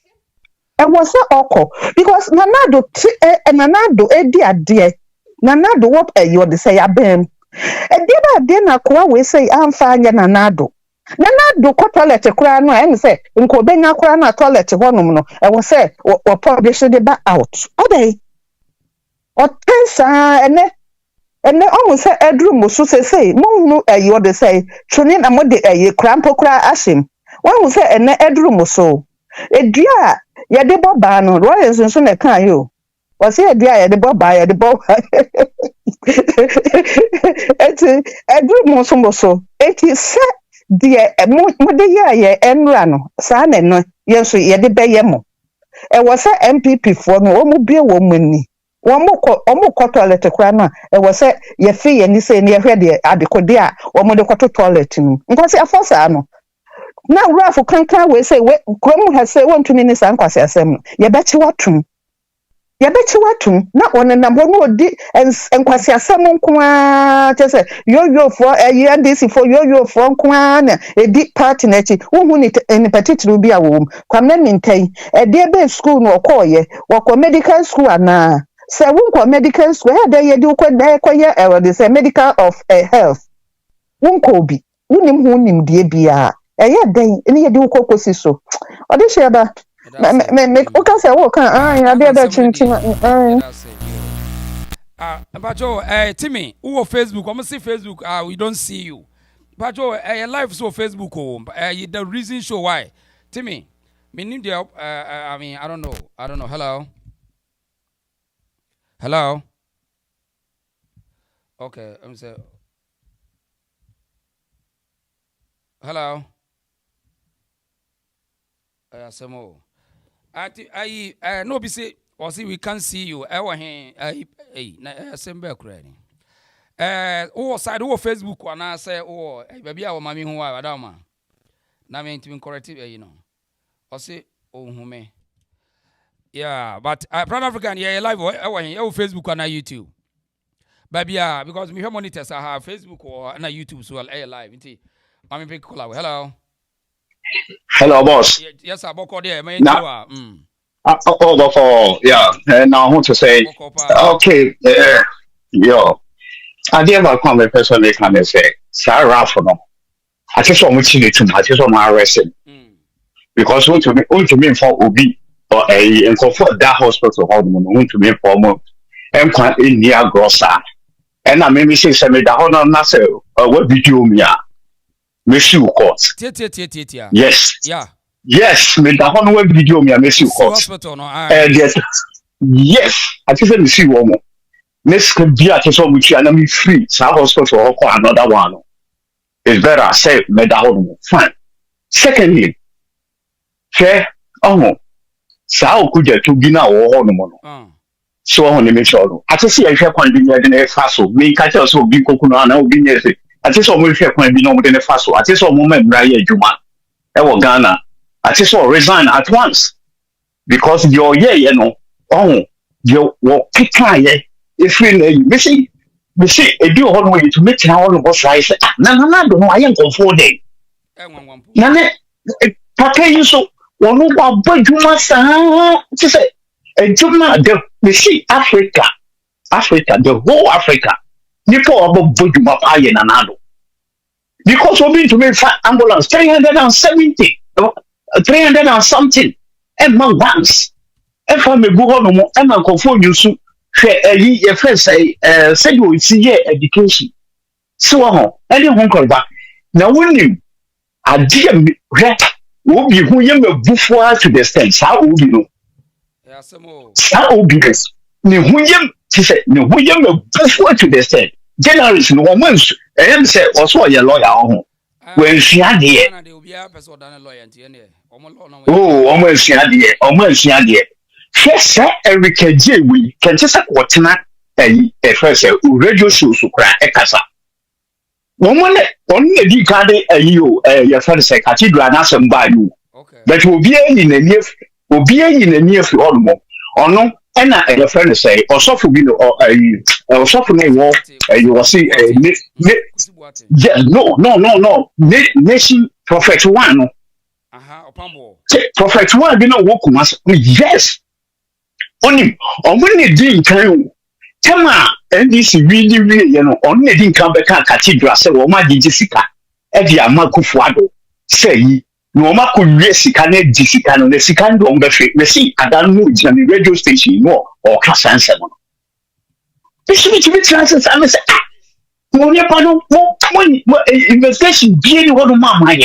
e wo se oko because nanado edi ade nanado what you de say abem e de ba de na kwa we say amfa anya nanado ko toilet kura no em say nko benya kura na toilet honum no e wo say o publish the back out obey o tensa ene almost say edru mo so say mo no you dey say twene na mo de krampo kura asim one say ene edru mo so edua ye de boba no royal so na kan yo o say edua ye de boba ye de bo et edru mo so it is say de mo de ye enra no sa na no ye so ye de beye mo e wo say MPP for no o mu bie wo mani omo ko toilet kura na e wo say ye fe ye ni say na ye hwe de adekode a omo de ko toilet nu nkwase afosa no na wrafo kankan we say we krom ha say won tumi ni san kwase asem no ye bechi watum na onenam ho no odi enkwase asem nkoa te say yo for NDC for yo for nkoa na edi party na chi wo ni particular bi a wo kwamna mintai e de be school no okoye wo medical school ana say wonko medical school dey ye di ukwe they say medical of health wonko bi wonim ho nim die bia ye den ene ye di ukwe kosi so odi sheba me o ka say wo kan ya be chinchin Pacho, Timmy, who on Facebook? I'm see Facebook. We don't see you. Pacho, live so Facebook. The reason show why. Timmy, meaning the I mean, I don't know. Hello. Okay, I'm say. Hello. Samo. I no be say or see we can't see you. Na sembe krani. Side Facebook wana say baby a mami hu wa adama. Na me intimi correct Or say hume. Yeah, but Pan African live Facebook and YouTube. Baby because me monitors I have Facebook or na YouTube so live. Mami pick call. Hello. Hello, boss. Yes, I bought there. Yeah. Now I want to say, okay, yo, I never come a person they can say, Sarah for no. I just want to too much. I just want to arrest him because want to me for Obi or and comfort that hospital want to me for more and quite in near Grossa. And I maybe say, send me the whole not say, what video me are. Monsieur court. Yes. Yeah. Yes, me da hono video me Monsieur court. Yes, I just say me see one more. Next could be at so much and me free. So hospital or another one. It's better I say me da hono. Fine. Secondly, fair sa Okudjeto gina o hono mono. So on me sure. I just see I share point be near the faso. Me catch us so big kokuna na obi near say. I just saw me fair point be no more than a fast. I just saw moment right here, Juma. Ghana. I just saw resign at once because your your kick if we see, a do all way to make all of us. I say, no, don't know. I am comforted. None, Pake, you so one of our Juma to say, a Juma, we see Africa, the whole Africa. Nipo about Bujuma Payan and Ado. Because we're going to make ambulance 370, 300 and something. And my once. And for me, go on, and my conform you so. Your first say you will see education. So, any home call back. Now, when you are dear, will be who you may before to the stands. How would you know? How would be this? William, she said, no, William before to the stand. Generation, no one and say, also a lawyer. When she had the almost she had the first, Erica J. We can just what not a first radio show to cry a casa. Woman, only a decade a you, your friend say, cathedral, and some by you. But will be in a near for almost or no. And your friend say, or suffer me or suffer me war, you will see no. Nation prophet one. Prophet one, be no walk yes. Only on when they didn't come. Tema, and this really, only didn't come back at cathedral, say, oh, my Jessica, Eddie Amakufuado, say, no ma could Jessica, Jessica, and the second on the street. We see, I don't know, it's on the radio station, no, or class answer. This should be chances. I say, when investigation, be one of my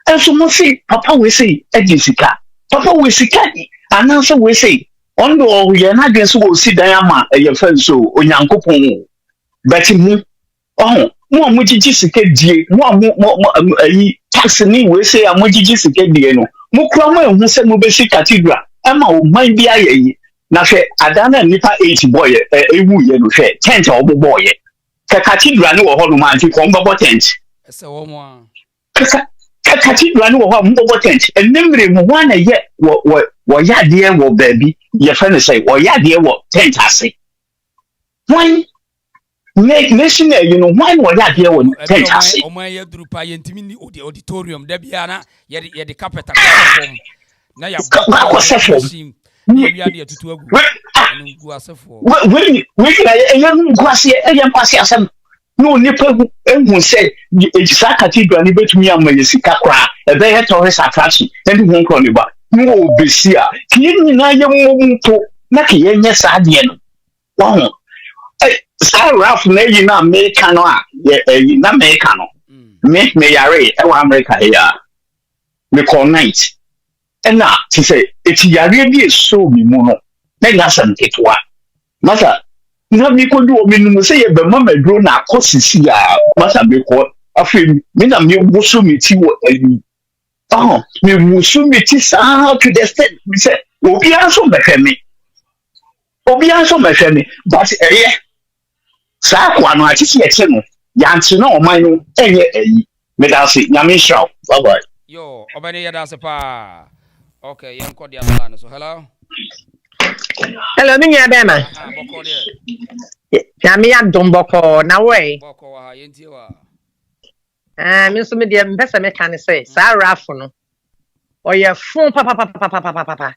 and so must say, Papa will say, Jessica, Papa will say, and answer will say, on the we are not against will see Diama, your friend so, on Yanko, but in more Jessica, more taxing we say a Jessica Diano, Mukrama, who said Mubesi Cathedral, Emma, might be a now say Adana Nipa 80 boy, a woo, tent or boy. Cathedral no Holuman to come about tent. Cathedral no tent, and memory one a year, what ya dear, what baby, your friend say, or ya dear, what tent I say. Why? Nation, why was that here when tent I say? Oh, my drupa intimini auditorium, Debiana, yet the carpet. Now you have we are here to go. No nipper who said it's a cathedral, but me and my Jessica cry, a very tourist attraction, and won't call you back. No, be here. Can you know your to Naki, yes, I did. Wow. Sa Ralph na yi na America no a ye na America no me yare e wa America here me call night and na to say it yare bi so mi mu no na ya sam ketwa masa na mi ko do mi nu say ye be mama dro na akosisi a masa me ko afem me na me wusu mi ti wo ayi me wusu mi ti sa to the state me say obi anso me but saa kwa no ati se no yanti no oman no enye ayi me da se nyame show bye bye yo obani ya da se pa okay yen ko dia bala no so hello mi nya be ma boko de nyame ya domboko na we boko wa yenti wa mi so me de mpesa me kan se saa rafo no oye fun papa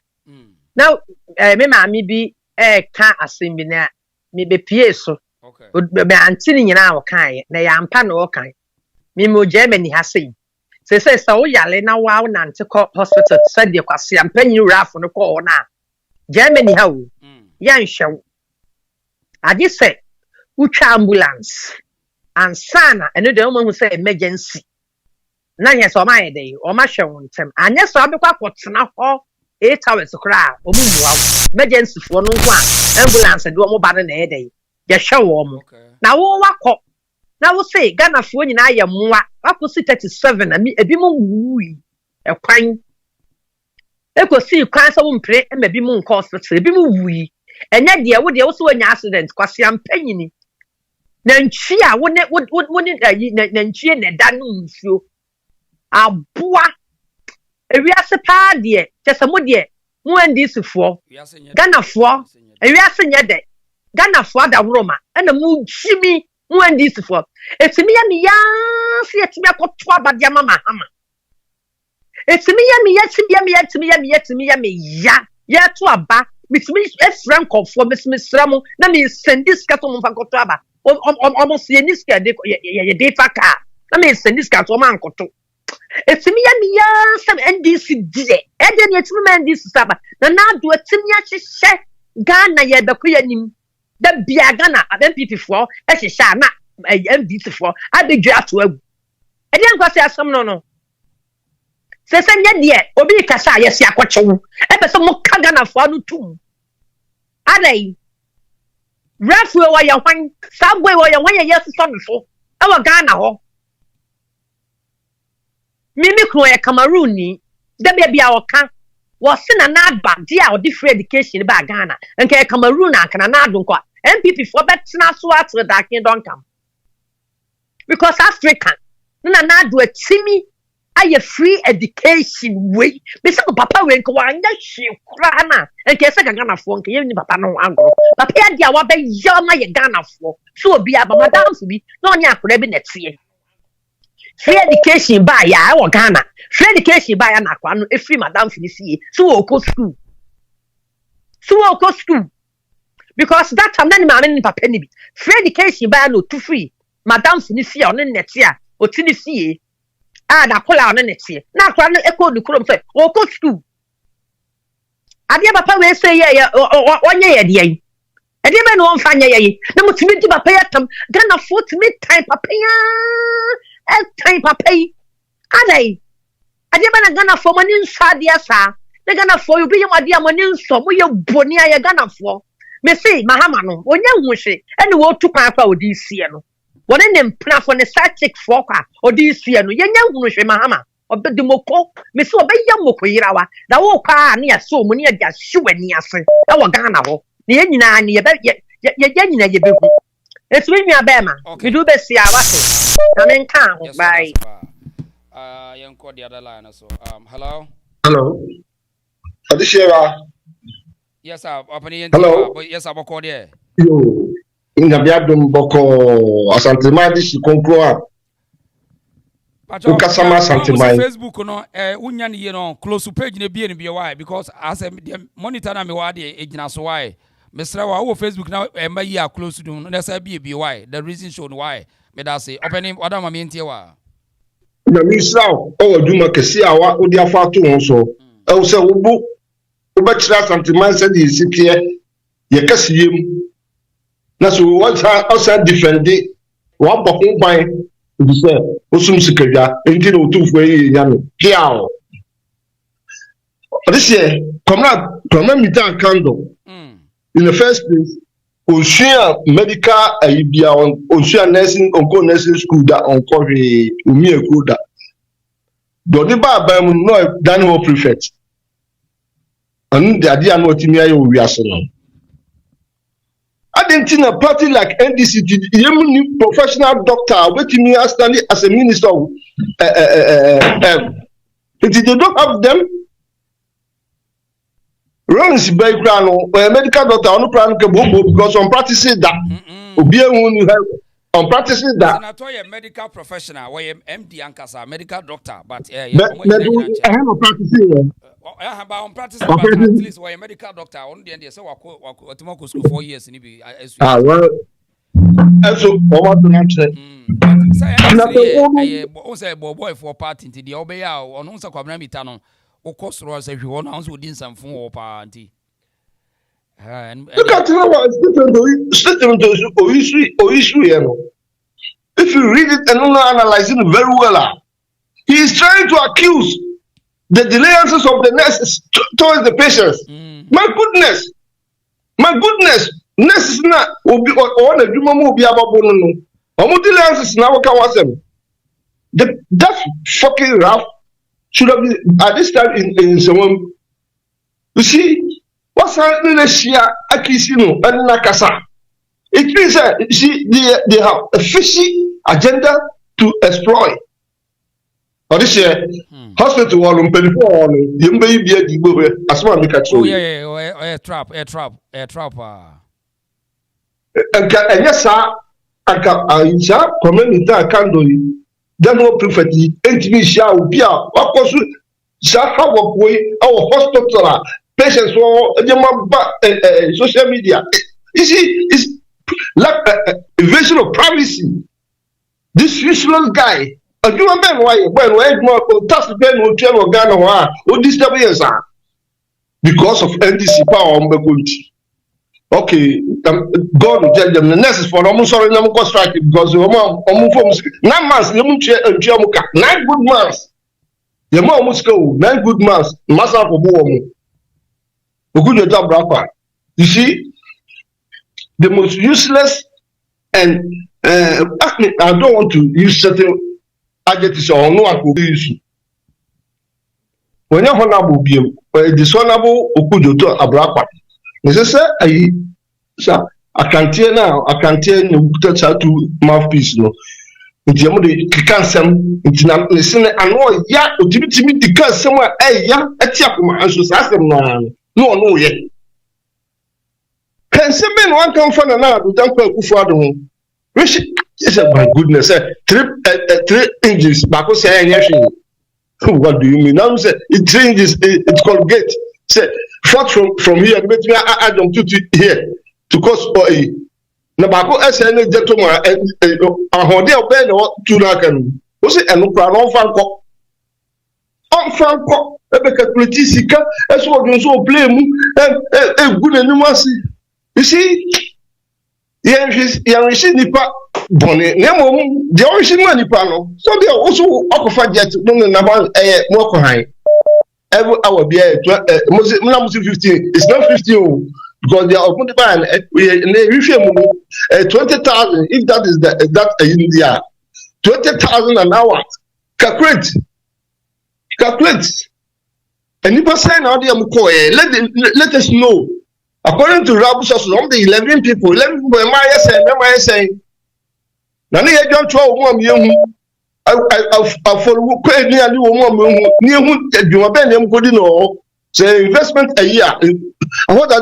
now me ma mi bi ka asembi na me be pie so okay be antini nyina wo kan na ya mpa na wo kan me mo Germany ha sei se wo yale na wa na ntiko hospital said de kwase ampanyi rafo no ko na Germany ha wo ya nhwe ade se utwa ambulance ansana eno de mo hu say emergency na nya so ma yede o ma hwe won tem anya so abekwa kwotena ho 8 hours kra o mu muwa emergency fo no nko a ambulance de o mo ba na yede ya hwe wo mo na wo wakọ na wo say Ghana fo nyina ya mwa wakosi 37 na ebi mo wuyi ekwan ekosi kwan so wo mpre e ma bi mo nko hospital ebi mo wuyi enya de wo de wo so nya accident kwase ampanyini na ntwi a wo ne na ntwi ne da no nsuo aboa ewiase pa de kyese mo de mo andisifo Ghana fo ewiase nya de Ghana fo da wroma na mo chimi mo andisifo etimi ya mi ya si etimi akoto abadia mama hama etimi ya mi ya to aba mitimi efran kofo mesra mo na mi sendis ka to mo fa koto aba almost ye niska de ye data ka na me sendiska to man koto etimi ya sam NDC die e de ne etimi man NDC saba na do etimi ya hye Ghana ye beko yanim da bia Ghana MPP fo e hye na MDC fo abedwa to agu e de nkwase asam no se nya de obi kasa ye si akwachewu e pese mo ka Ghana fo no tum adai Rafu wa ya hwan sabwe wa ya hwan ya so no so e wa Ghana ho mimi kro ya Cameroon ni da bia o ka wo se na ba dia o free education ba Ghana nke Cameroon aka na ado nko MPP for betina so atre da kin don kam because African na do atimi aye free education way be say papa we nko wa nya hwe kura na nke se Ghana fo nke yemi papa no agro papa ya dia wa be yama ye Ghana fo so obi aba madam so bi na onya akura bi netie free education ba ya wo Ghana free education ba ya na akwa no e free madam fi fie so wo ko school because that time na ni ma ni papa ni bi free education ba ya no to free madam fi fie on netie a o ti ni fie na kola on netie na akwa no e ko du krom say wo ko school ade papa we say ye onye ye de yi ade me no mfa nya ye na mutimi di papa yatam Ghana fo timi time papa ya time papa yi adai ade me na Ghana fo mani nsa de asa na Ghana fo you be yam ade amani nso mo ye boni aye Ghana fo me say mahama no onye hwehwe ene wo tu kwa kwa odi sie no wone ne mpna fo ne static fo kwa odi sie no ye nya hwehwe mahama obedi moko me say obeyam moko yirawa da wo kwa na ya so mo ne ya ja hwani ase e wo Ghana ho ne ye nyina ne ye nyina ye behu etumi nwa bema me do be sia wase na men kan ho bye yen ko the other line so hello Adishera. Yes sir opani hello yes aboko there yo ngabiadum boko asantema dishi konkro Ukasama santimai Facebook no unya ne ye no close page ne bie ne bie why because as monitor na me wa de egina so why Mr. Wa wo Facebook na ma yi a close do no say bie why the reason show no why me da say opening other ma me ntie wa na misraw o aduma kesi awa odi afa to won so e wo se wo bu wo betira santimai se di sipie ye kasiyem na so what outside different day wa bokun ban bi say osum sikadwa enti na otufo yi ya no kiao this year come meet candle in the first place Oshia medical ibia on Oshia nursing school that on cover umi ekuda doni ba ba mu no Daniel prefect and the idea no timi ayo wi aso I didn't think a party like NDC, you professional doctor, waiting me as a minister. If they don't have them, runs background or a medical doctor on the plan because on practicing that. On practicing that. I told you medical professional, why MD Ankasa, medical doctor, but I have a practicing. I have on practice, but at least why a medical doctor on the end, so what tomorrow school 4 years in Ibi. Well, so what say boy for party to the Obeya or no Saquamitano or Costros if you want to answer din some phone or party. Look at statement or issue. If you read it and not analyze it very well, he is trying to accuse the delayances of the nurses towards the patients. My goodness, nurses na obi or the human will be about no. Omo delayances now can was them. That fucking rough should have been at this time in someone. You see, what's happening this year? Akisino and Nakasa. It means that you see they have a fishy agenda to exploit. Or this year, hospital wall on 24 you may be a giveaway as well. Oh, yeah, air trap. And yes, sir, I shall comment that candle. Then no prefer the intimate shall be out. Of course, shall have a way our hospital patients for social media. You see, it's like invasion of privacy. This useless guy. A human man, when more task Ben will tell Ghana or disturbance because of NDC power on the good. Okay, God will tell them the next for almost sorry, no more strike because your mom almost 9 months, 9 good months. Your mom must go 9 good months, master for Boom. Okudjeto Brapa. You see, the most useless and I don't want to use certain adjectives or no one could use. When you're honorable, dishonorable Okudjeto Brapa. I can't tell now, I can't tell you to mouthpiece. No, it's the cancer. It's not listening. I know, yeah, ultimately, because somewhere, yeah, a chapman, and so ask them now. No, yet. Can some men one come from another to dump a father? Which is my goodness, 3 inches, back was saying, what do you mean? Now, it changes, it's called gate. Say, fought from here, but me add them to here to cause for a Nabako SN gentleman and Hodel Ben or Tunakan. Was it an opera on Franco? On Franco, a Politica, as what you so blame and good and you see, young Nipa Bonnet, Nemo, the original Nipano. So they are also occupied yet, don't know more high. Every hour be 15. It's not 15 because they are open to buy and they refuse 20,000. If that is that in India, 20,000 an hour. Calculate. And if I sign out the let us know. According to Rabu Sources, of the 11 people am I saying? None of don't 12 young. I follow nearly 1 million near whom you are bending good in all. Say investment a year. What are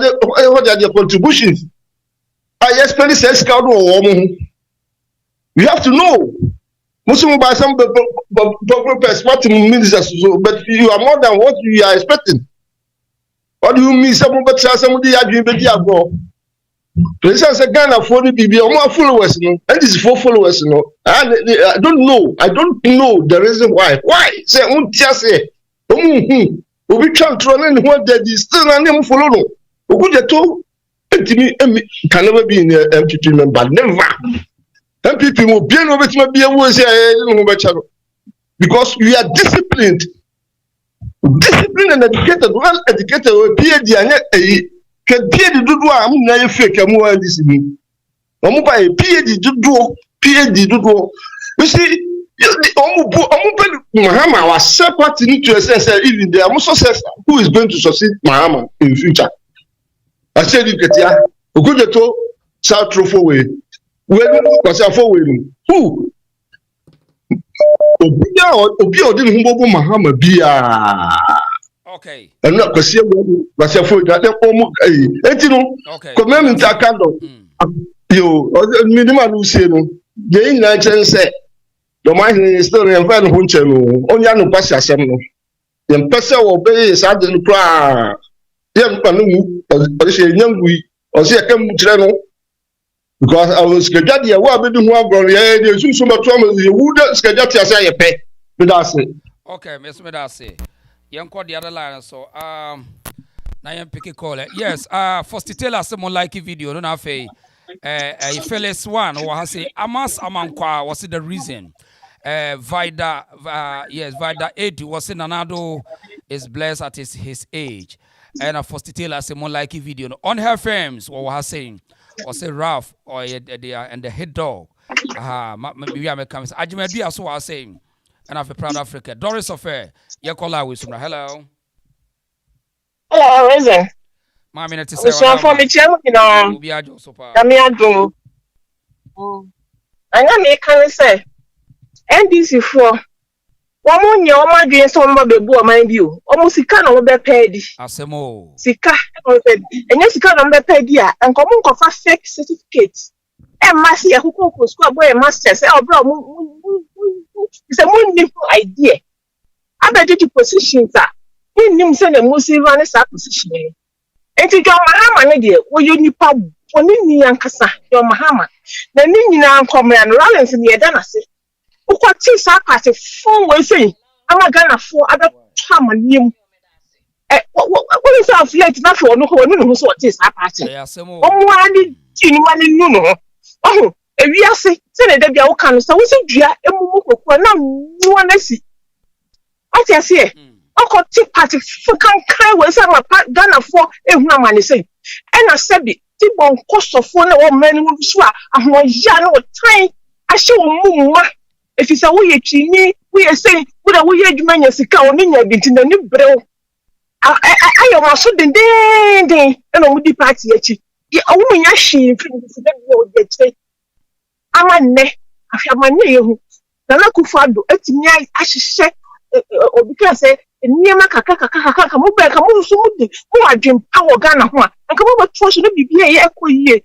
their contributions? I expect this scout or woman. You have to know. Muslim by some smart ministers, but you are more than what you are expecting. What do you mean? Somebody arguing with you? For instance, a Ghana 40 BB or more followers, and this is 4 followers. I don't know the reason why. Why? Say, just say, we be controlling what they still and them follow. Okudjeto can never be in the MPP member. Never. MPP will be no better be a because we are disciplined. Disciplined and educated, well educated, PhD and can PhD do I'm not fake and more this me. I'm by PhD do. You see, Mahama was separate to assess even there. I'm also says who is going to succeed Mahama in future. I said you get ya. Okudjeto South Trofoway. Where was a forward? Who? Obia didn't humble Mahama Bia. Okay. And not because you was a foot that okay. Command candle. You, minimum who say no. They ain't say. The mind is still in Van Hunchelo. Only no passia seminal. The person obeys Sergeant Pra. Young Panu, or say young we, or say a come because I was Skadia, what I've been doing for the soon so much trouble, you wouldn't Skadia say a pay. But that's it. Okay, Miss Medasi. Young called the other line, so now I'm picking call it. Yes, first tell us someone like a video, don't have a Felix one or has say Amas Amankwa was the reason. Vida 80 was in Nanado is blessed at his age. And a first tell us someone like a video on her films or was saying. Or say Ralph or the head dog. Maybe I'm a comment. Ajimedi as well as saying, and I'm a proud Africa. Doris Affair, you call out with some. Hello. Hello, Resign. My minute is so for me, you know. Yamiado. I know me can say, NDC for. One more year, my dream, some of the boy, mind you. Almost he can't over paid. Asemo. Sika, and yes, he can't over paid, and come on, for fake certificates. And Massia who could square boy, master, say, oh, bro, it's a more new idea. I bet you position that. You knew send a Muslim run a position. And to your Mahama, dear, will you need pub, one in Yankasa, your Mahama. The Ninian come and Rollins in the Adanasi. What is our party? 4 ways saying, I'm gonna for other time and you. What is our flight? Not for no one knows what is our party. One, oh, if we are saying that they are can so we say, dear, and one I see. What I say, Uncle Tea Party, can cry when some Ghana for a woman is saying, and I said, Tibon cost of 1 or many will swear, and 1 year or time. I show more. If it's a way we are saying, what are we doing as a cow in the new bro? I am also the day, and on the party. A woman, she I'm a neck. I have my name. Nanakufado, it's me. I should say, or because near my kaka, come over, come over, who are Jim Power Ghana, and come over, trust to be a year.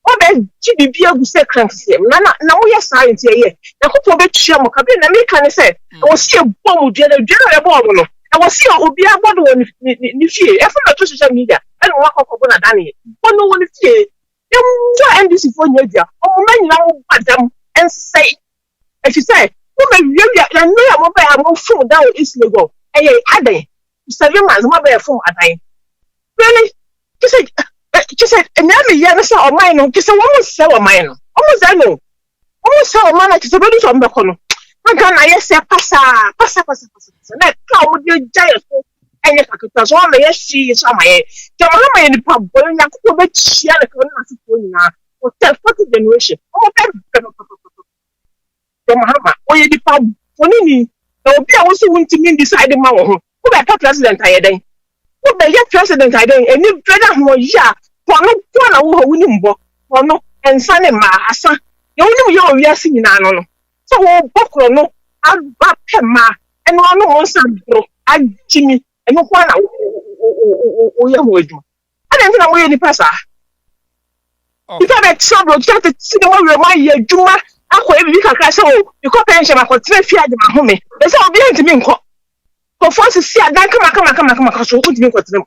What then GBB who said cranks him? Now we are science here. Now, who will bet Shamu Cabin and make can say, I was see a bomb, general bomb. I was see a Obia bottle in the fear. Every social media, I don't walk up on a Danny. But no one is here. You end this for Nadia. Oh, man, now, madam, and say, if you say, woman, really, I know I'm mobile, I'm full down is legal. Hey, Ade, 7 months, mobile phone at night. Really? She said, and every year I saw a mine, just almost sell a mine. Almost I know. Almost sell a man, it's a very from the corner. I can't say, passa. That cow with your giant. And if I could pass all the she is on my head. Your mamma in the pub, when I could bet she had a corner for 40 generation. Oh, your mamma, or you the pub, for me. There will be also want to mean decide the mouth. Who got president I day? Who be your president I day? And you better more ya. For no one who winning book, for no, and son and my son. You know we are singing on. So, Boko, no, I'll back him, and one more son, I Jimmy, and no one we are with you. I don't know where the passer. If I had trouble, just to see the one remind you, Juma, I could be a castle. You could pension, I could 3 feet at my home. That's all behind me. For first to see a dan come, so put me for them.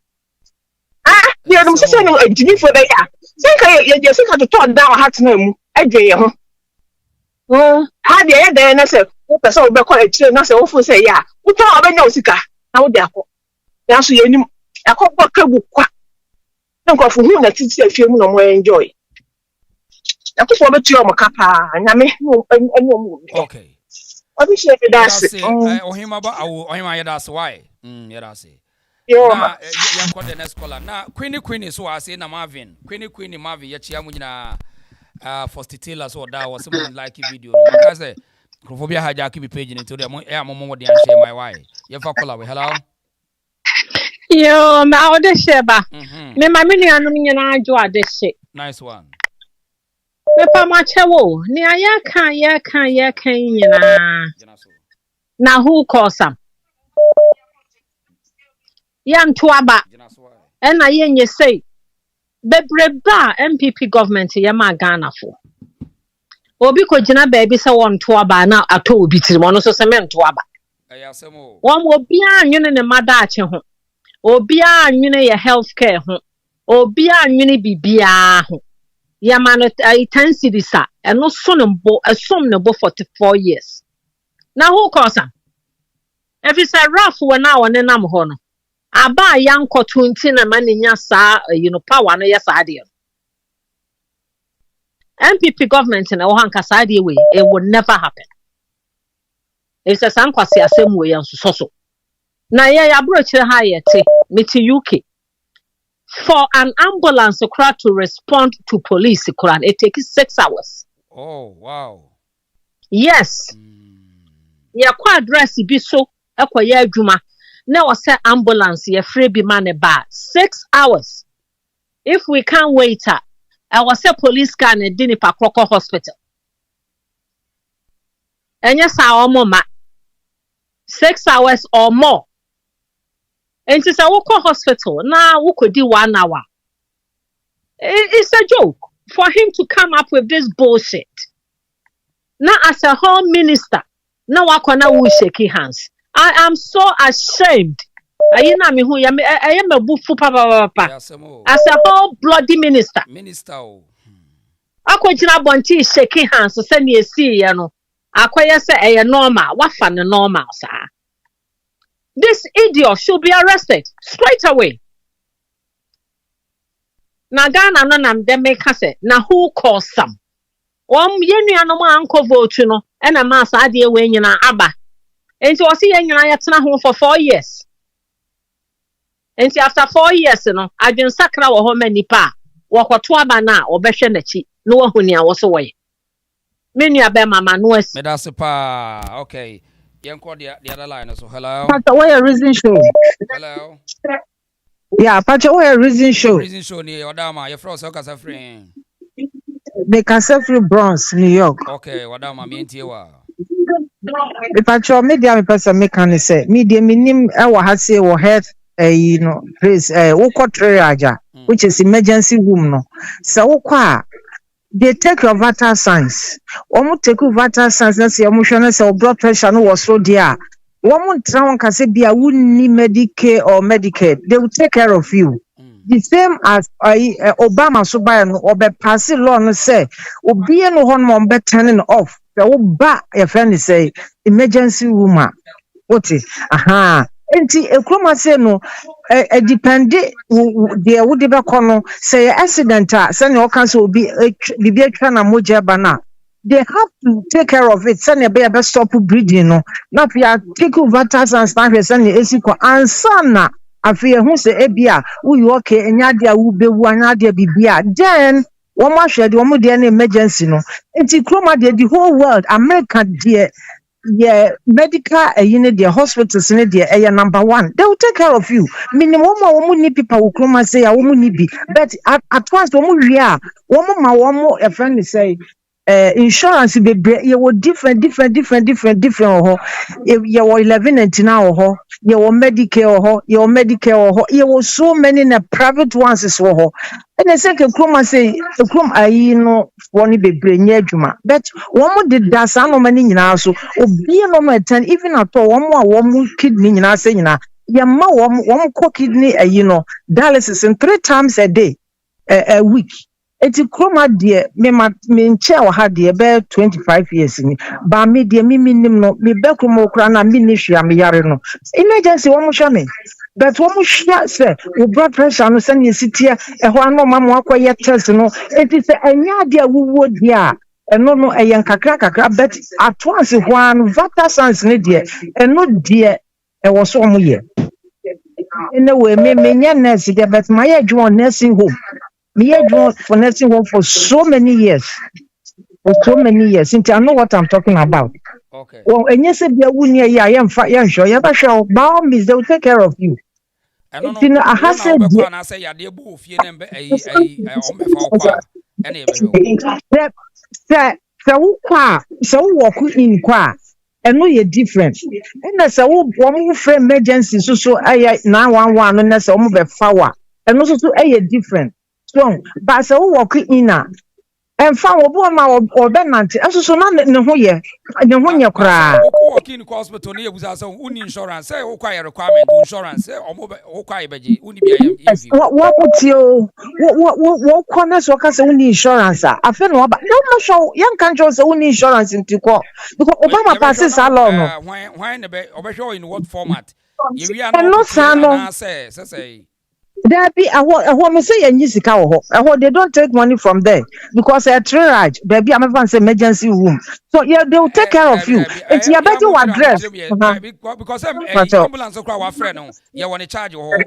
Ah, yeah, I'm saying a Jimmy for the year. Think I think I turn down a hat name. I dare. How the other and I said, what the soul back on a train, I said, awful say, yeah, we can't have no sicker. Now, therefore, that's you. I call what nko fu hu na titi afie mu no mo enjoy akufo betu o makapa nyame okay obishe be that's ohima ba ohima ya that's why ya that's na yanko the next caller na queen so I say na Marvin queen Marvin ya chia mu nyina first tailor so da was some like video no because Krofobia hijack bi page ni to dem mo de share my why ya fa caller we hello yo ma o de share ba me ma me nuanu nyina ajo ade she nice one me pa ma chewo ni aya kan nyina na who call some yan tuaba and I yen ye say bebreba MPP government ye ma Ghana for obi ko gina baby say won tuaba na ato obi tiri mo no so se men tuaba won obi anwene ne madache ho obi anwene ye healthcare ho obi anwene bibia ho ya man intensifies eno so ne bo esom ne bo 44 years na who call some if it's a rough one now on nam ho no aba yanko 20 na maninya sa power no yes ade MPP government na wo hanka sa ade we it would never happen it's a san kwase asem we yan so na ya brochire ha yete meti UK for an ambulance to respond to police it takes 6 hours. Oh wow. Yes. Ya kwa address bi so ekwaye adwuma na we say ambulance ye free bi man ba 6 hours. If we can't wait I was say police car na dini pa Kroko hospital. Enya sa omo ma 6 hours or more. And it's a Woko hospital now who could do 1 hour. It's a joke for him to come up with this bullshit. Now as a home minister, now I can shake hands. I am so ashamed. I am a bufu papa. As a whole bloody minister. I could not want to shake hands to send you see, I quite say a normal. What fun normal, sir? This idiot should be arrested straight away. Na Ghana no nam dem make say na who call some. Yenu no ma anko vote no e na ma sa ade we nyina aba. Enti o se yenu ayetena ho for 4 years. Enti after 4 years no adwen sakra wo ho manipa wo kwoto aba na obehwe nachi no wo hu nia wo so wo ye. Menu aba mama no as. Me da se pa okay. Yanko the other line so hello. Pastor, why a reason show? Hello. Yeah, Pastor, why a reason show? Reason show ni Wadama, your friend so kasa free. They can sell free Bronx, New York. Okay, Wadama me ntie wa. Pastor, media me person me can say media minim e wa ha say wo health praise wo triage which is emergency room no. So wo they take your vital signs. Take vital signs na say emotional say blood pressure no was so there. Woman try can say be a wouldn't need Medicare or Medicaid. They will take care of you. The same as Obama so by or be pass law no say obi no hon mo be turning off. The oba your friend say emergency room. What is enti ekroma say no depend there would be kono say accident say no can so be bibi atwa na moja bana they have to take care of it say be stop breathing no na pia take over and stand say na esiko ansa na afi hu say ebia wo okay enya dia wo bewu anya dia bibia then one more share the one there emergency no enti kroma the whole world America there yeah, medical unit, their hospitals in there, number one. They will take care of you. Minimum, woman people will come and say, I won't need be. But at once, one more, a friend say, insurance be you were different. You were 11 and now, you were Medicare, you were so many in the private ones as well. And I say, Kroma say, Krom, one be brain juma. But one more did that some money now, so be a moment 10, even at all, one more kidney in our saying, one more kidney, dialysis and 3 times a day, a week. eti kroma de me nche o ha de be 25 years ni ba me de me nim no me be kroma okra na me ni hwia me yare no emergency wo mo hwa me but wo mo hwia se wo blood pressure no se ne sitia e ho ano ma mo akoye test no eti se anya de awuwo de a eno no eyen kakra but at once one vata sans ne de eno de e wo so mo ye anyway me nya nurse de but my adwon nursing home me adwon for nursing home for so many years since I know what I'm talking about. Okay. Well, and yes, if you wouldn't, yeah, I am fat, yeah, sure, yeah, but sure, by means they will take care of you. I don't know. I said, I say, yeah, they both fear them. So walk in qua, and no, you're different. And that's a one frame emergency, so I 911, and that's almost power, and also to a different. Strong, but so walk in. And found or Benant, and so none no ye, and the one you cry. Walking hospital near was also insurance, say, require requirement, insurance, or mobile, what would you, what corners or cast only insurance? I feel no, but no show young countries only insurance into court because Obama passes along. Why in what format? If we are not say. There be a woman say and they don't take money from there because a triage, baby, I'm a emergency room. So yeah, they will take care of you. It's your better address. Because ambulance or friend, you want to charge your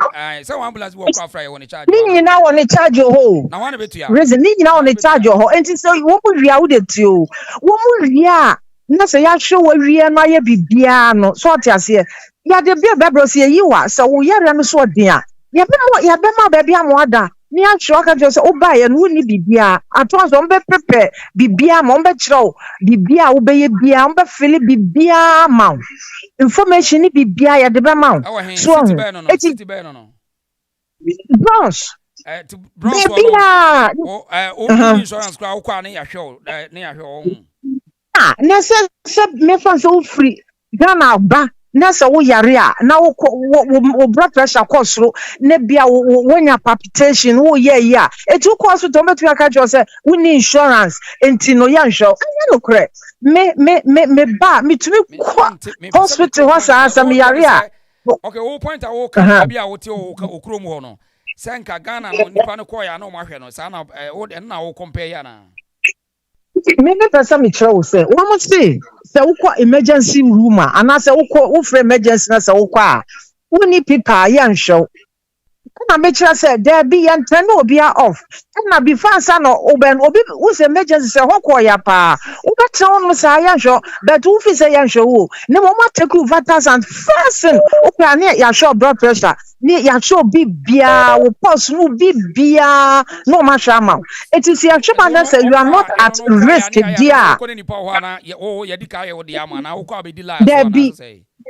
so ambulance will cry when charge. You now want to charge your whole. Now one bit reason you now want to charge your whole. And so what would we out it to? What would yeah? Nasa ya show we are na ye bibia no so atiase ya de bia bebros ye yiwa so wo yare no so dia ya be ma baby amoda ni atro ka jo so oba ye no ni bibia ato so mbe prepare bibia mo mbe kiro bibia wo be ye bia mbe feel bibia ma information ni bibia ya de be ma so city be no bros bibia insurance kwa na ya hwe nese me fan so free Ghana ba nese wo yare a na wo blood pressure course ne bia wonya palpitation wo ye ya etu course to metu aka jo se we need insurance enti no ya insure anya no kre me ba me tumi hospital ho sa me yare a okay wo point a wo ka bia wo te okrom ho no senka Ghana no nipa no ko ya na o ma hwe no sa na wo na wo compare ya na Many person me try say one must say ukwa emergency room and I say ukwa emergency na say ukwa we need people yan show na me try say there be yan turn obi off na before san oben obi who say emergency say hokwa ya pa u better on say yan show but who fi say yan show na mo ma take you vitals and first ukwa na ya show blood pressure ni ya show bibia wo pulse no bibia no ma shama it is your chama say you are not at risk dear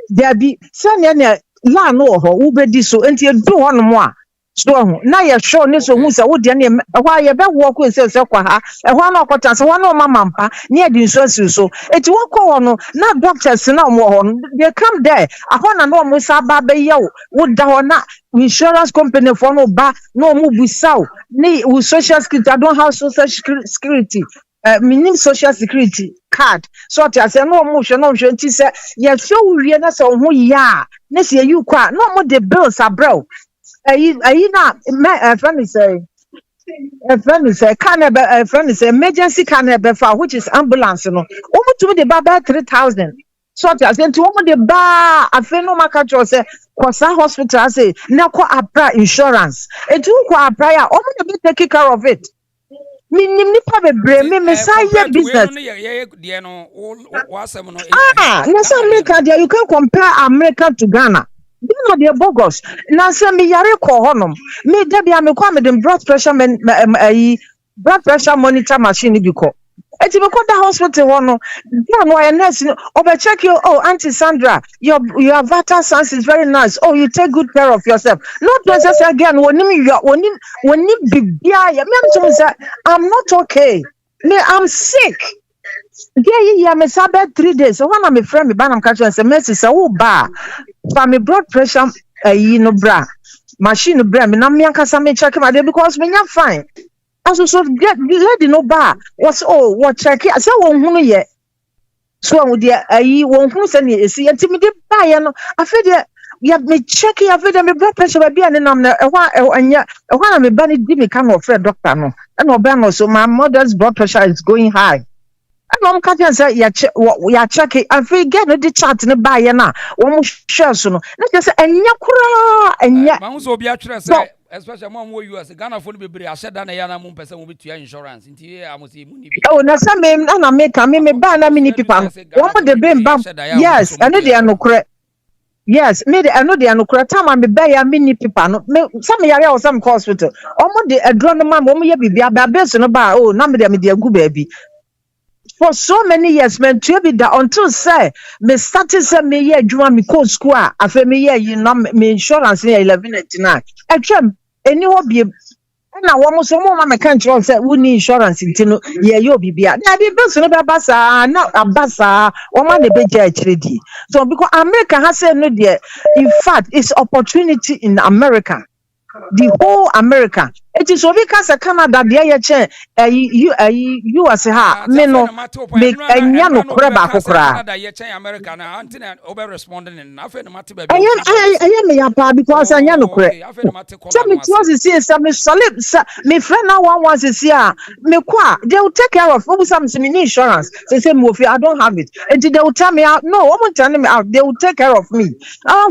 there be sanya na la no ho wo bedi so enti edu ho no mo a so na ya show ne so hu say wo de na wa ye be wo ko se kwa ha e ho na okota se wo na mama mpa ne e di so so enti wo ko no na doctors na mo ho they come there aho na no mo sa ba be ye wo da ho na insurance company for no ba no mo busaw ni social security I don't have social security minim social security card so I say no mo hwe no hwe nti say ye show wie na say ho ya na say you kwa no mo the bills abrow ayi na my friend is emergency can for which is ambulance no omo to the baba 3,000 so I say to omo the ba afi no maka cho say Kosa hospital say na ko apply insurance etu ko apply omo dey take care of it minim nipa bebre me say business na say America there you can compare America to Ghana. Ghana dey bogus na say me yare ko honom me dey bia me kwa me dem blood pressure monitor machine bi ko eti be ko da hospital ho no no nurse obe check you Auntie Sandra your vital signs is very nice you take good care of yourself not just again woni bibia ya me say I'm not okay me I'm sick yeah me sabe 3 days so when my friend me ban am catch and say mercy say wo ba for me blood pressure no bra machine bra me na me ankasa me check my day because me nya fine aso so lady no ba was what check ya say won hunu ye so won dia ayi won hunu se ne esi enti me de ba ye no afi de ya me check ya afi de me blood pressure ba bia ne nam na anya na me ba ne di me kan of doctor no and oba no so my mother's blood pressure is going high. And can say ya check it and get the chat in the buy na wo share so no na just enya kura enya ma so obi atwere say especially mo mo US Ghana phone be bre asheda na ya na mo pese mo betua insurance nti ya mo say mu ni bi oh na say me na make me buy na mini people wo mo de be mba yes and they no kura yes me I know they no kura time me buy ya mini people no me some yare or some hospital omo de adro no ma mo ye bibia ba base no ba oh na me de agu baabi. For so many years, man, to be that until say me started say me year juma me call school. I feel me year you know me insurance near 1189. Actually, any will be. Na one so more my country say we need insurance into yeah you be bia. Na be best no be basa na abasa. One man be judge. So because America has said no there. In fact, it's opportunity in America. The whole America. It is because Canada the you as ha me no make enya no kura ba kokura. Canada ye chen America na antina obe responding in afa na mate ba. I me ya pa because enya no kura. So me was see some solid me friend now one was see me kwa they will take care of some insurance. Say me I don't have it. And they will tell me out no, one tell me out they will take care of me.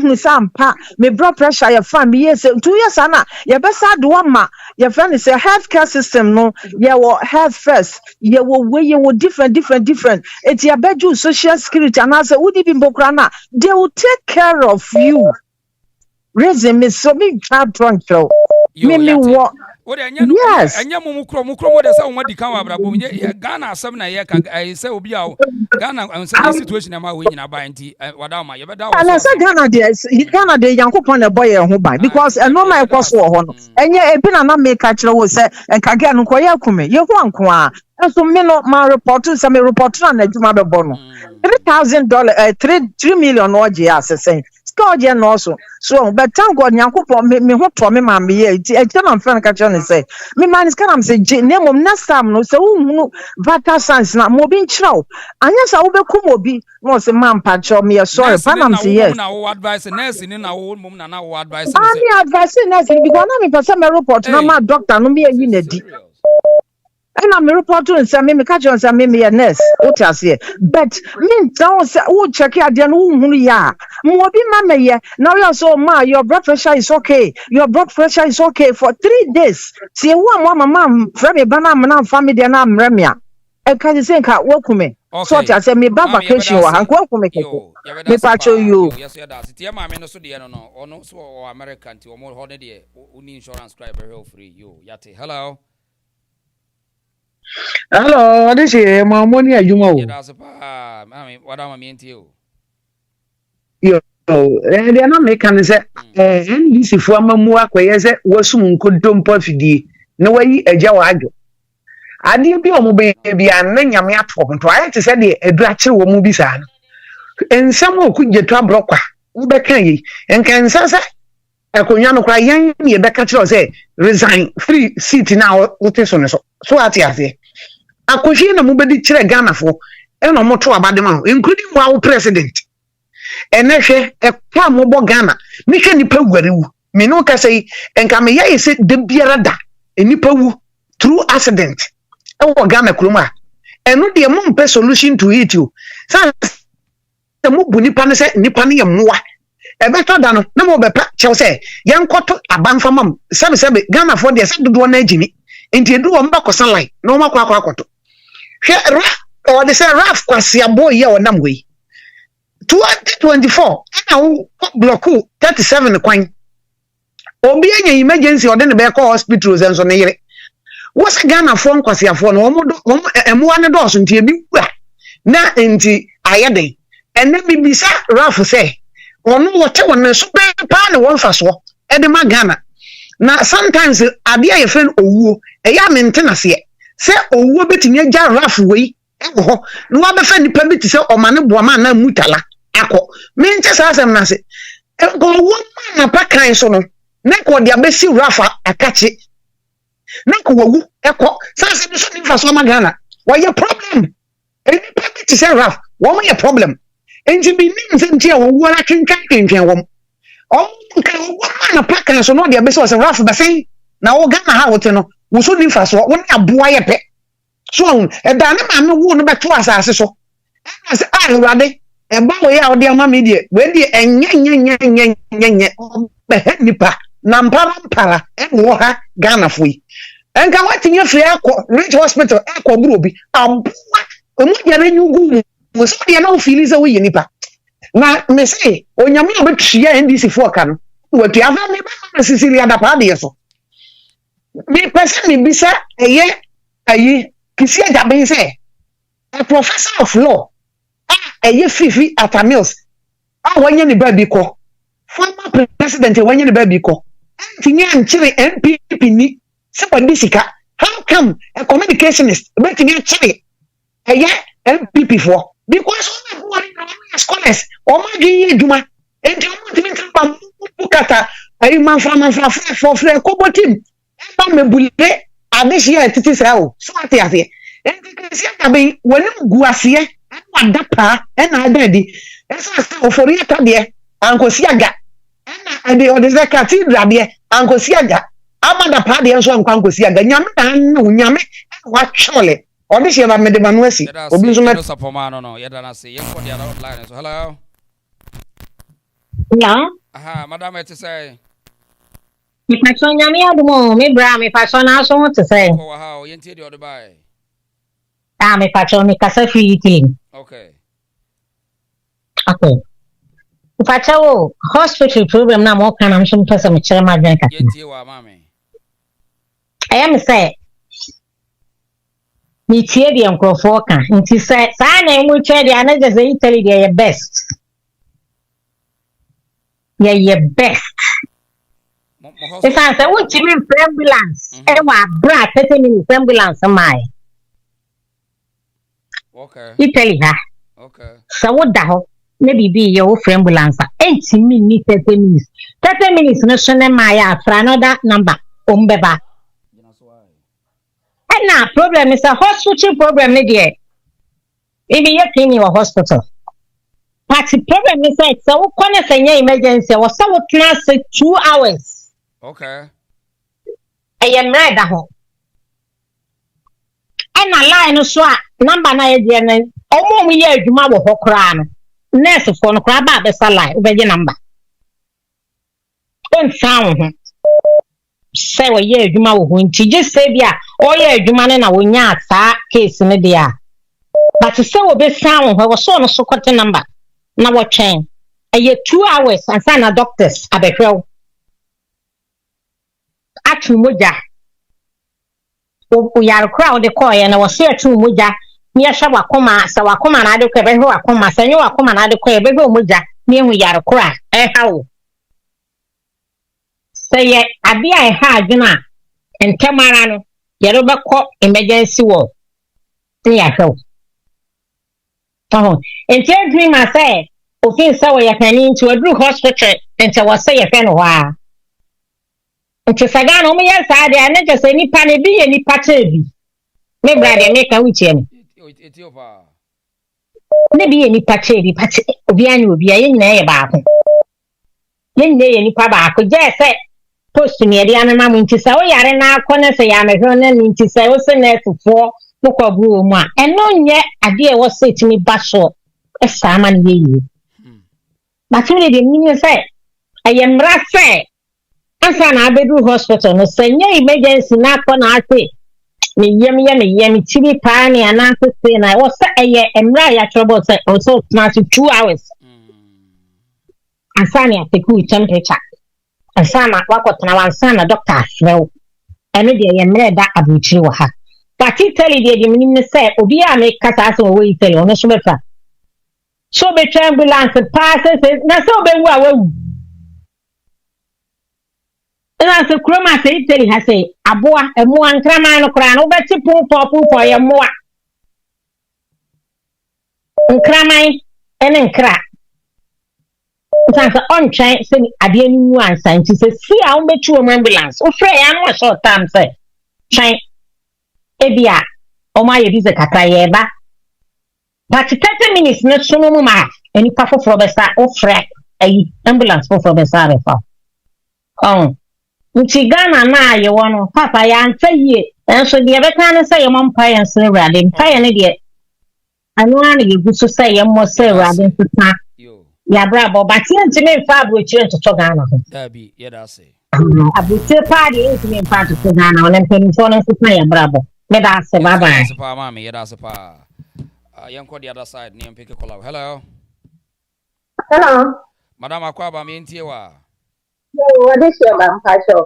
Me some pa me blood pressure your family yes 2 years ana ya best do one ma your friend is a healthcare system no yeah well health first yeah well where you will different it's your bedroom social security and I say would even bokrana they will take care of you raising me so me child drunk me what yes enya mu kro mo de say won di kan wa brabo Ghana asem na ye ka say obi a Ghana say situation ma we nyina ba nti wada ma ye beda wo and say Ghana de yankopon na boy ho ba because no my cost wo ho no enya ebi na make ka kire wo say enka ge no koye akume ye ho anko a so me no ma report say me report na adwuma be bo no $3,000 3 million oje asesen Scourge no so but thank God Nyankopon me ho to me ma me ye ti e na mfa ka kire say me man is can say name next time no say wu vital signs na mo bi nchiraw anya sa wo be kum obi no say man pa cho me sorry panam say yes na wo advice nurse ni na wo mum na wo advice say advice nurse because na me person me report na ma doctor no me yi na di and I'm reporting say me catch on say me nurse what you say but me don't say who check ya dey no hunu ya mo bi ma me ye now you so ma your blood pressure is okay for 3 days see who am mama from me bana na family dey na mremia e can say ka wokume so what you say me ba vacation wa han wokume keke me pacho you yes ya da tie ma me no so dey no ono so American ti o mo ho dey uni insurance cry very free yo yate hello hello, this is my money ajuma o. That's pa, mami, wada ma mienti o. Yo, they are not making say NDC fo amamu akoye say wasum nkodom pafidie na wayi agya wa adwo. Ade bi omo be bia na nyame ato nto aye te say de adura kire wo mu bi sa no. Ensam okudjeto abrokwa, wo be kan yi. Enka nsasa akonya no kra yan ye be ka kire say resign free seat na wo te so ne so ati ase. Akohie na mo be di kire Ghana fo e no mo to abade ma including wa president. Enehwe ekwa mo bo Ghana me hwe nipa gwarewu me no ka sei enka me ye se de biara da nipa wu through accident e wo Ghana kroma eno de mo mpe solution to it you san mo bu nipa ne se nipa ne ye moa e beto da no na mo be pa chew se yankoto abanfa mam sebe Ghana fo de se dodo na agini enti edu wo mba kosa line na wo makwa akoto hwe ra o de se raf kwase aboy ye wonam we 2024 ana block 37 kwan obi anya emergency ode ne be call hospital zenso ne yire wose Ghana fo nkwasiafo no emo ane do so ntie bi wa na enti ayeden ene bibisa raf say onu wote won so be pa ne won fa so e de ma Ghana na sometimes ade aye fen owuo e ya maintenance se owuo betimi agya raf wei e ho no wa be fa nipa bi ti se o ma ne bo ma na mutala ako minche sasem na se go wo na pa kan so no na ko dia besi rafa akachi na ko wawu ekọ sanse bi so ni fa so magana why your problem any public to say raf what your problem enti bi nim se ntia wo wala twenkan wom nka wo na paka so no de be so raf be sen na wo gana ha wote no wo so ni fa so wo na aboa ye pe so e da na ma me wo no beto asase so as awurade e ba wo ya wo de ama me de we de enye be nipa na mpara e wo ha gana foi enka watinye free akọ rich hospital akọ buru obi aboa omo yare nyugu mo so de na o feel say we nipa na me say onyame obetria NDC for ka no watu ava me ba Sicilia da pa de so me person me bisa eye ayi kisi ajabe say a professor of law eye fifi atamils wanye ni ba bi ko former president wanye ni ba bi ko tinye anchire NPP ni somebody sika how come a communicationist betinye chire eye NPP for because one scholars o ma dwi eduma enti o mo timi tamba bukata ayi manfra for kobotim e ba mebule adehia titi sa o so ate ate enti kesi abe woni gu ase e wadapa e na adadi esa sa ofori atade ankosi aga na ade o de cathedral de ankosi aga amada pa de so ankosi aga nyame na nyame wa chole Odisha ba mede manu asi. Obi nso ma support no yeda na say yen for the other line so hello. Yeah. Aha, madam it say. Mi pacho nyame adumo, mi bra mi pacho na so to say. Ko wa ha, yen tie the other by. Ah, mi pacho mi kasa free team. Okay. Okay. Mi pacho hospital program na mo kana mso mpesa mi chere ma dwen kasa. Yen tie wa mame. I am say me tie de nkrofo ka nti say sa na emu twa de anaje say Italy de your best yeah your best if I say what you mean ambulance e wa bra 30 minutes ambulance mai okay Italy ha okay so what da ho na bibi ye wo ambulance enti minutes 30 minutes no so na mai after another number ombeba. Na problem is a hospital problem ni there. If you clean your hospital. But the problem is that so when say emergency was so can say 2 hours. Okay. I am ready ho. And a line so number na ye na omo mu ye adwuma wo hokra no. Nurse for no kra ba be salai obeye number. On sound say we ye adwuma wo ho nti je say bia o ye adwuma ne na wo nya asa case ne dia but say we be sound ho so no so kote number na wo twen ye 2 hours and say na doctors abehwew atu moja o yar crowd de call ye na wo say atu moja ni ehwa wakoma sa wakoma na de ko behwe wakoma sa nyi wakoma na de ko behwe moja ni hu yar crowd hawo say abia ha adwuna entemara no yero beko emergency ward ti ya hwe enti dream ma say ofin say we yakani nti wadru hospital enti we say yefe no wa enti saga no me yesa de ane je say nipa ne bi ye nipa tebi me brother me ka wuche ni etiopa ne bi ye nipa tebi pati obi anya obi ye nyina ye ba ko ye nyina ye nipa ba ko je say post ni eri anama mu nti sa o yare na akọ se ya mehwe na nti sa o se nurse fo no kwabu mu a eno nye ade e wo se timi ba so e sa ma ne yi but we dey mean say ayemra say asa na abedu hospital no say nye emergency na akọ na ase me yem timi pa ni ana se na wo say eye emra ya trouble say o so na 2 hours asa ni ateku temperature asama wako tana wansana doctor afrew ene de ye mreda abuchiri wa ha but Italy de minimum say obi a make kasa aso we Italy ono so befa so be ambulance passes na so be wu awu na so kroma say Italy ha say aboa emu ankrama no kra no beti pupo ye moa nkrama ene nkra Sansa on train say ade anu ansa nti say see a unbetu ambulance o frɛ ya no short time say try ebia o ma ye bi ze kata ye ba but 30 minutes no so no ma eni pa foforo be sa o frɛ ayi ambulance foforo be sa refa nti Ghana na ye wono papa ya nfa yie enso de be kan ne say ye mompa ye nse Awurade mpa ye ne de anu ana ye gu so say ye mo say Awurade nsa ya brabo but ye ntime mfa abrochire ntoto Ghana ho Dabi ye da say abrochire pa de ntime mfa ntoto Ghana ona mpemfo no nsa ya brabo me da say bye bye yes pa mama ye da say pa yanko the other side ne pick call. Hello madam akwaba me ntie wa what is your man passion?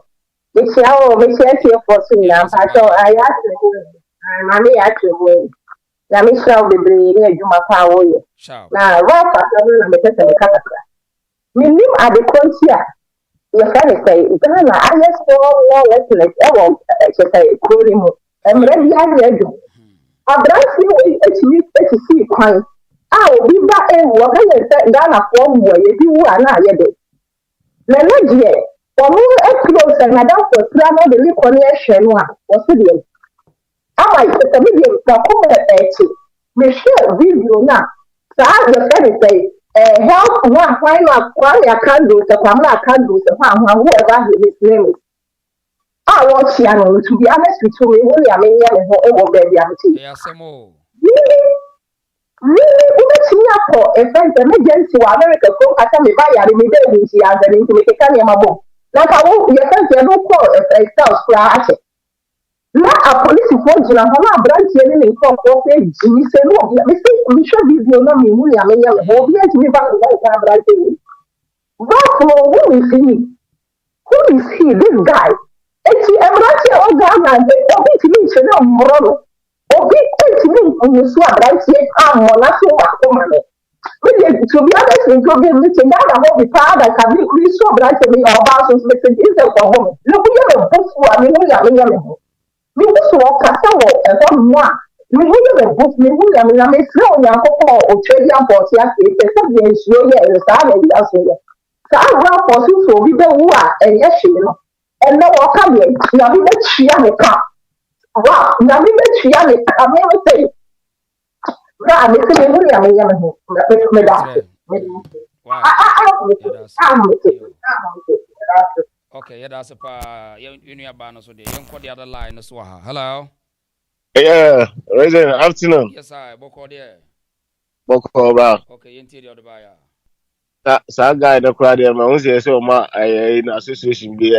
It's our mission for soon. Passion, I asked Mammy actually. Na misha bebree na adwuma pa wo ye na rafa na na metete me kaka minim adekontia ye fa ne say Ghana ayes no let's ewo say kuri mu emre bia na adwo abransi we etimi etisi kwan a obi ba wo ga ye say Ghana fo mu ye bi wu ana ye de na leje omo close na da for tra no de likoni ehwe no a wo se de ama ise me de ka ko me share video na sa the friend say help one why not ya can do the kwamna can do the whoever his name is I want to be honest with you we only am in here ho baby am ti really for a friend emergency wa America ko aka me ba yare me dey with ya the into me ka ne mabo like I want your friend you don't call a self crash na a police for jina ho na branch ye ni nko ko pe jimi se no me say me show video na me hu ya me ya ho bi a jimi ba ka branch ni but who is he this guy eti branch o ga na obi ti mi se na mro no obi eti mi nso a branch ye am na so wa ko ma me to be honest in go be me say na ho bi pa da ka bi so branch me o ba so me say is e ko ho no bi ya me bofu a me hu ya me ho me so kasa wo e ho mo a me hu ya me bofu me hu ya me se o nya ko ko o trade import ya se se bi ensuo ye e sa na ya so ye sa ha po so bi be wu a enye hwe no e na wo ka me na bi be twia me ka wa na bi be twia me ka me say na me se me hu ya me ho na pe me da okay, yeah, that's a pa. You know about so the young the other line as well. Hello. Yeah, Resign, afternoon. Yes, I boko there. Boko ba. Okay, interior the buyer. Sa guy the crowd there, man. Say so ma in association be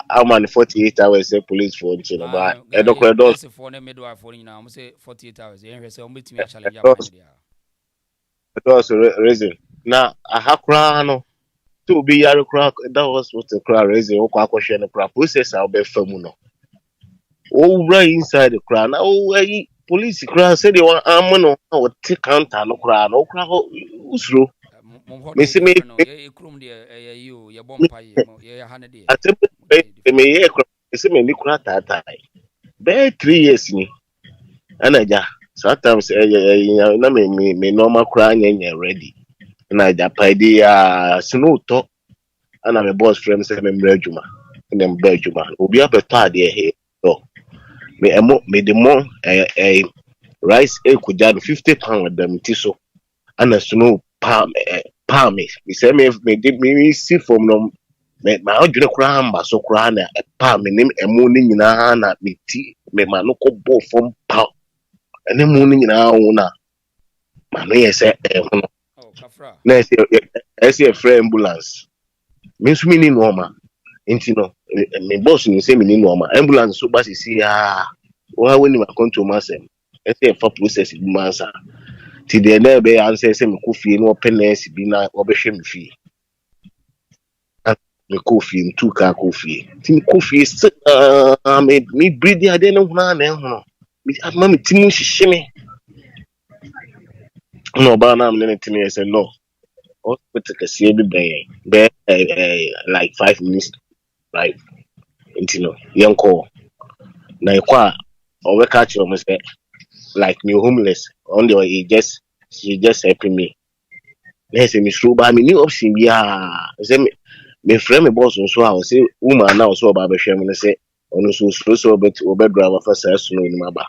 how many 48 hours say police for nchino ba. E do crowd dos for na midwife for now. I'm say 48 hours. You say I'm meeting me challenge up there. Dos Resign. Na ahakra no. To be yare crack that was what the crowd Resign o kwa kwhwe no crowd process a be famu no. Oh, right inside the crowd. Now, police crowd said they want armor no or take counter no crowd, no crowd. Who's through? Miss me, you, your bompa, your handy. I tell me, it's a many crowd that time. Bear 3 years ni. And I just sometimes, me normal crying and ready. And I just pay the snow talk. And I'm a boss friend, say, I'm Rejuma. And I'm Berjuma. We'll be up a party here. Me the more rice kuja 50 pound with them tiso and a snow palm me say me did me see from no me ma odwene kura amba so kura na palm nim emu ni nyina na me ti me ma no ko bo from pa ene mu ni nyina wo na ma no yes hono na say free ambulance me so me ni normal enti no me boss ni say me ni normal ambulance so ba si wa when you come to masem ese for process bi mansa ti de na be answer say me ko fie no penance bi na obehwe me fie me ko fie tu ka ko fie ti me ko fie me breed ade no huna na hono me ama me ti mu hihye me no ba na me ti me say no hospital ka sie bi be like 5 minutes right into no yanko na ikwa or we catch you say like me homeless on the way she just helping me. Let's say me through by me new option be say me friend me boss so I say woman now so about be share me say ono so bet obedra fa sa suno ni maba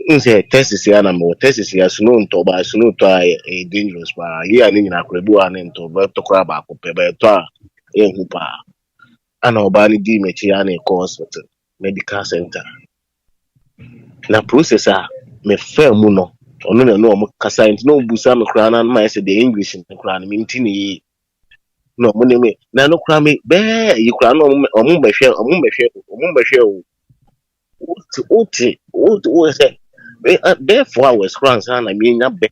nse tesis ya na mo tesis ya suno nto ba suno to a dangerous ba ye ani nyina akrebu ani nto ba to kra ba ko pe ba to a ehu pa ana oba ni di mechi ya na hospital medical center na process a me fa mu no ono na no mo kasa nti no busa me kra na ma say the English ni kra na me ntini no mo ne me na no kra me be yi kra no omo behwe what say be 4 hours kra san na me nya be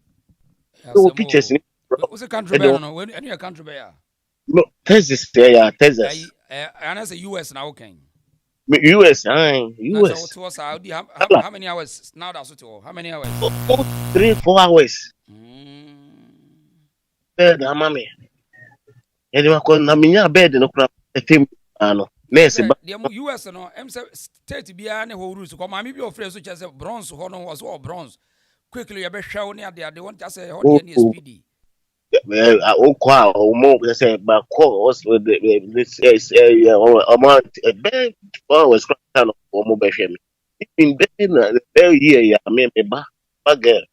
no pictures ni what's the country bear no when any country bear no Texas there Texas and as a US now okay US US so Saudi how many hours now that's what how many hours 3-4 hours bed amame edi makọ na minya bed no kra etem ano nurse ba the US no em say state bia ne ho rules ko ma me bi ofre so chese bronze ho no was all bronze quickly you be hwe ne ade they want to say how the speedy o kwa o mo say ba ko this amount bed was kind of o mo be hwe me in bed na be here ya me ba girl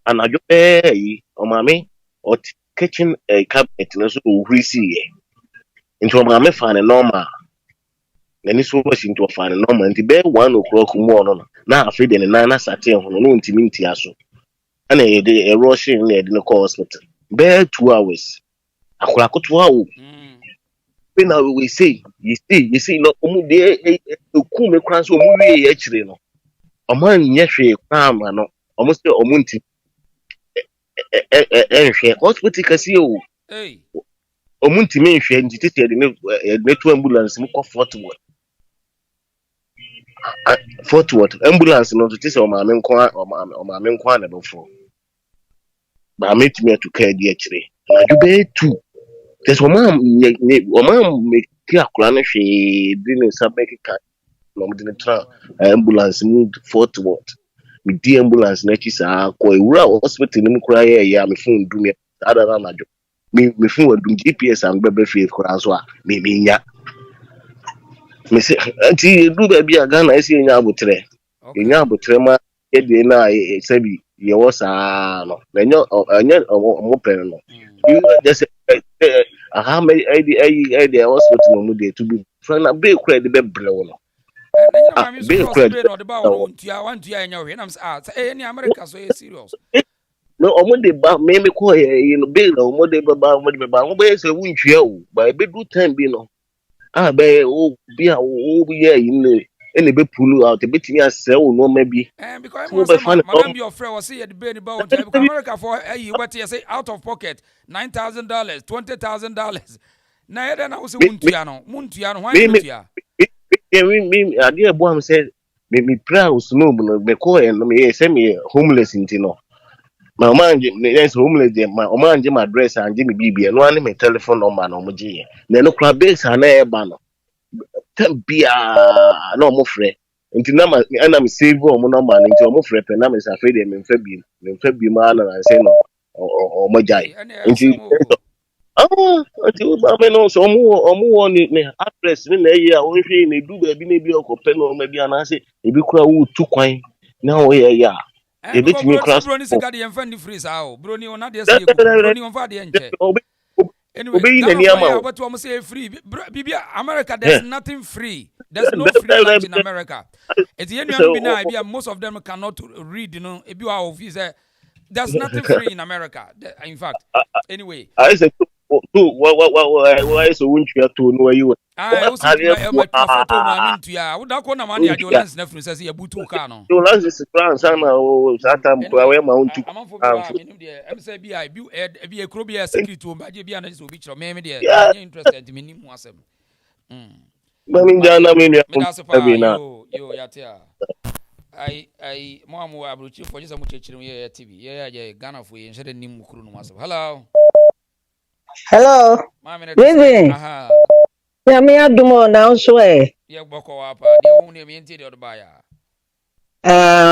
and ajo yi o ma me o kitchen cabinet na so o risi ye into o ma me fa ne normal na ni so much into fa ne normal nti be 1 o'clock mo no na afi de ne na satin ho no ntimi nti aso ana ye de rushing na ye de no hospital be 2 hours akura koto awo when we say you see no omu de ku me kran so omu wie ye kire no omo nye hwe kran ma no omo se omu nti hwe hospital kasi o omu nti me hwe nti tete de ne to ambulance mu ko Fort Worth ambulance no tete se o ma me nko na before ba meet me to care di kire na dube 2 there's o ma me ki akura na hwe bi ne sabeki ka no mo de tra ambulance mu Fort Worth me di ambulance na chi sa ko ewura hospital ni kura ya me phone du me adara na jo me phone wa du GPS an bebe fi kura so a me nya me se anti du ba bi aga na esi nya abotre ma e de na sabi ye wo sa no na nya mo pen no you just aha me ai de hospital mu de to be friend na be kura de be brew no be kura de ba wo ntua nya we na say any America so serious no omo de ba me ko you know be no omo de ba omo be say wuntwa o ba be do time bi no be o bi a o bi ya yin ne be pull out be timi asɛ o no ma bi because madam be your friend was say the be ba o because America for what you say out of pocket $9,000 $20,000 na yeda na wo say muntua no wan muntua me ade ebo am say me pray o snow no me ko no me say me homeless nti no my man yes homeless dem my man je my address and je me bibia no ani me telephone number no mo je na no kra base na e ba no tambia no mo frɛ nti na ma ana me save o mo number nti o mo frɛ pe na me sa fe de me mfa bi ma na say no o mo jai nti nti o ba me no so mo ni address ni na ye a o hwe ni du ba bi na bi o ko pe no ma bi ana say e bi kura wo tu kwan na o ye ya e betimi class bro ni sika de yemfa ni free sa o bro ni ona de say bro ni on fa de enche anyway but we say free bibia America there's nothing free there's no free lunch in America it's most of them cannot read you know if you are office there's nothing free in America in fact anyway I said why so won't you to know you I photo ma mintua wo da ko na ma na Jolans na funu say ya butu ka no Jolans is France na o satan kwa we ma untu amamfo bi wa menim de em say bi ai bi e kro bi e secret o baje bi na so bi kiro me de interested menim ho asem mami jana me na yo yatia ai mo amu abruchi fo jisa mu chechirim ye TV ye Ghana fo ye nhede nim kuru no asem hello Resign aha ya me adumo na so ye gboko wa pa de wo ne me nti de odo ya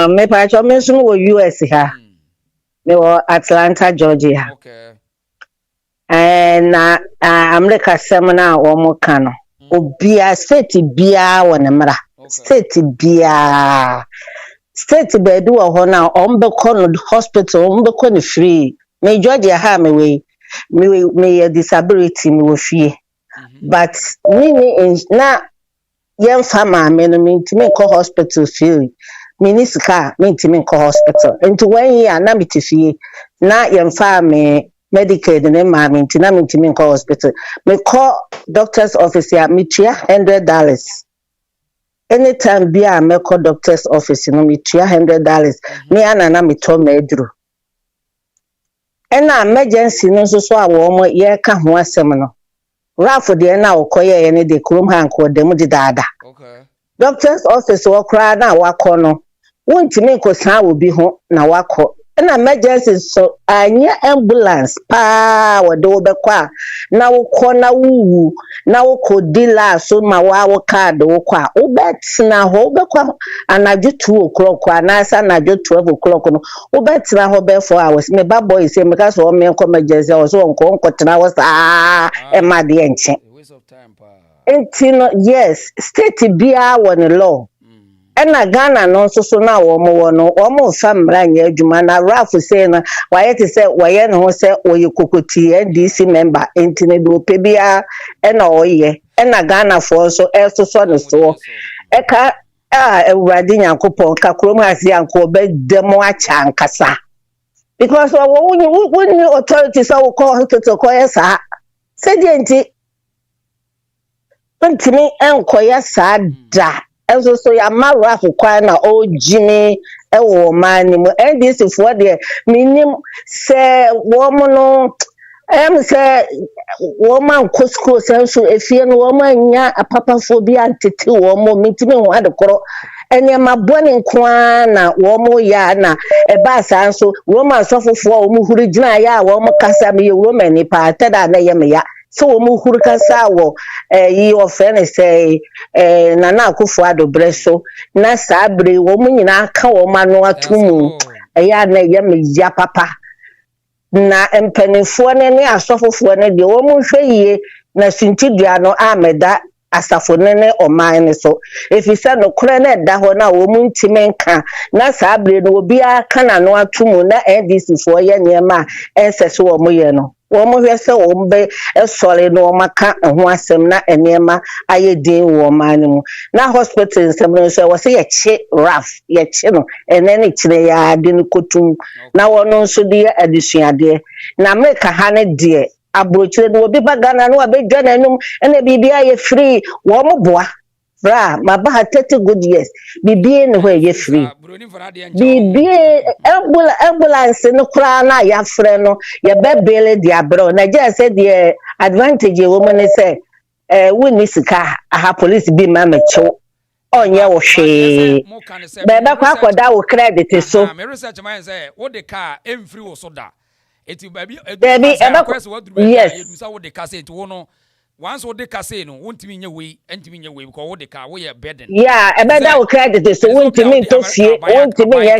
me pa cho me so wo US ha me wo Atlanta Georgia okay na America semina wo mo ka no obia state bia wɔ ne mra state bia state baby wɔ hɔ na ombekɔ no hospital ombekɔ no free me Georgia ha me disability me wo fie but me na yɛn fa maame no me ntimi kɔ hospital free minisika me ntimi kɔ hospital nti when year na me tifie na yɛn fa me Medicaid ne maame nti na me ntimi kɔ hospital me call doctor's office ya me tua $100 anytime bia me call doctor's office no me tua $100 me ana na me to medru ena emergency no so a wo mo ye ka ho asem no rafo de na okoye ye ne de krom hank wo dem de daada doctor's office wo kra na wakọ no wontimi ko san obi ho na wakọ ena emergency so anya ambulance pa wo de wo bekọ na wokọ na wuwu na wokọ dila so ma wa card wokọ wo betina ho bekọ anaju 2 o'clock anasa anaju 12 o'clock no wo betina ho be 4 hours me ba boy say me ka so me nko emergency o so nko tena wo sa e ma de enche entino yes state bia won law ena Ghana no so na wo mo famra nya adwuma na Ralph say na waye te say waye no say oye kokoti NDC member entine do pe bia ena oye ena Ghana for so so no so eka ewurade nyankopon ka krom ase anko be demo acha nkasa because when authorities are call hospital call yesa say the enti ntimi enkoya sada enso so ya mara akwa na o jimi ewo mani mo ndc for there minim se wo mo no say woman kosko senso efie no woman nya apapafobia ntete wo mo mitimi ho adekoro ene mabone nkwa na wo mo ya na eba sanso woman sofofo wo mu huri gina ya wo mo kasa me woman ni pa tada na ye me ya so wo mu huri kasa wo yi ofene say nana akufo adobreso na sabre wo mu nyina aka wo ma no atumu ya na ye me ya papa na empenifo ne asofofo ne de wo mu hweyie na suntidua no ameda asafo ne oman ne so efisa no kore na da ho na wo mu ntimenka na sabre no obi aka na no atumu na NDC fo ye niema ensese wo mu ye no wo mu hwese wo mbe esore no maka ho asem na enema ayedin wo man mu na hospital nsem no so wo se ye che raf ye che no enene kire ya de no kotum na wono nso de adesuade na meka ha ne de abrochire no obi bagana no abedwa nanum ene bibia ye free wo mo boa bra maba ha 30 good years bibie ne ho ye free bibie ambulance no kra na ya frɛ no ye bebele dia bro na je say the advantage wo mo ne say woni sika aha police bi ma mecho onye wo hwe bebe kwa akoda wo credit so me research man say wo de car em free wo so da eti baby yes you say wo de car say eti wo no once wo de car say no wontimi nye we because wo de car wo ye burden yeah ebe da wo credit so wontimi to fie wontimi ye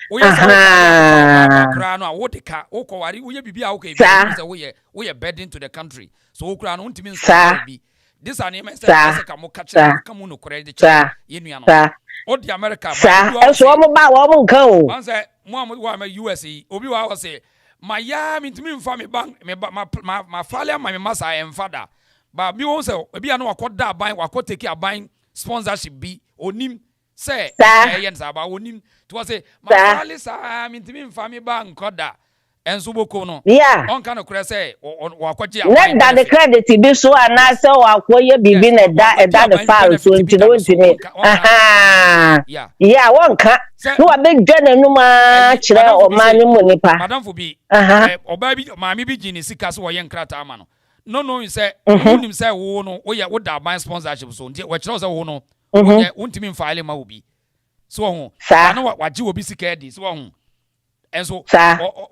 hwe aha kra no wo de car wo ko wari wo ye bibia wo ka say wo ye burden to the country so wo kra no wontimi so bi this an say ka mo catch ka mo no credit ye nua no o di America ba so mo ba wo mo nka o one say mo wa USA obi wa say my ya mintimi mfa me bank ma falia ma me masa em fada ba bi won say ebi anu akoda ban wakoteki aban sponsorship bi onim say yen sa ba onim to say ma falia sa mintimi mfa me bank koda enso boko no on kan okure say wakoje aban let that credit bi so anase wakoye bibi na da the file so ntino aha yeah won ka no abedwa nanuma kire o mani mu nipa madam for bi oba bi maami bi gini sika so wo ye nkrata ama no no say unim say wo no wo da ban sponsorship so nti wo kire say wo no untimi mfaile ma obi so ho na waji obi sika di so ho enso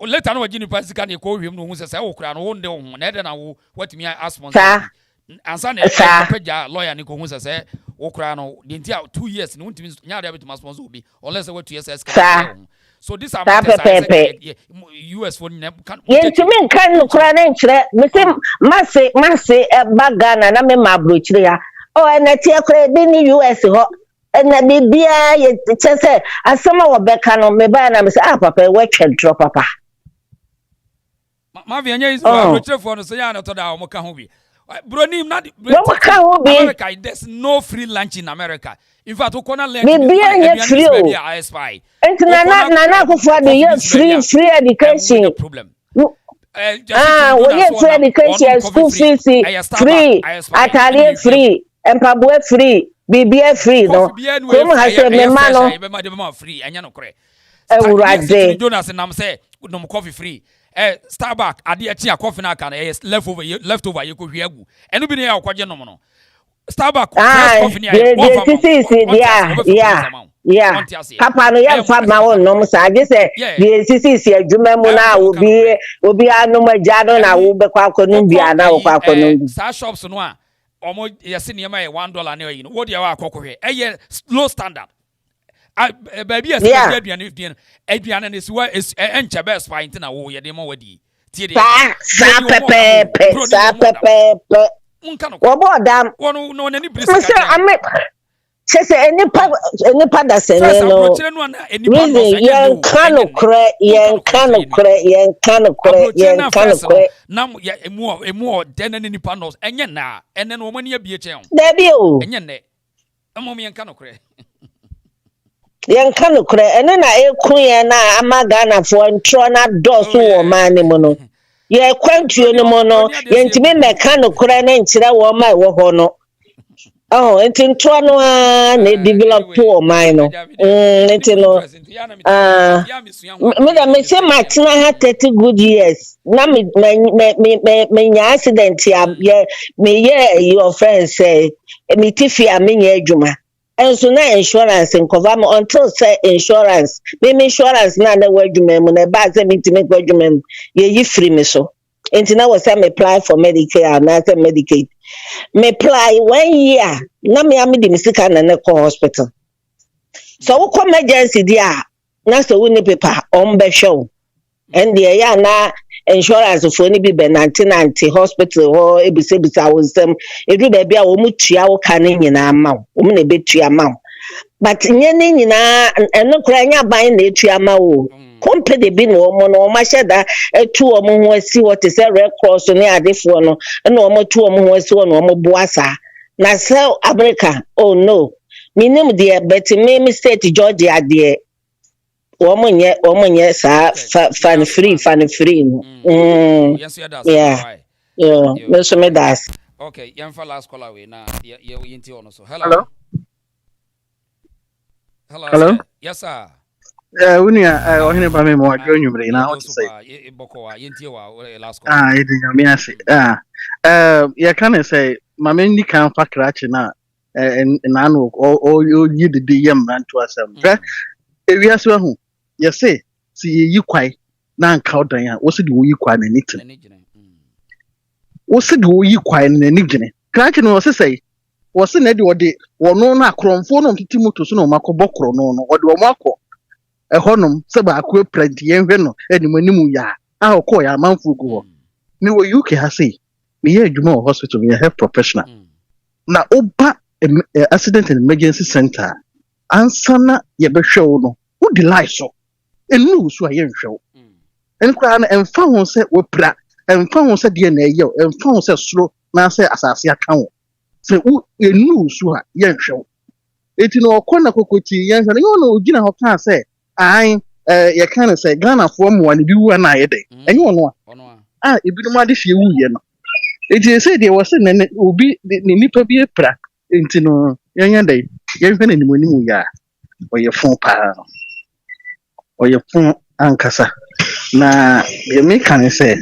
later no wagini pa sika na ko hwem no hu say wo kura no wo nde ho na ede na wo watimi a sponsor ansa na peja lawyer ni ko hu say wo kura no the entire 2 years no untimi nya da betu sponsor obi unless what 2 years So these are Pepe. US for Yentumi nka nukura na nkyerɛ mese mase bagana na me mabrochire ya o ena tie kora bi ni US ho ena bibia ye kyese asema wo beka no me ba na me say papa we twentro papa ma vi anya is abrochire for no so ya na to da o ka ho bi bronim na America there's no free lunch in America. In fact, Okona lunch is free. Na free education. Problem. We free education, school fees free, atelier free, employee free, BBA free. No, come has a man free. Anya no kore. Jonas and I'm say no coffee free. Starbucks ade atia coffee na kan leftover you go hwiagu eno bi ne ya kwaje no no Starbucks coffee ni yeah papa no ya fa ma won no sa je se the sisi adwuma mu na obi anu magya no na wo be kwa akonu bia na wo kwa akonu sa shops no a omo yesi ne ma $1 na you wo dia wa akokohwe low standard baby as aduane ne siwa enche best fine na wo ye de ma wadi tie de sa pepe wo bodam wono no nani bless se enipa da se no yen kanu kre nam ya emu den na nipa no enye na ene no mani abie chen dabi o enye ne emo me yen kanu kre yenka nukure ene na ekunye na amagana fo ntro na dosu wo mani mu no ye kwantuo no mu no yentime meka nukure na nkyire wo ma wo ho no enti ntro no na develop wo man no enti no me se matina ha 30 good years na me nya accident ya me your friend say me tifi amenya adwuma. And so now insurance and cover me until say insurance. Maybe insurance now the word you me bad me to make word you ye free me so. And now was I apply for Medicare and I say Medicaid. Me apply 1 year. Now me am the mistake and na call hospital. So we come emergency there. Now so we need paper on be show. And the ya na insurance for any be 1990 hospital or ebisa was them edu baby a wo mutua wo kan nyina ma wo me na betua ma but nyene nyina eno kra nya ban na etua ma wo company bi no mo no ma hyeda etu o mo ho asi what is a red cross ne adefo no na o mo tu o mo ho asi no o mo boasa na sell America oh no minim there but me state Georgia there woman sa fan free yes yeah no so me das okay yan for last call away na ye yinti ono so hello yes sir unia ohine ba me mo adwo nwumre na what say boko yinti wa last call edin me ase ye can say mama ndi kan fa krachi na na no o yi de yem ran to asem ewiase hu ye say si yi kwai na nka odan a wo se de wo yi kwai na nitin wo se de wo yi kwai na nigene krachi no se say wo se na de wo de wono na akromfo no titi moto so no makobọ kro no wo de wo makọ ehonum se ba akọ print ye hwe no animanimu ya a okọ ya manfu go ho me wo UK ha say me ye adwuma ho hospital me health professional na oba accident and emergency center ansana ye be hwe no wo de life so enu so aye nhwe enkra na emfa ho se wo pra emfa ho se de na ye emfa ho se soro na se asase aka ho se wo enu so a ye nhwe eti no okona kokoti ye nhwe no ogina ho kan se ai ye kan se Ghana fo mo ani bi wu na ye de enye ono a ebi no ade hwe wu ye no eti se de wo se ne obi ne nipa bi pra enti no ye nya dai ye hwe na nimonimu ya oye fun pa oye fun ankasa na ye me kan se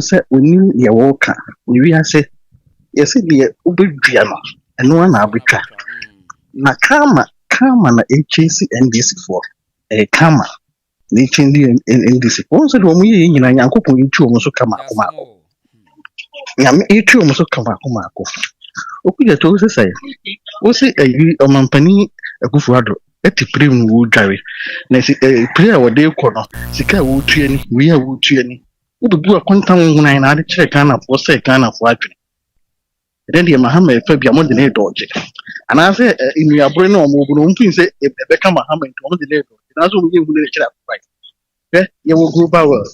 se oni ye wo ka ni wi ase ye se de obedua no eno na abetwa na kama na HC NDC for kama ni chindi NDC for so do mu ye nyina yankopon yitu o so kama akoma nyame yitu o so kama akoma Okudjeto se say wo se ayi omampani akufuado eti prim wo dware na si prayer wo de kɔ no sika wo tuani we a wo tuani wo bebu akontam hunan na ade kyerɛ Ghana fo sɛ Ghana fo adwene then the Mahama fa bia mo de ne dɔgye anaasɛ inuabore na ɔmo bu no mfin sɛ ɛbɛka Mahama nti ɔmo de ne dɔgye na so ɔmo yɛ hu ne kyerɛ akɔfa yɛ wo global world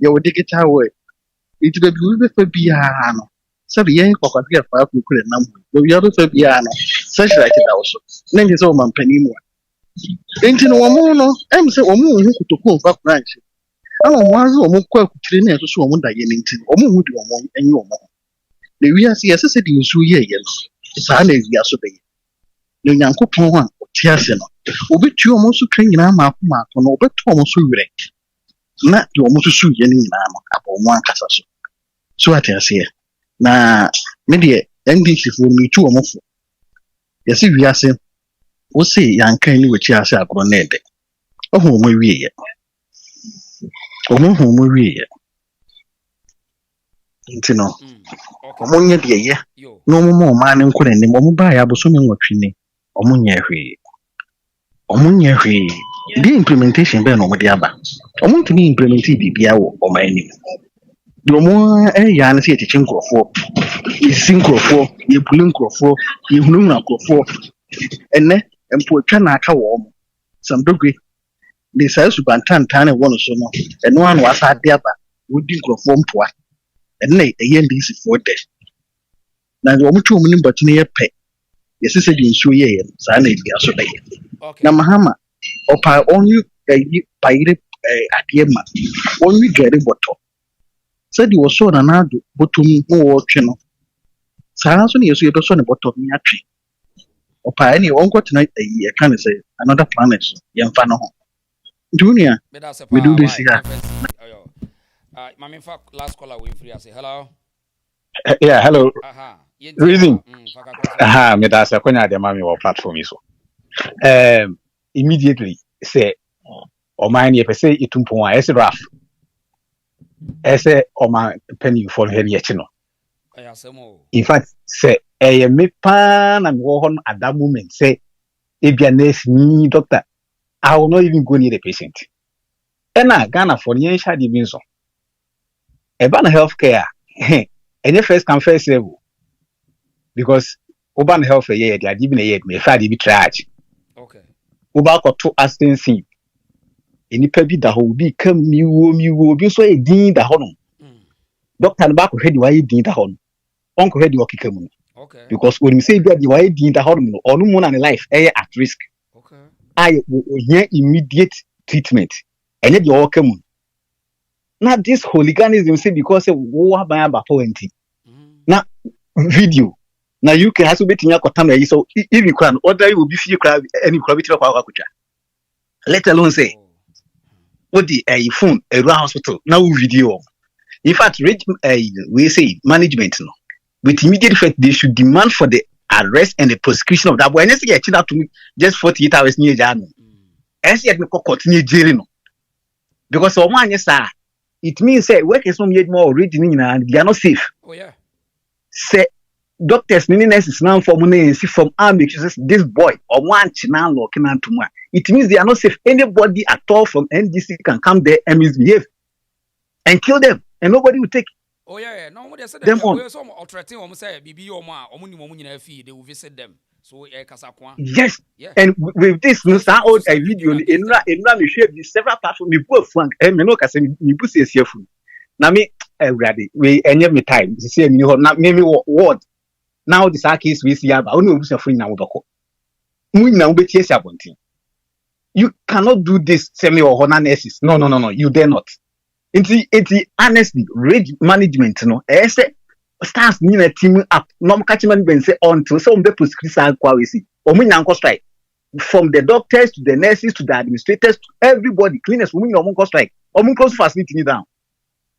yɛ wo digital world it be we be bia no so the yen kwakwa bia fa ku kure nam we be fa bia no such like that also na nti so man pani mu enti no wo no em se wo mu hu kutoku fa branch ana wo azu wo kwa kutire na so so wo da ye nti wo mu hu di wo enyi wo na wi ase yese se di nsu ye ye sa na wi aso be ye na Nyankopɔn ho a oti ase no obetu wo so twa nyina ma akoma to no obetu wo so wire na di wo so su ye ni nyina no abo mo ankasa so ati ase na me de NDC fo mi tu omofo yesi wiase wo se yankan ni wachi ase agro na ede ohu mo wiye ohu mo wiye nti no omo nye de ye no mo ma ne nkore ne mo ba ya boso me nwatwi ne omo nye hwe the implementation be no mo de aba omo ntimi implement bibia wo o ma ni domo ya na se tichi nkrofo isi nkrofo ye puli nkrofo ye hunu nkrofo enne empo twa na aka wo mo samdogwe de sa subantantan ne wono so no eno anu asa de aba wodi nkrofo mpoa enne eye ndisi fo de na wo mutu mu nimba tene ye pe ye sese di nsuo ye sa na ebi aso de na Mahama opa onyu yi paire adie ma onyu gere boto said you so na do botum mo twe no saa so ne yeso ye so ne botom ni atwe opa ani won kwat na e kan say another planet ye mfa no ho dunia we do this here mama in fact last caller we free say hello yeah hello reason me da say kwanya de mama wo platform so immediately say o man ye pese itumpon a ese raf ese o man penny for here ye chi no in fact say me pa na me wo ho at that moment say ebia nurse ni doctor I will not even go near the patient ena Ghana for yen sha di bin so e ba na healthcare any first come first level because urban health ye they are giving a me fa di bi triage okay uba ko to assistance enipa bi da ho bi kam miwo bi so e din da ho no doctor no ba ko hwedi wa e din da ho no onko hwedi o kika mu okay because when you say bi wa e din da ho no onu mu na life at risk okay I here immediate treatment ene de o kam na this hooliganism say because wo aban aba for enti na video na UK has to be tinya kotam na yi so if you can order you will be fee crowd any crowd be kwa akwacha let alone say what the phone a hospital now video in fact we say management no with immediate effect they should demand for the arrest and the prosecution of that boy and say get to me just 48 hours near jano as yet me continue jail no because o man yes it means say work is some yet more already and they are not safe oh yeah say doctors nurses now from from army this boy or one china looking at tomorrow it means they are not safe. Anybody at all from NDC can come there and misbehave and kill them and nobody will take oh yeah no they said them on some threatening almost say bibi they will visit them so yes yeah. And with this no sound old a video in me share several platforms me put flank me no kase me put say fearful na me ready we enye me time say me na me word now this case we see about only obusa free na wobeko mu na wobeti esi abontin you cannot do this semi or honor nurses no you dare not it's honestly rage management no say stars ni na team up no catch man ben say until some be prescribe kwa we see omu nya nko strike from the doctors to the nurses to the administrators to everybody cleaners omu nya omu nko strike omu close facility ni down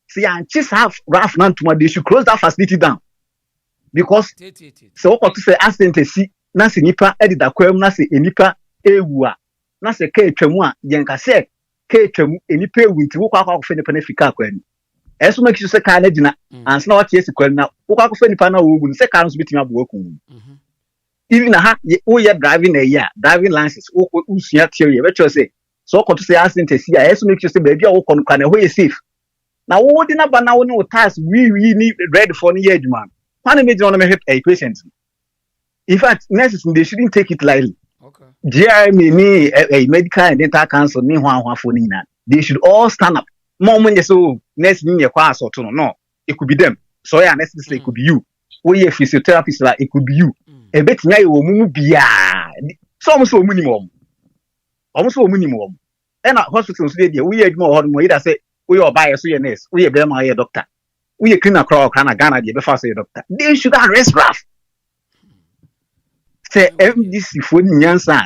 see and just have rough now to they should close that facility down because so what to say accident see na se nipa edida kwam na se enipa ewu a na se ka etwamu a yenka se ka etwamu enipa ewu nti wo kwa akwa nipa na fika kwani eso make you say ka na gina ansa na what yes kwani na wo kwa akwa nipa na wo gu se ka no so bitimi abo waku even who you driving a year, driving license, who see theory, which you say, so to say, accident is here, as make you say, baby, who can away safe. Now, what did not now no task we need ready for the age, man. One major on a patient. In fact, nurses, they shouldn't take it lightly. Okay. GI a medical and dental council, me one for Nina. They should all stand up. Moment you so next in your class or to no, it could be them. So yeah, necessarily it could be you. We a physiotherapist, like it could be you. A bit now you will move beyond some so minimum. Almost so minimum. And at hospitals, we had more that say we are bias, we are nurse, we are my doctor. We are cleaner crowd, kind of Ghana, the before say doctor. They should arrest Raf. Say this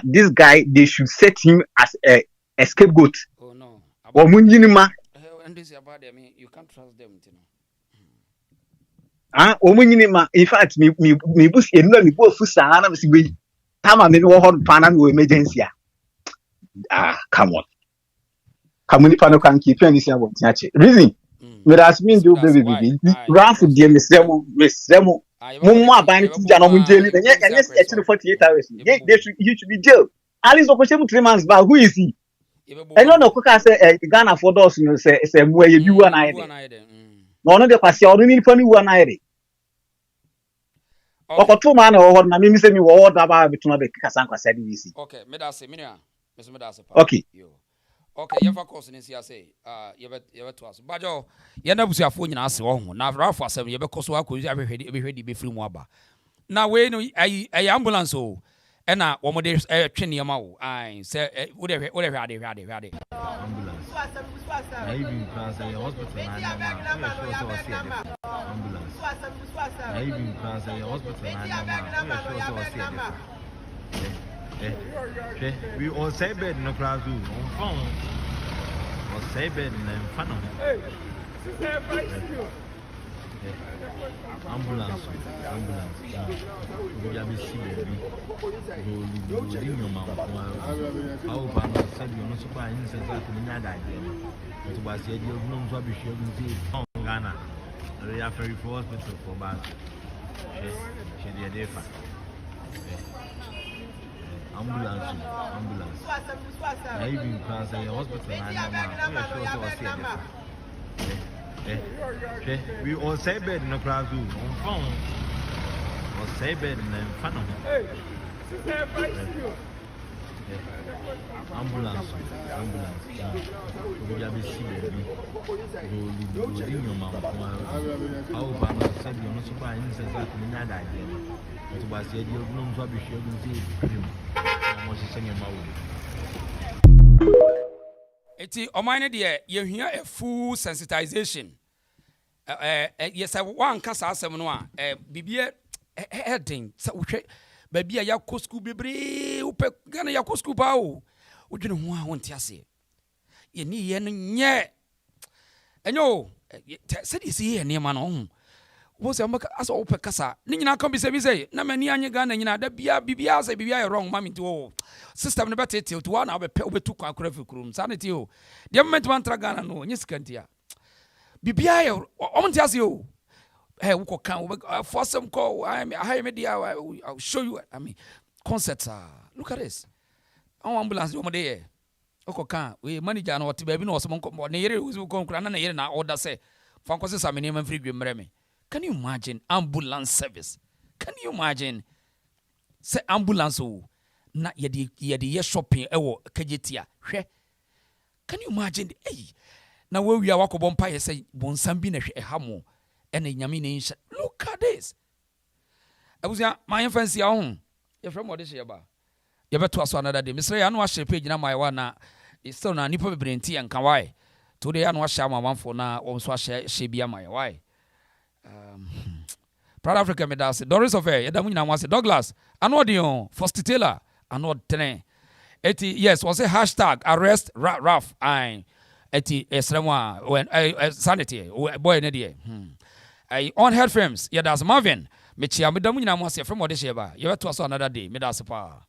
this guy, they should set him as a scapegoat. Oh no. Or Munjinima. And this is about them. You can't trust them, you know. Omunima, in fact, me bush in me go for Sana, we Tama me no hold panan with emergency. Come on. Come on, Pano can keep any say about Reason. But as me do baby, run for the Miss Remo. Mumma buying to Jano jail, and yes, actually 48 hours. He should be jailed. Alice of 3 months, but who is he? I don't know, Coca say Ghana for those, you say, where you and I. No, no, the passion only for you and I. Okay, 2 man or what? Mammy say me what about between the Casanca said easy. Okay, Medasi, Miss Medasi. Okay. Okay, you have a course in CSA. You have to us. Bajo, you never see a phone in us. Now, Ralph was saying, you have a course work with every ready be free mobile. Now, when I ambulance, and now, one more day, training your I say, whatever, ready. Ambulance. I even pass a hospital. Ambulance. I even pass a hospital. We all say bed no class on phone. Or say bed in front of him. Ambulance. We have a see baby. Go in your mouth. How about said you're not surprised in Naga? It was said you know what we should Ghana. They are very for hospital for bad. She did a different. Ambulance. I even pass a hospital. We all say bed in the class on phone. Or say bed in front of him. Ambulance. We have a see baby. Go in your mouth. How about said you're not surprised in Naga? It was said you know what we should see. Eti omane de ye hia a full sensitization. Yes I wan kasa asem no a bibie heading sa wohwe ba bia yakọ school bebre upe gana yakọ school ba o odwene ho a wonte ase ye ni ye no nye enyo se di si ye ne ma no wo se mbaka aso upe kasa ni nyina kan bi se na mani anye gana nyina da bibia se bibia ye wrong mami to system ne betete to na obetu kwa kura fikrum sanity o the moment man tra gana no nyi sikantia bibia ye omonte ase o woko kan for some call I media I'll show you concerts look at this on ambulance o dey woko kan we manager na what baby no so mo ne yere uzu kon kura na yere na order say fan ko se samene man free gwemre me. Can you imagine ambulance service? Can you imagine say ambulance na ye shopping ewo kajetia hwe? Can you imagine na we are wakọ bompa ye say bonsam bi na hwe hamo ene nyame ne nsha. Look at this. Abusia my fancy ahun ye from what this year ba ye beto aso another day misre ya no a share page na my one na still na nipa bebrenti en kan why today ya no a share mamanfo na wo so a share bia my why Proud Africa me da se Doris of Air yeda munyina wase Douglas anodion Foster Taylor anod tene eti yes was a hashtag arrest Raf I eti esremwa when sanity boy ne de on head frames yeda Marvin me chia me da munyina wase from odisheba ye beto so another day me da se pa